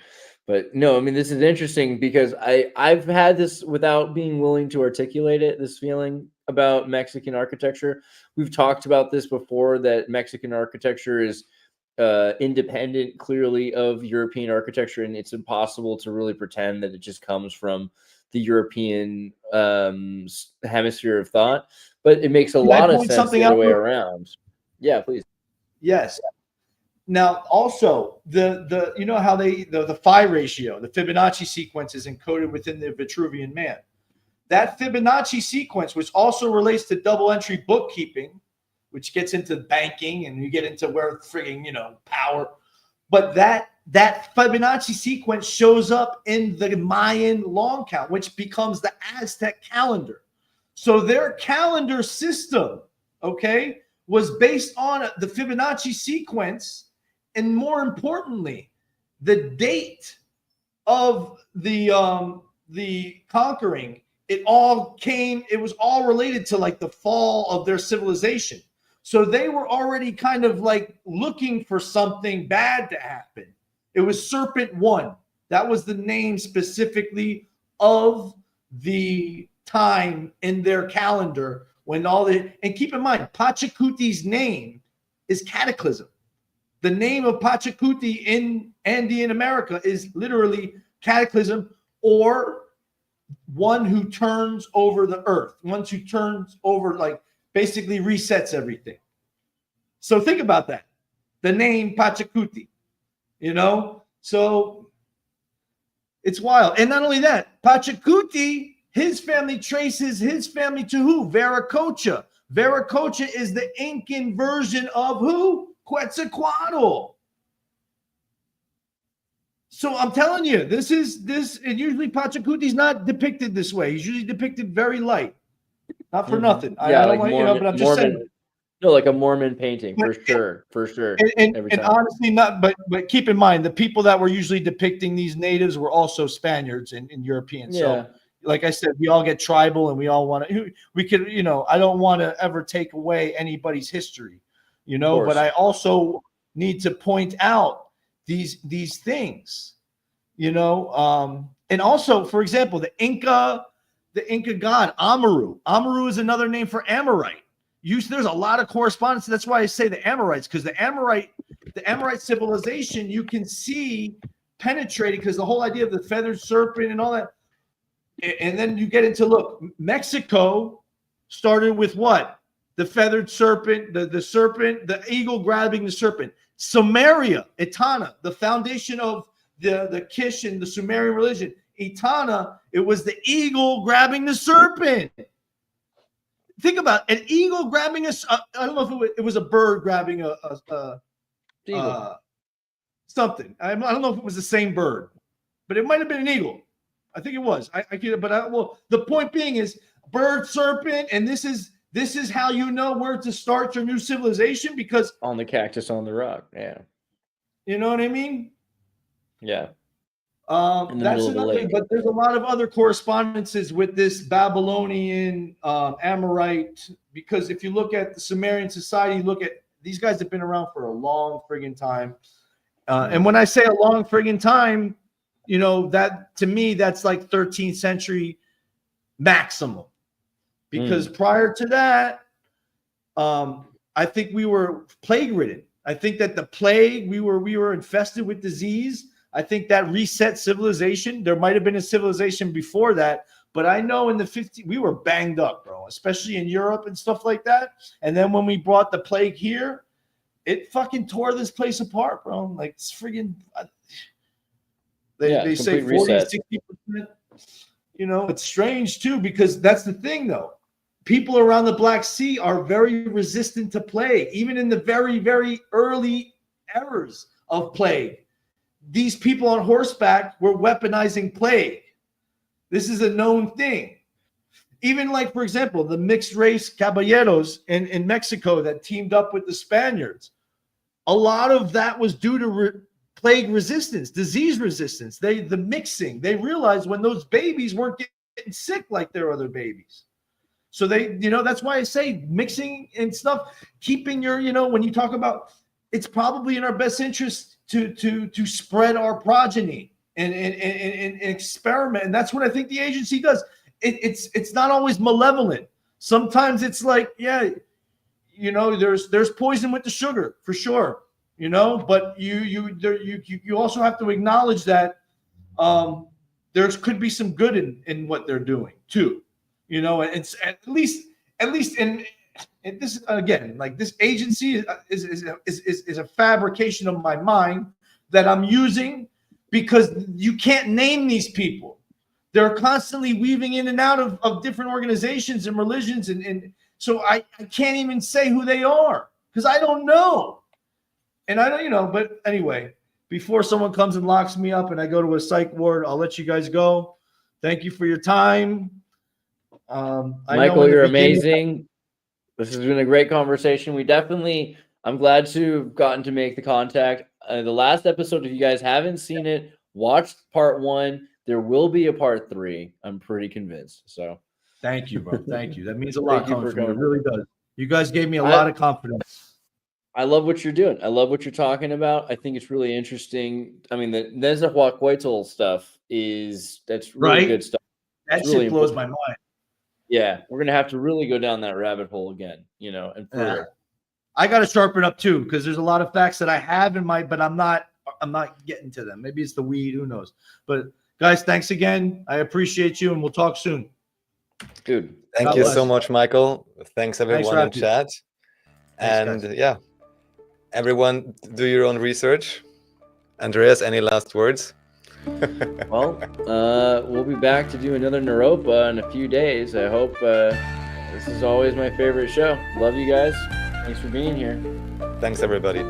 But no, I mean, this is interesting because I've had this without being willing to articulate it, this feeling about Mexican architecture. We've talked about this before, that Mexican architecture is independent clearly of European architecture, and it's impossible to really pretend that it just comes from the European hemisphere of thought. But it makes a lot of sense the other way around. Yeah, please. Yes. Now, also the you know how the phi ratio, the Fibonacci sequence, is encoded within the Vitruvian Man. That Fibonacci sequence, which also relates to double entry bookkeeping, which gets into banking, and you get into where frigging power. But that Fibonacci sequence shows up in the Mayan long count, which becomes the Aztec calendar. So their calendar system, was based on the Fibonacci sequence. And more importantly, the date of the conquering, it was all related to like the fall of their civilization. So they were already kind of like looking for something bad to happen. It was Serpent 1. That was the name specifically of the time in their calendar when and keep in mind, Pachacuti's name is Cataclysm. The name of Pachacuti in Andean America is literally Cataclysm, or one who turns over the earth, one who turns over, like basically resets everything. So think about that. The name Pachacuti, so it's wild. And not only that, Pachacuti, his family traces his family to who? Viracocha. Viracocha is the Incan version of who? Quetzalcoatl. So I'm telling you, and usually Pachacuti's not depicted this way. He's usually depicted very light. Not for nothing. Yeah, I don't like Mormon, but I'm just saying. No, like a Mormon painting, for sure. And honestly, but keep in mind, the people that were usually depicting these natives were also Spaniards and Europeans. Yeah. So, like I said, we all get tribal, and we all want to. We could, I don't want to ever take away anybody's history. But I also need to point out these things, and also, for example, the Inca god Amaru. Amaru is another name for Amorite. There's a lot of correspondence. That's why I say the Amorites, because the Amorite civilization, you can see penetrated because the whole idea of the feathered serpent and all that. And then you get into, look, Mexico started with what? The feathered serpent, the serpent, the eagle grabbing the serpent. Sumeria, Etana, the foundation of the Kish and the Sumerian religion. Etana, it was the eagle grabbing the serpent. Think about an eagle grabbing I don't know if it was a bird grabbing something. I don't know if it was the same bird, but it might have been an eagle. I think it was. Well, the point being is bird, serpent, and this is how you know where to start your new civilization, because on the cactus on the rock. Yeah. You know what I mean? Yeah. That's another thing, but there's a lot of other correspondences with this Babylonian Amorite, because if you look at the Sumerian society, look at these guys have been around for a long friggin' time. And when I say a long friggin' time, you know, that to me, that's like 13th century maximum. Because prior to that, I think we were plague ridden. I think that the plague, we were infested with disease. I think that reset civilization. There might have been a civilization before that, but I know in the 50s, we were banged up, bro, especially in Europe and stuff like that. And then when we brought the plague here, it fucking tore this place apart, bro. Like, it's friggin', they say 40, 60%. You know, it's strange too, because that's the thing though. People around the Black Sea are very resistant to plague, even in the very, very early eras of plague. These people on horseback were weaponizing plague. This is a known thing. Even like, for example, the mixed race caballeros in Mexico that teamed up with the Spaniards. A lot of that was due to plague resistance, disease resistance. The mixing. They realized when those babies weren't getting sick like their other babies. So that's why I say mixing and stuff, keeping your, when you talk about, it's probably in our best interest to spread our progeny and experiment. And that's what I think the agency does. It's not always malevolent. Sometimes it's like, yeah, there's poison with the sugar for sure, but you also have to acknowledge that there could be some good in what they're doing too. And it's at least in this, again, like this agency is a fabrication of my mind that I'm using, because you can't name these people. They're constantly weaving in and out of different organizations and religions. And so I can't even say who they are because I don't know. And I don't, but anyway, before someone comes and locks me up and I go to a psych ward, I'll let you guys go. Thank you for your time. Michael, you're amazing. This has been a great conversation. I'm glad to have gotten to make the contact. The last episode, if you guys haven't seen it, watch part 1. There will be a part 3. I'm pretty convinced. So thank you, bro. Thank you. That means a lot coming from you. It really does. You guys gave me a lot of confidence. I love what you're doing. I love what you're talking about. I think it's really interesting. I mean, the Nezahualcóyotl stuff that's really good stuff. That shit really blows my mind. Yeah, we're gonna have to really go down that rabbit hole again, and further. Yeah. I got to sharpen up too, because there's a lot of facts that I have in my, but I'm not getting to them. Maybe it's the weed, who knows? But guys, thanks again. I appreciate you, and we'll talk soon. Dude, thank you so much, Michael. Thanks everyone in chat. Thanks, and yeah, everyone, do your own research. Andreas, any last words? Well, we'll be back to do another NEUROPA in a few days. I hope this is always my favorite show. Love you guys. Thanks for being here. Thanks, everybody.